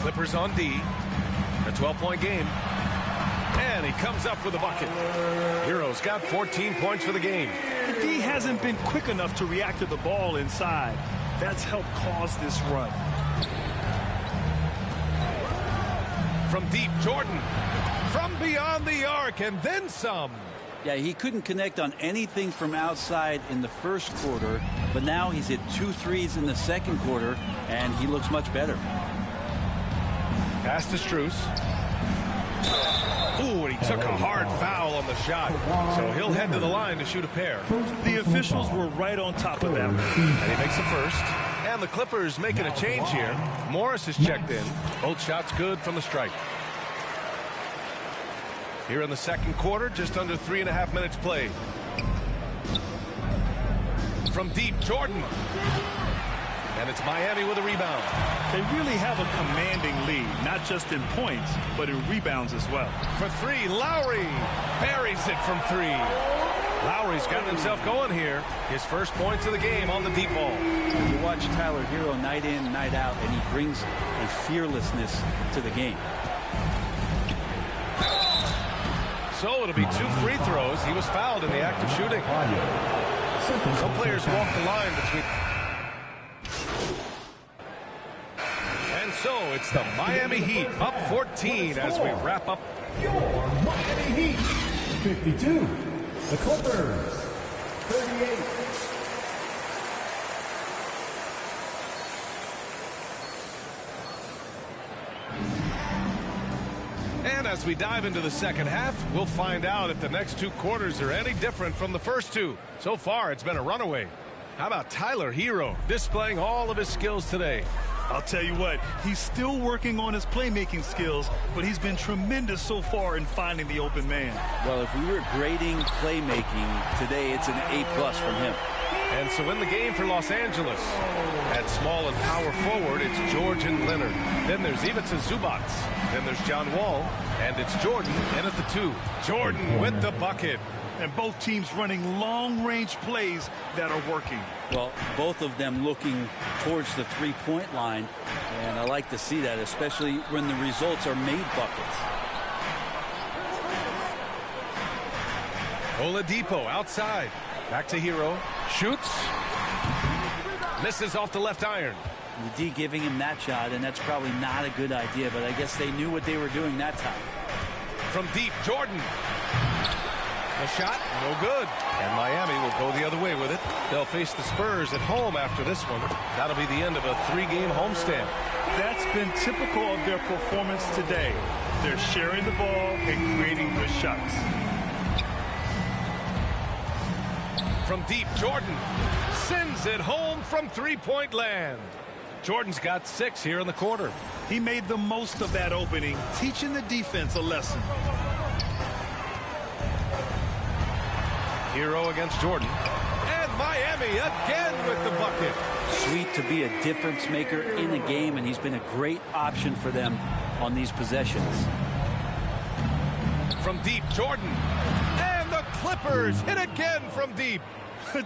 Clippers on D. A 12-point game. And he comes up with a bucket. Hero's got 14 points for the game. The D hasn't been quick enough to react to the ball inside. That's helped cause this run. From deep, Jordan. From beyond the arc, and then some. Yeah, he couldn't connect on anything from outside in the first quarter, but now he's hit 2 threes in the second quarter, and he looks much better. Pass to Strus. Ooh, and he took a hard foul on the shot. So he'll head to the line to shoot a pair. The officials were right on top of that one. And he makes the first. And the Clippers making a change here. Morris is checked in. Both shots good from the stripe. Here in the second quarter, just under 3.5 minutes played. From deep, Jordan. And it's Miami with a rebound. They really have a commanding lead, not just in points, but in rebounds as well. For 3, Lowry buries it from 3. Lowry's gotten himself going here. His first points of the game on the deep ball. You watch Tyler Hero night in, night out, and he brings a fearlessness to the game. So it'll be 2 free throws. He was fouled in the act of shooting. Some players walk the line between... And so it's the Miami Heat up 14 as we wrap up your Miami Heat. 52, the Clippers. 38. And as we dive into the second half, we'll find out if the next 2 quarters are any different from the first 2. So far, it's been a runaway. How about Tyler Hero displaying all of his skills today? I'll tell you what, he's still working on his playmaking skills, but he's been tremendous so far in finding the open man. Well, if we were grading playmaking today, it's an A+ from him. And so in the game for Los Angeles, at small and power forward, it's George and Leonard. Then there's Ivica Zubac. Then there's John Wall. And it's Jordan in at the 2. Jordan with the bucket. And both teams running long-range plays that are working. Well, both of them looking towards the three-point line. And I like to see that, especially when the results are made buckets. Oladipo outside. Back to Hero. Shoots. Misses off the left iron. The D giving him that shot, and that's probably not a good idea, but I guess they knew what they were doing that time. From deep, Jordan. The shot, no good. And Miami will go the other way with it. They'll face the Spurs at home after this one. That'll be the end of a 3-game homestand. That's been typical of their performance today. They're sharing the ball and creating good shots. From deep, Jordan sends it home from three-point land. Jordan's got 6 here in the quarter. He made the most of that opening, teaching the defense a lesson. Hero against Jordan. And Miami again with the bucket. Sweet to be a difference maker in the game, and he's been a great option for them on these possessions. From deep, Jordan. And the Clippers hit again from deep.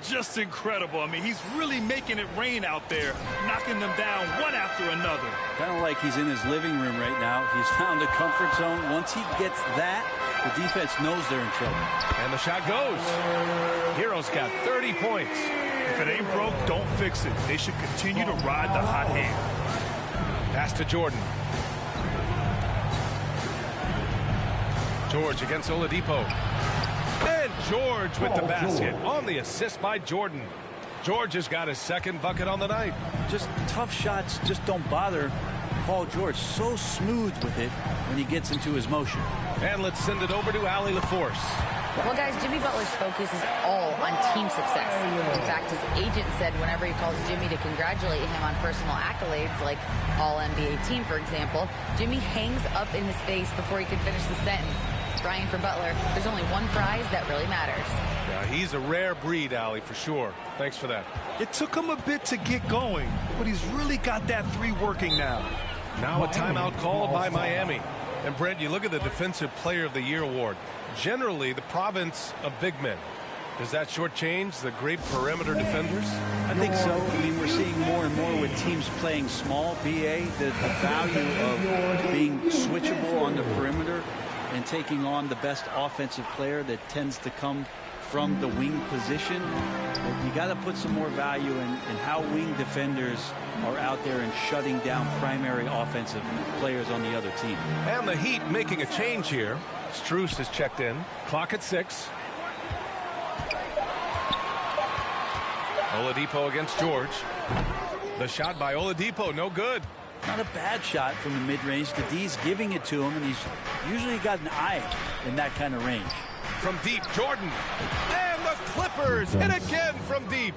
Just incredible. I mean, he's really making it rain out there, knocking them down one after another. Kind of like he's in his living room right now. He's found a comfort zone. Once he gets that, the defense knows they're in trouble. And the shot goes. Hero's got 30 points. If it ain't broke, don't fix it. They should continue to ride the hot hand. Pass to Jordan. George against Oladipo. And George with the basket on the assist by Jordan. George has got his 2nd bucket on the night. Just tough shots just don't bother Paul George. So smooth with it when he gets into his motion. And let's send it over to Allie LaForce. Well, guys, Jimmy Butler's focus is all on team success. In fact, his agent said whenever he calls Jimmy to congratulate him on personal accolades, like All-NBA team, for example, Jimmy hangs up in his face before he can finish the sentence. Brian, for Butler, there's only one prize that really matters. Yeah, he's a rare breed, Allie, for sure. Thanks for that. It took him a bit to get going, but he's really got that 3 working now. Now a timeout called by Miami. And Brent, you look at the Defensive Player of the Year award. Generally, the province of big men. Does that shortchange the great perimeter defenders? I think so. I mean, we're seeing more and more with teams playing small, BA, the value of being switchable on the perimeter and taking on the best offensive player that tends to come from the wing position. You got to put some more value in how wing defenders are out there and shutting down primary offensive players on the other team. And the Heat making a change here. Strus has checked in. Clock at 6. Oladipo against George. The shot by Oladipo, no good. Not a bad shot from the mid-range. The D's giving it to him, and he's usually got an eye in that kind of range. From deep, Jordan. And the Clippers hit again from deep.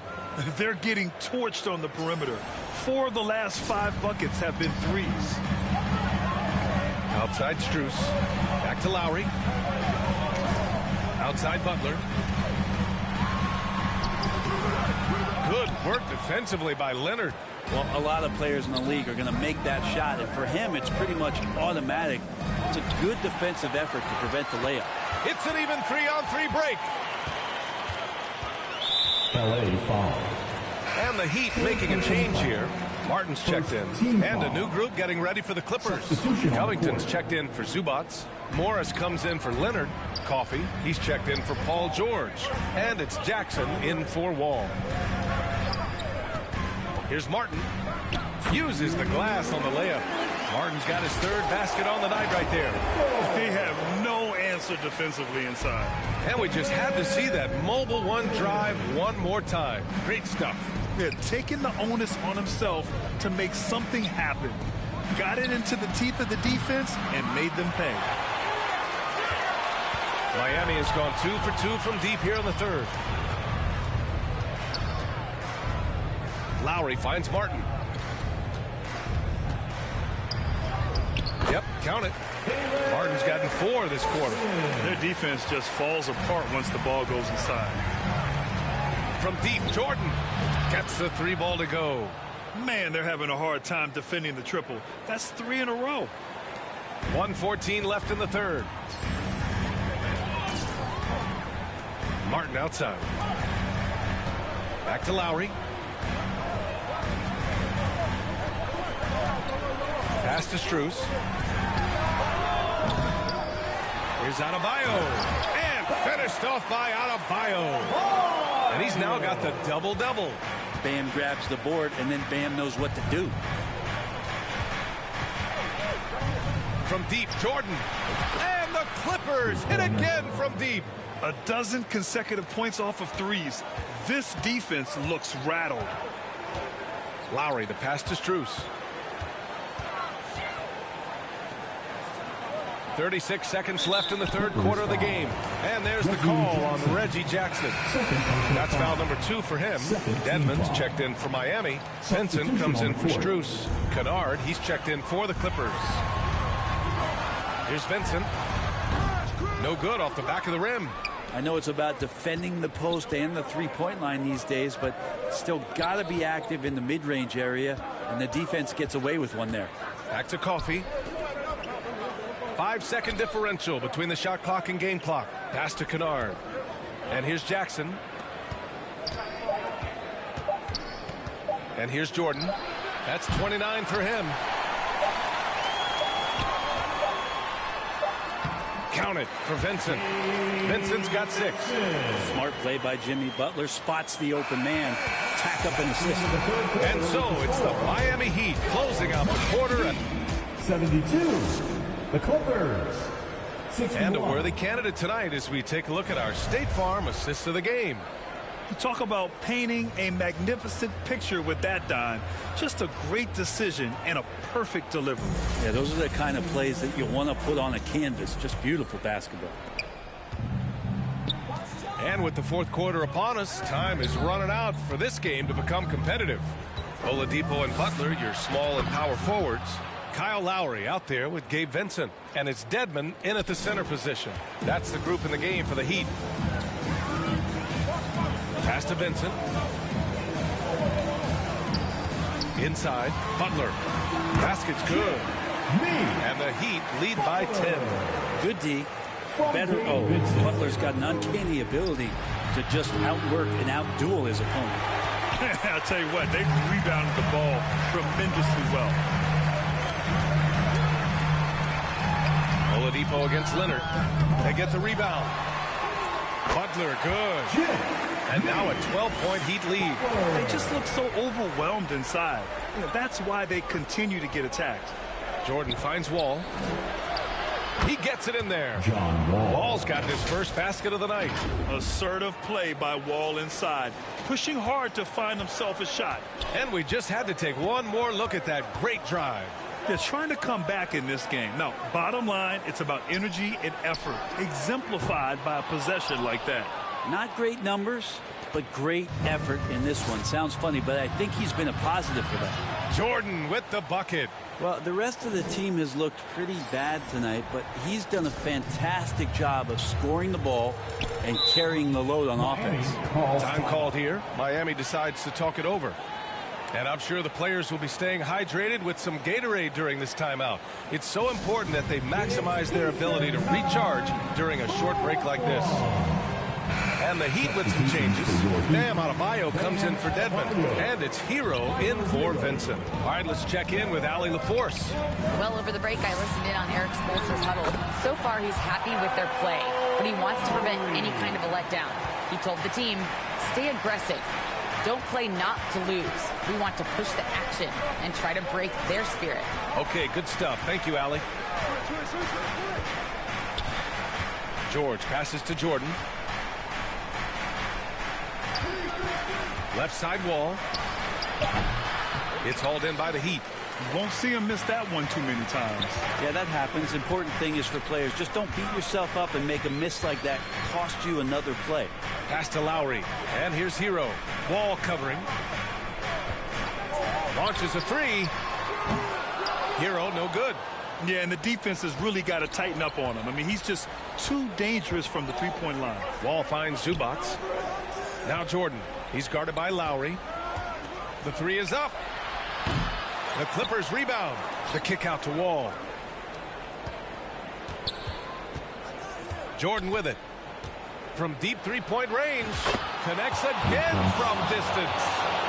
They're getting torched on the perimeter. 4 of the last 5 buckets have been threes. Outside Strus. Back to Lowry. Outside Butler. Good work defensively by Leonard. Well, a lot of players in the league are going to make that shot, and for him, it's pretty much automatic. It's a good defensive effort to prevent the layup. It's an even 3-on-3 break. LA foul. And the Heat making a change here. Martin's checked in. And a new group getting ready for the Clippers. Covington's checked in for Zubac. Morris comes in for Leonard. Coffey, he's checked in for Paul George. And it's Jackson in for Wall. Here's Martin. Uses the glass on the layup. Martin's got his 3rd basket on the night right there. They have no answer defensively inside. And we just had to see that mobile one drive one more time. Great stuff. Yeah, taking the onus on himself to make something happen. Got it into the teeth of the defense and made them pay. Miami has gone 2 for 2 from deep here in the third. Lowry finds Martin. Yep, count it. Martin's gotten 4 this quarter. Their defense just falls apart once the ball goes inside. From deep, Jordan gets the 3 ball to go. Man, they're having a hard time defending the triple. That's 3 in a row. 1:14 left in the third. Martin outside. Back to Lowry. Pass to Strus. Here's Adebayo. And finished off by Adebayo. And he's now got the double-double. Bam grabs the board, and then Bam knows what to do. From deep, Jordan. And the Clippers hit again from deep. A dozen consecutive points off of threes. This defense looks rattled. Lowry, the pass to Strus. 36 seconds left in the third quarter of the game. And there's the call on Reggie Jackson. That's foul number 2 for him. Dedmon's checked in for Miami. Benson comes in for Strus. Kennard, he's checked in for the Clippers. Here's Vincent. No good off the back of the rim. I know it's about defending the post and the three-point line these days, but still got to be active in the mid-range area, and the defense gets away with one there. Back to Coffey. 5-second differential between the shot clock and game clock. Pass to Kennard. And here's Jackson. And here's Jordan. That's 29 for him. Count it for Vincent. Vincent's got 6. Smart play by Jimmy Butler. Spots the open man. Tack up an assist. And so it's the Miami Heat closing out the quarter at 72. The Clippers. 61. And a worthy candidate tonight as we take a look at our State Farm assist of the game. You talk about painting a magnificent picture with that, Don. Just a great decision and a perfect delivery. Yeah, those are the kind of plays that you want to put on a canvas. Just beautiful basketball. And with the fourth quarter upon us, time is running out for this game to become competitive. Oladipo and Butler, your small and power forwards. Kyle Lowry out there with Gabe Vincent. And it's Dedmon in at the center position. That's the group in the game for the Heat. Pass to Vincent. Inside, Butler. Basket's good. And the Heat lead by 10. Good D. Better. Oh, Butler's got an uncanny ability to just outwork and outduel his opponent. I'll tell you what, they rebounded the ball tremendously well. Oladipo against Leonard. They get the rebound. Butler, good. And now a 12-point Heat lead. They just look so overwhelmed inside. You know, that's why they continue to get attacked. Jordan finds Wall. He gets it in there. John Wall. Wall's got his first basket of the night. Assertive play by Wall inside, pushing hard to find himself a shot. And we just had to take one more look at that great drive. They're trying to come back in this game. Now, bottom line, it's about energy and effort, exemplified by a possession like that. Not great numbers, but great effort in this one. Sounds funny, but I think he's been a positive for that. Jordan with the bucket. Well, the rest of the team has looked pretty bad tonight, but he's done a fantastic job of scoring the ball and carrying the load on offense. Time called here. Miami decides to talk it over. And I'm sure the players will be staying hydrated with some Gatorade during this timeout. It's so important that they maximize their ability to recharge during a short break like this. And the Heat with some changes. Bam Adebayo comes in for Dedmon. And it's Hero in for Vincent. All right, let's check in with Allie LaForce. Well, over the break, I listened in on Eric Spoelstra's huddle. So far, he's happy with their play, but he wants to prevent any kind of a letdown. He told the team, stay aggressive. Don't play not to lose. We want to push the action and try to break their spirit. Okay, good stuff. Thank you, Allie. George passes to Jordan. Left side wall. It's hauled in by the Heat. You won't see him miss that one too many times. Yeah, that happens. Important thing is for players, just don't beat yourself up and make a miss like that cost you another play. Pass to Lowry. And here's Hero. Wall covering. Launches a three. Hero, no good. Yeah, and the defense has really got to tighten up on him. I mean, he's just too dangerous from the three-point line. Wall finds Zubac. Now Jordan. He's guarded by Lowry. The three is up. The Clippers rebound. The kick out to Wall. Jordan with it. From deep three-point range. Connects again from distance.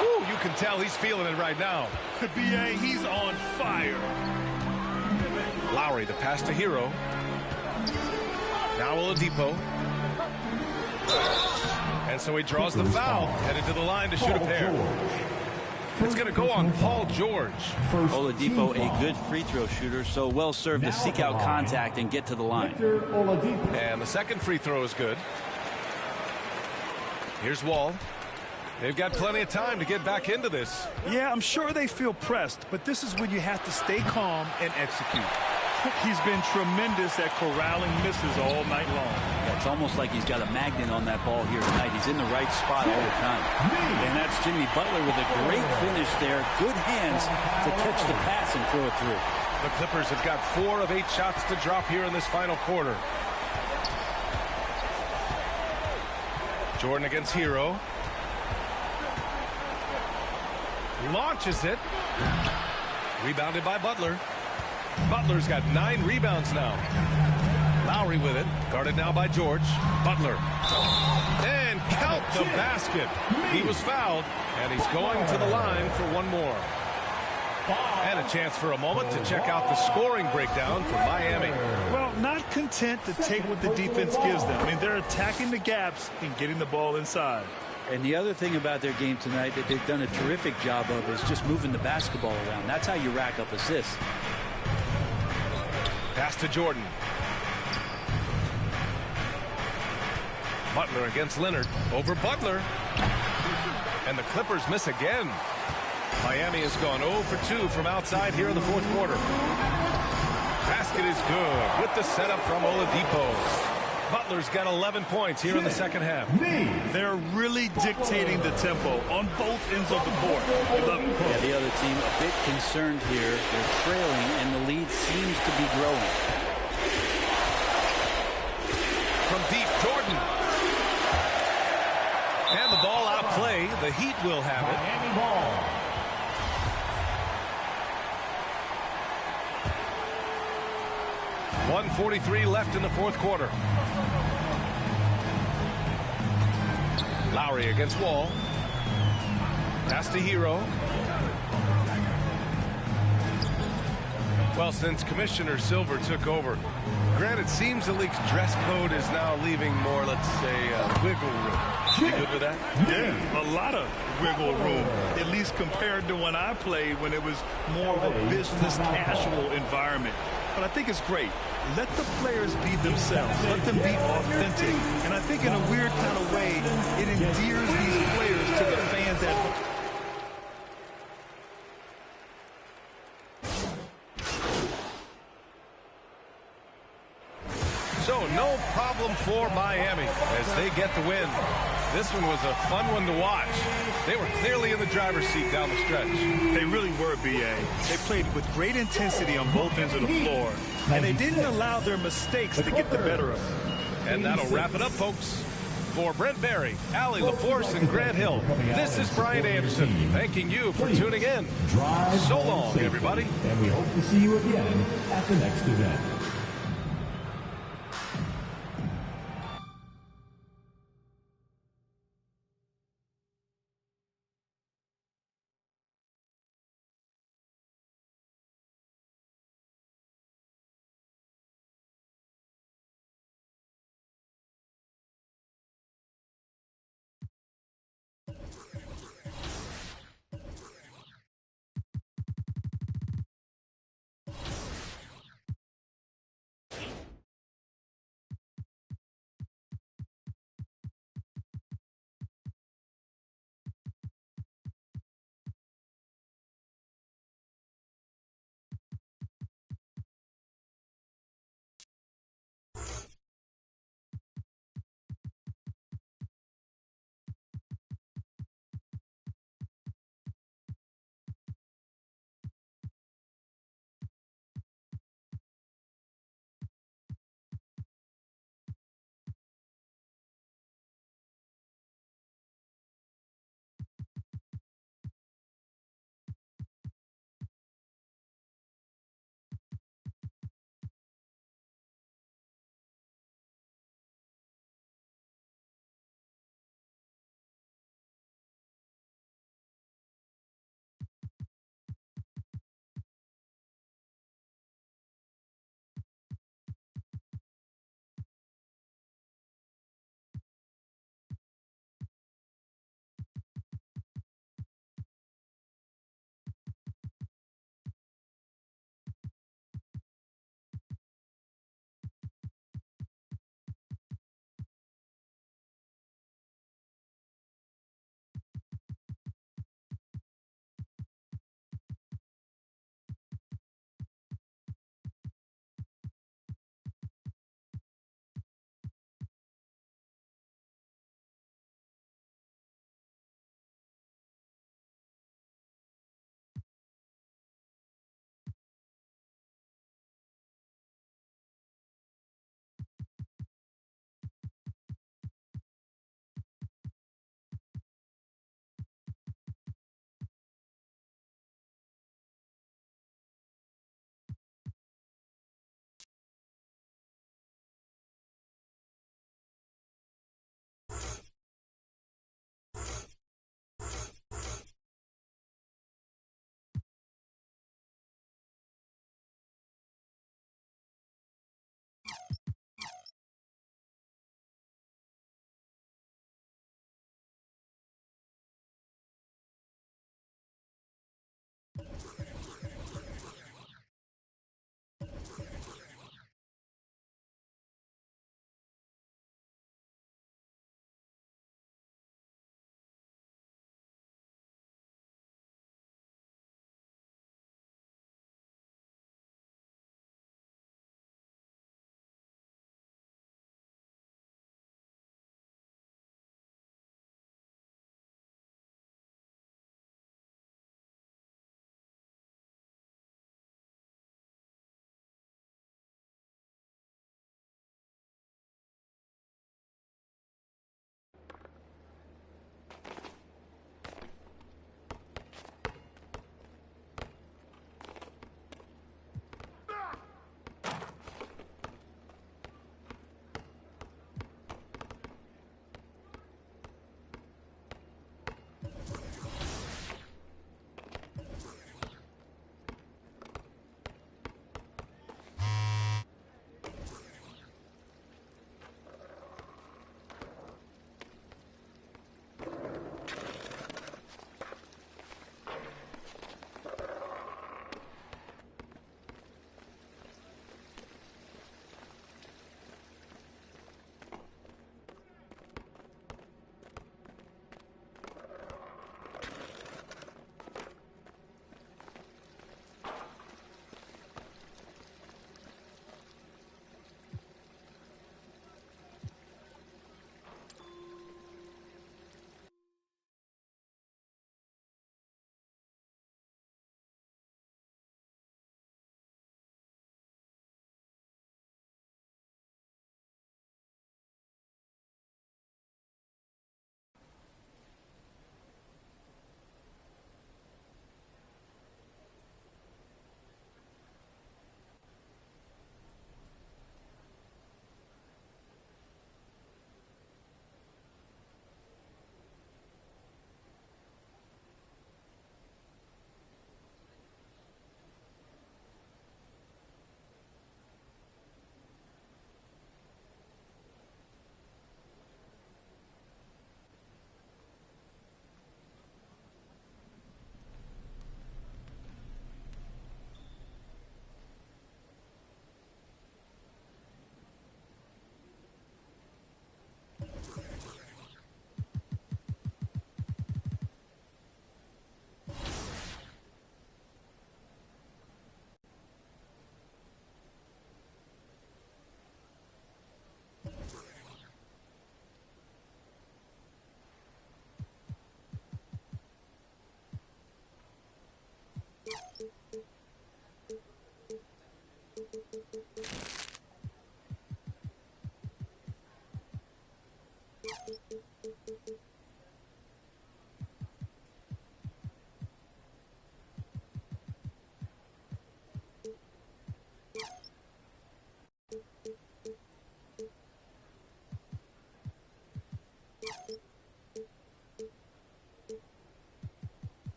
Woo, you can tell he's feeling it right now. B.A., he's on fire. Lowry, the pass to Hero. Now Oladipo. And so he draws the foul. Headed to the line to shoot a pair. It's going to go on Paul George. Oladipo, a good free throw shooter, so well served to seek out contact and get to the line. And the second free throw is good. Here's Wall. They've got plenty of time to get back into this. Yeah, I'm sure they feel pressed, but this is when you have to stay calm and execute. He's been tremendous at corralling misses all night long. Yeah, it's almost like he's got a magnet on that ball here tonight. He's in the right spot all the time. And that's Jimmy Butler with a great finish there. Good hands to catch the pass and throw it through. The Clippers have got 4 of 8 shots to drop here in this final quarter. Jordan against Hero. Launches it. Rebounded by Butler. Butler's got 9 rebounds now. Lowry with it. Guarded now by George. Butler. And count the basket. He was fouled, and he's going to the line for one more. And a chance for a moment to check out the scoring breakdown for Miami. Well, not content to take what the defense gives them. I mean, they're attacking the gaps and getting the ball inside. And the other thing about their game tonight that they've done a terrific job of is just moving the basketball around. That's how you rack up assists. Pass to Jordan. Butler against Leonard. Over Butler. And the Clippers miss again. Miami has gone 0 for 2 from outside here in the fourth quarter. Basket is good with the setup from Oladipo. Butler's got 11 points here in the second half. They're really dictating the tempo on both ends of the court. Yeah, the other team a bit concerned here. They're trailing, and the lead seems to be growing. From deep, Jordan. And the ball out of play. The Heat will have it. Miami ball. .143 left in the fourth quarter. Lowry against Wall. Pass to Hero. Well, since Commissioner Silver took over, granted, seems the league's dress code is now leaving more, let's say, wiggle room. You good with that? Yeah, a lot of wiggle room, at least compared to when I played, when it was more of a business casual environment. But I think it's great. Let the players be themselves. Let them be authentic. And I think in a weird kind of way, it endears these players to the fans at home. So no problem for Miami as they get the win. This one was a fun one to watch. They were clearly in the driver's seat down the stretch. They really were, B.A. They played with great intensity on both ends of the floor, and they didn't allow their mistakes to get the better of them. And that'll wrap it up, folks. For Brent Barry, Allie LaForce, and Grant Hill, this is Brian Anderson thanking you for tuning in. So long, everybody. And we hope to see you again at the next event.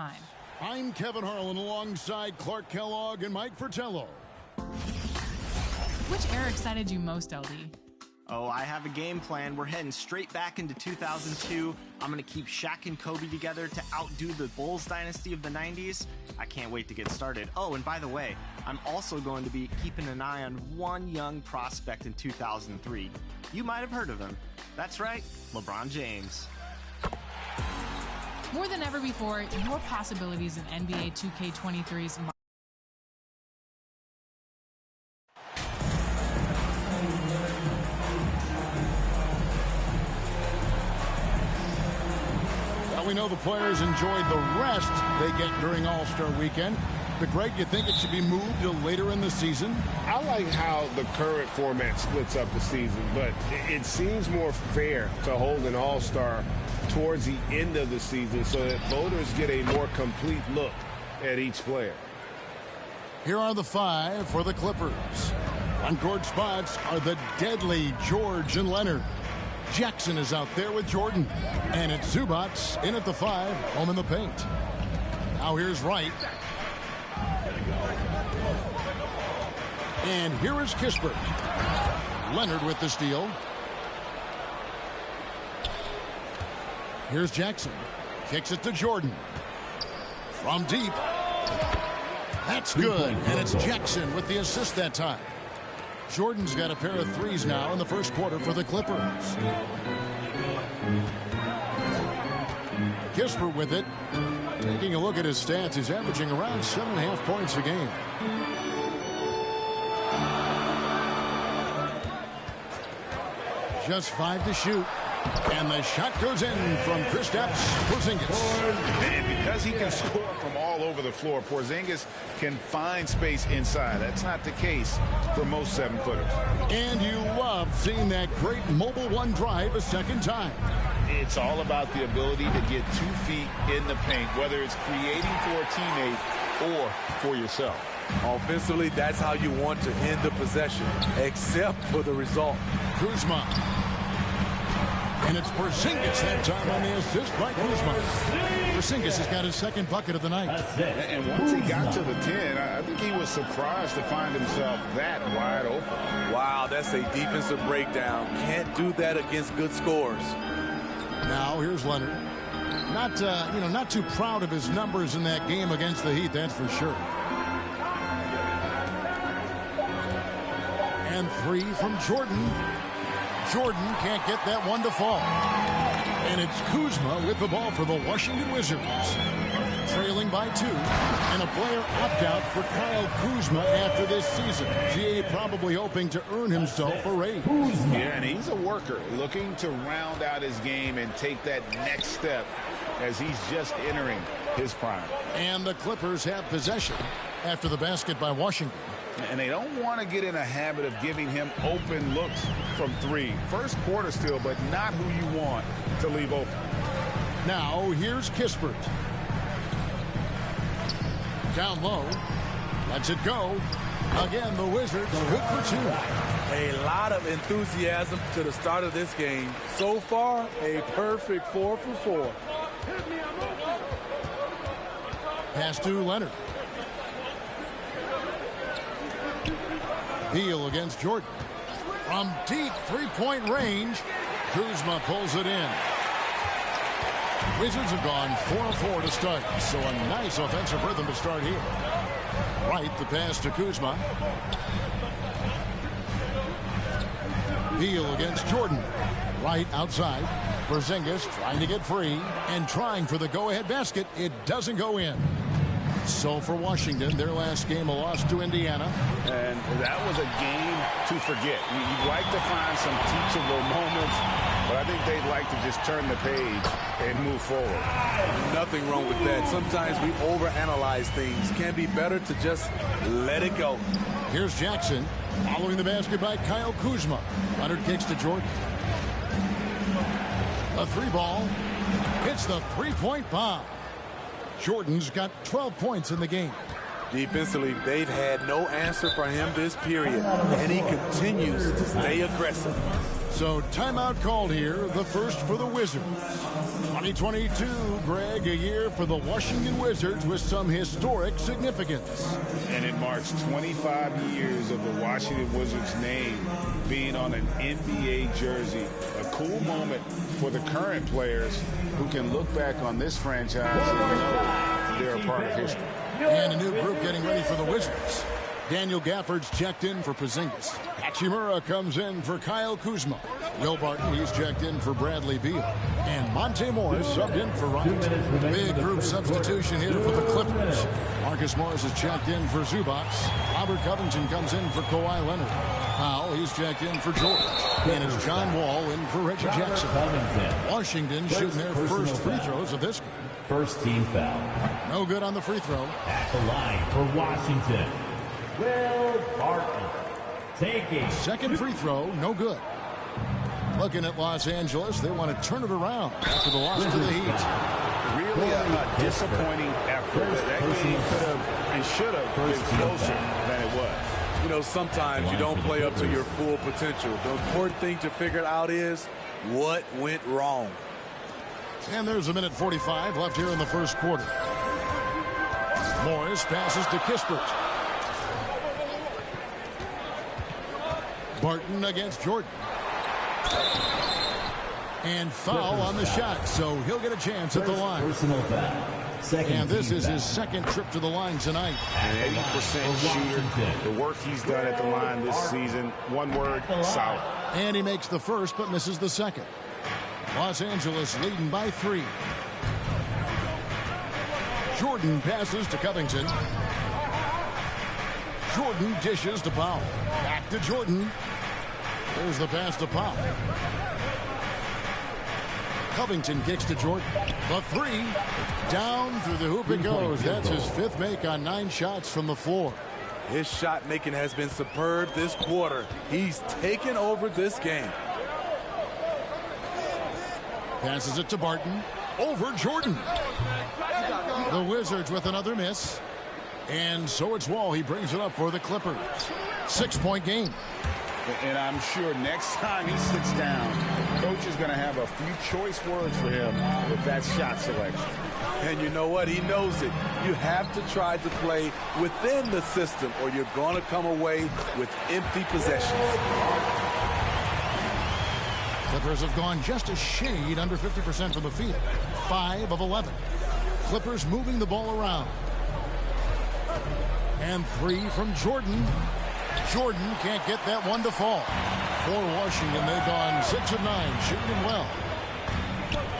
time. I'm Kevin Harlan alongside Clark Kellogg and Mike Fratello. Which era excited you most, LD? Oh, I have a game plan. We're heading straight back into 2002. I'm going to keep Shaq and Kobe together to outdo the Bulls dynasty of the 90s. I can't wait to get started. Oh, and by the way, I'm also going to be keeping an eye on one young prospect in 2003. You might have heard of him. That's right, LeBron James. More than ever before, your possibilities in NBA 2k23's we know the players enjoyed the rest they get during All-Star Weekend. But, Greg, you think it should be moved to later in the season? I like how the current format splits up the season, but it seems more fair to hold an All-Star towards the end of the season so that voters get a more complete look at each player. Here are the 5 for the Clippers. On-court spots are the deadly George and Leonard. Jackson is out there with Jordan. And it's Zubac in at the 5, home in the paint. Now here's Wright. And here is Kispert. Leonard with the steal. Here's Jackson. Kicks it to Jordan. From deep. That's good. And it's Jackson with the assist that time. Jordan's got a pair of threes now in the first quarter for the Clippers. Kispert with it. Taking a look at his stats, he's averaging around 7.5 points a game. Just 5 to shoot. And the shot goes in from Kristaps Porzingis. And because he can score from all over the floor, Porzingis can find space inside. That's not the case for most 7-footers. And you love seeing that great mobile one drive a second time. It's all about the ability to get 2 feet in the paint, whether it's creating for a teammate or for yourself. Offensively, that's how you want to end the possession, except for the result. Kuzma. And it's Porzingis that time on the assist by Kuzma. Porzingis has got his second bucket of the night. And once he got to the 10, I think he was surprised to find himself that wide open. Wow, that's a defensive breakdown. Can't do that against good scores. Now here's Leonard. Not too proud of his numbers in that game against the Heat, that's for sure. And 3 from Jordan. Jordan can't get that one to fall. And it's Kuzma with the ball for the Washington Wizards. Trailing by 2. And a player opt-out for Kyle Kuzma after this season. GA probably hoping to earn himself a raise. Yeah, and he's a worker looking to round out his game and take that next step as he's just entering his prime. And the Clippers have possession after the basket by Washington. And they don't want to get in a habit of giving him open looks from 3. First quarter still, but not who you want to leave open. Now here's Kispert. Down low. Lets it go. Again, the Wizards good for 2. A lot of enthusiasm to the start of this game. So far, a perfect 4 for 4. Pass to Leonard. Beal against Jordan. From deep three-point range, Kuzma pulls it in. Wizards have gone 4-4 to start, so a nice offensive rhythm to start here. Right, the pass to Kuzma. Beal against Jordan. Right outside. Porzingis trying to get free and trying for the go-ahead basket. It doesn't go in. So for Washington, their last game, a loss to Indiana. And that was a game to forget. You'd like to find some teachable moments, but I think they'd like to just turn the page and move forward. Nothing wrong with that. Sometimes we overanalyze things. Can be better to just let it go. Here's Jackson following the basket by Kyle Kuzma. Leonard kicks to Jordan. A 3-ball. Hits the three-point bomb. Jordan's got 12 points in the game. Defensively, they've had no answer for him this period, and he continues to stay aggressive. So timeout called here, the first for the Wizards. 2022, Greg, a year for the Washington Wizards with some historic significance. And it marks 25 years of the Washington Wizards name being on an NBA jersey. A cool moment for the current players who can look back on this franchise and know they're a part of history. And a new group getting ready for the Wizards. Daniel Gafford's checked in for Porzingis. Hachimura comes in for Kyle Kuzma. Will Barton, he's checked in for Bradley Beal. And Monte Morris subbed in for Wright. Big group substitution here for the Clippers. Marcus Morris is checked in for Zubac. Robert Covington comes in for Kawhi Leonard. Powell, he's checked in for George. And it's John Wall in for Reggie Jackson. Washington shooting their first free throws of this game. First team foul. No good on the free throw. At the line for Washington, Will Barton. Taking. Second free throw, no good. Looking at Los Angeles, they want to turn it around after the loss to the Heat. Really a disappointing effort. That game could have and should have been closer than it was. You know, sometimes you don't play up to your full potential. The important thing to figure out is what went wrong. And there's a minute 45 left here in the first quarter. Morris passes to Kispert. Barton against Jordan. And foul on the shot, so he'll get a chance at the line. Personal foul. And this is his second trip to the line tonight. An 80% shooter. The work he's done at the line this season, one word, solid. And he makes the first but misses the second. Los Angeles leading by 3. Jordan passes to Covington. Jordan dishes to Powell. Back to Jordan. There's the pass to Powell. Covington kicks to Jordan. The 3. Down through the hoop it goes. That's his 5th make on 9 shots from the floor. His shot making has been superb this quarter. He's taken over this game. Passes it to Barton. Over Jordan. The Wizards with another miss. And so it's Wall. He brings it up for the Clippers. 6-point game. And I'm sure next time he sits down, coach is going to have a few choice words for him with that shot selection. And you know what? He knows it. You have to try to play within the system or you're going to come away with empty possessions. Clippers have gone just a shade under 50% from the field. 5 of 11. Clippers moving the ball around. And 3 from Jordan. Jordan can't get that one to fall. For Washington, they've gone 6 of 9, shooting well.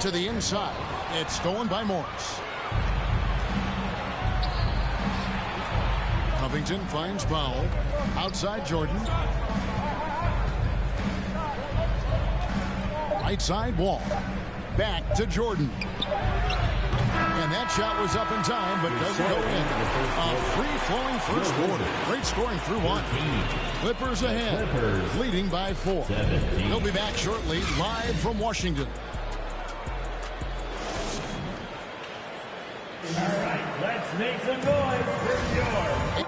To the inside, it's stolen by Morris. Covington finds Powell. Outside Jordan. Right side Wall. Back to Jordan. And that shot was up in time, but doesn't go in. A free-flowing first quarter. Great scoring through 1. Clippers ahead, leading by 4. They'll be back shortly, live from Washington. All right, let's make some noise for your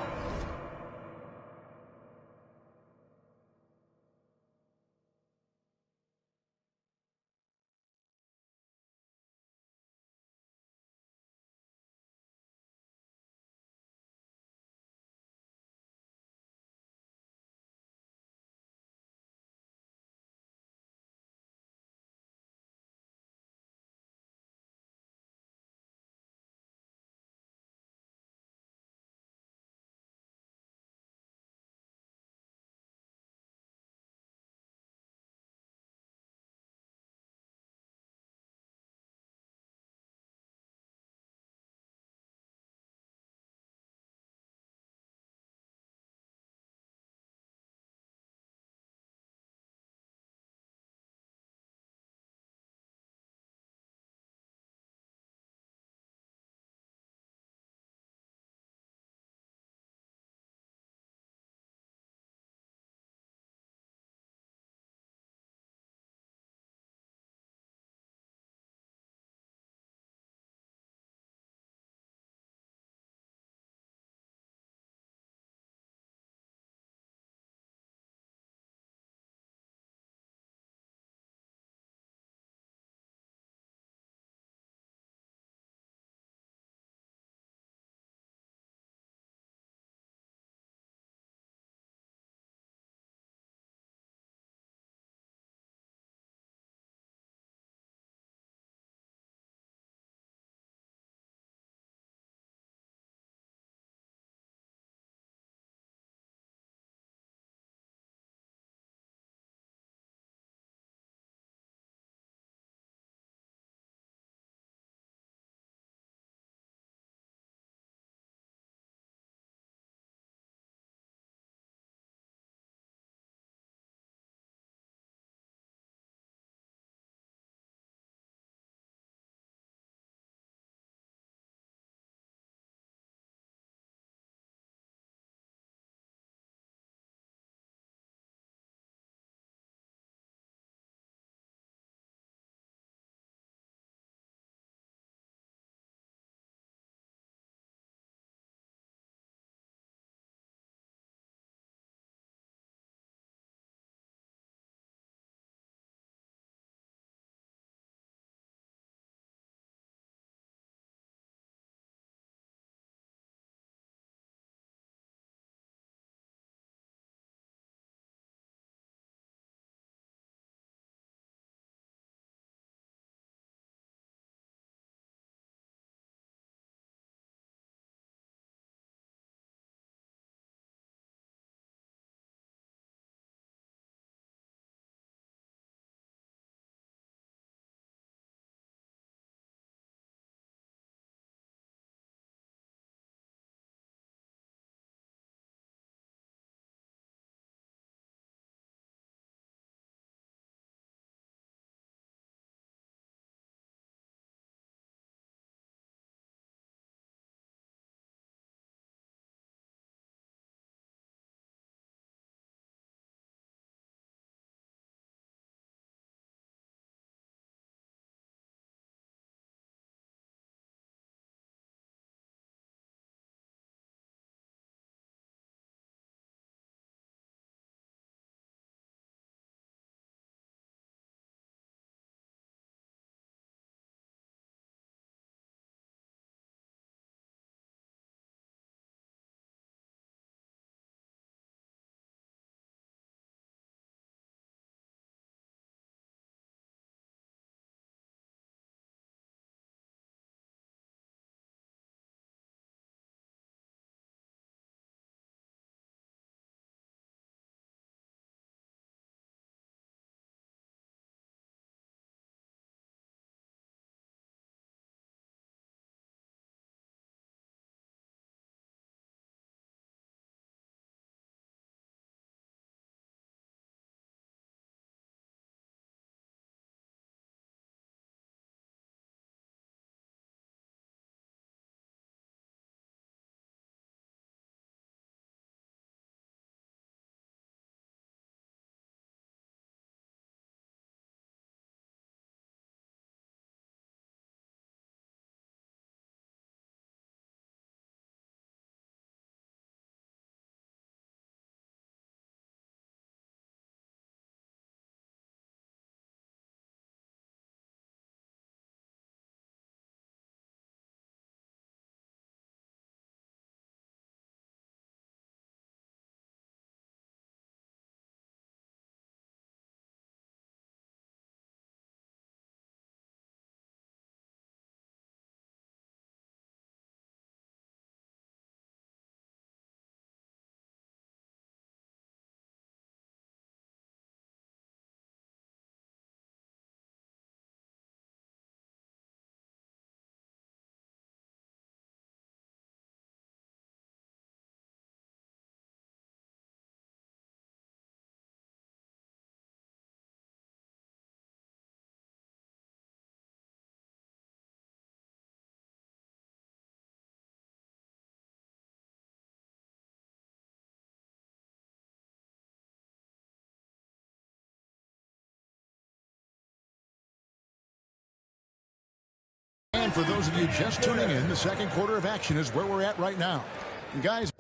And for those of you just tuning in, the second quarter of action is where we're at right now. And guys,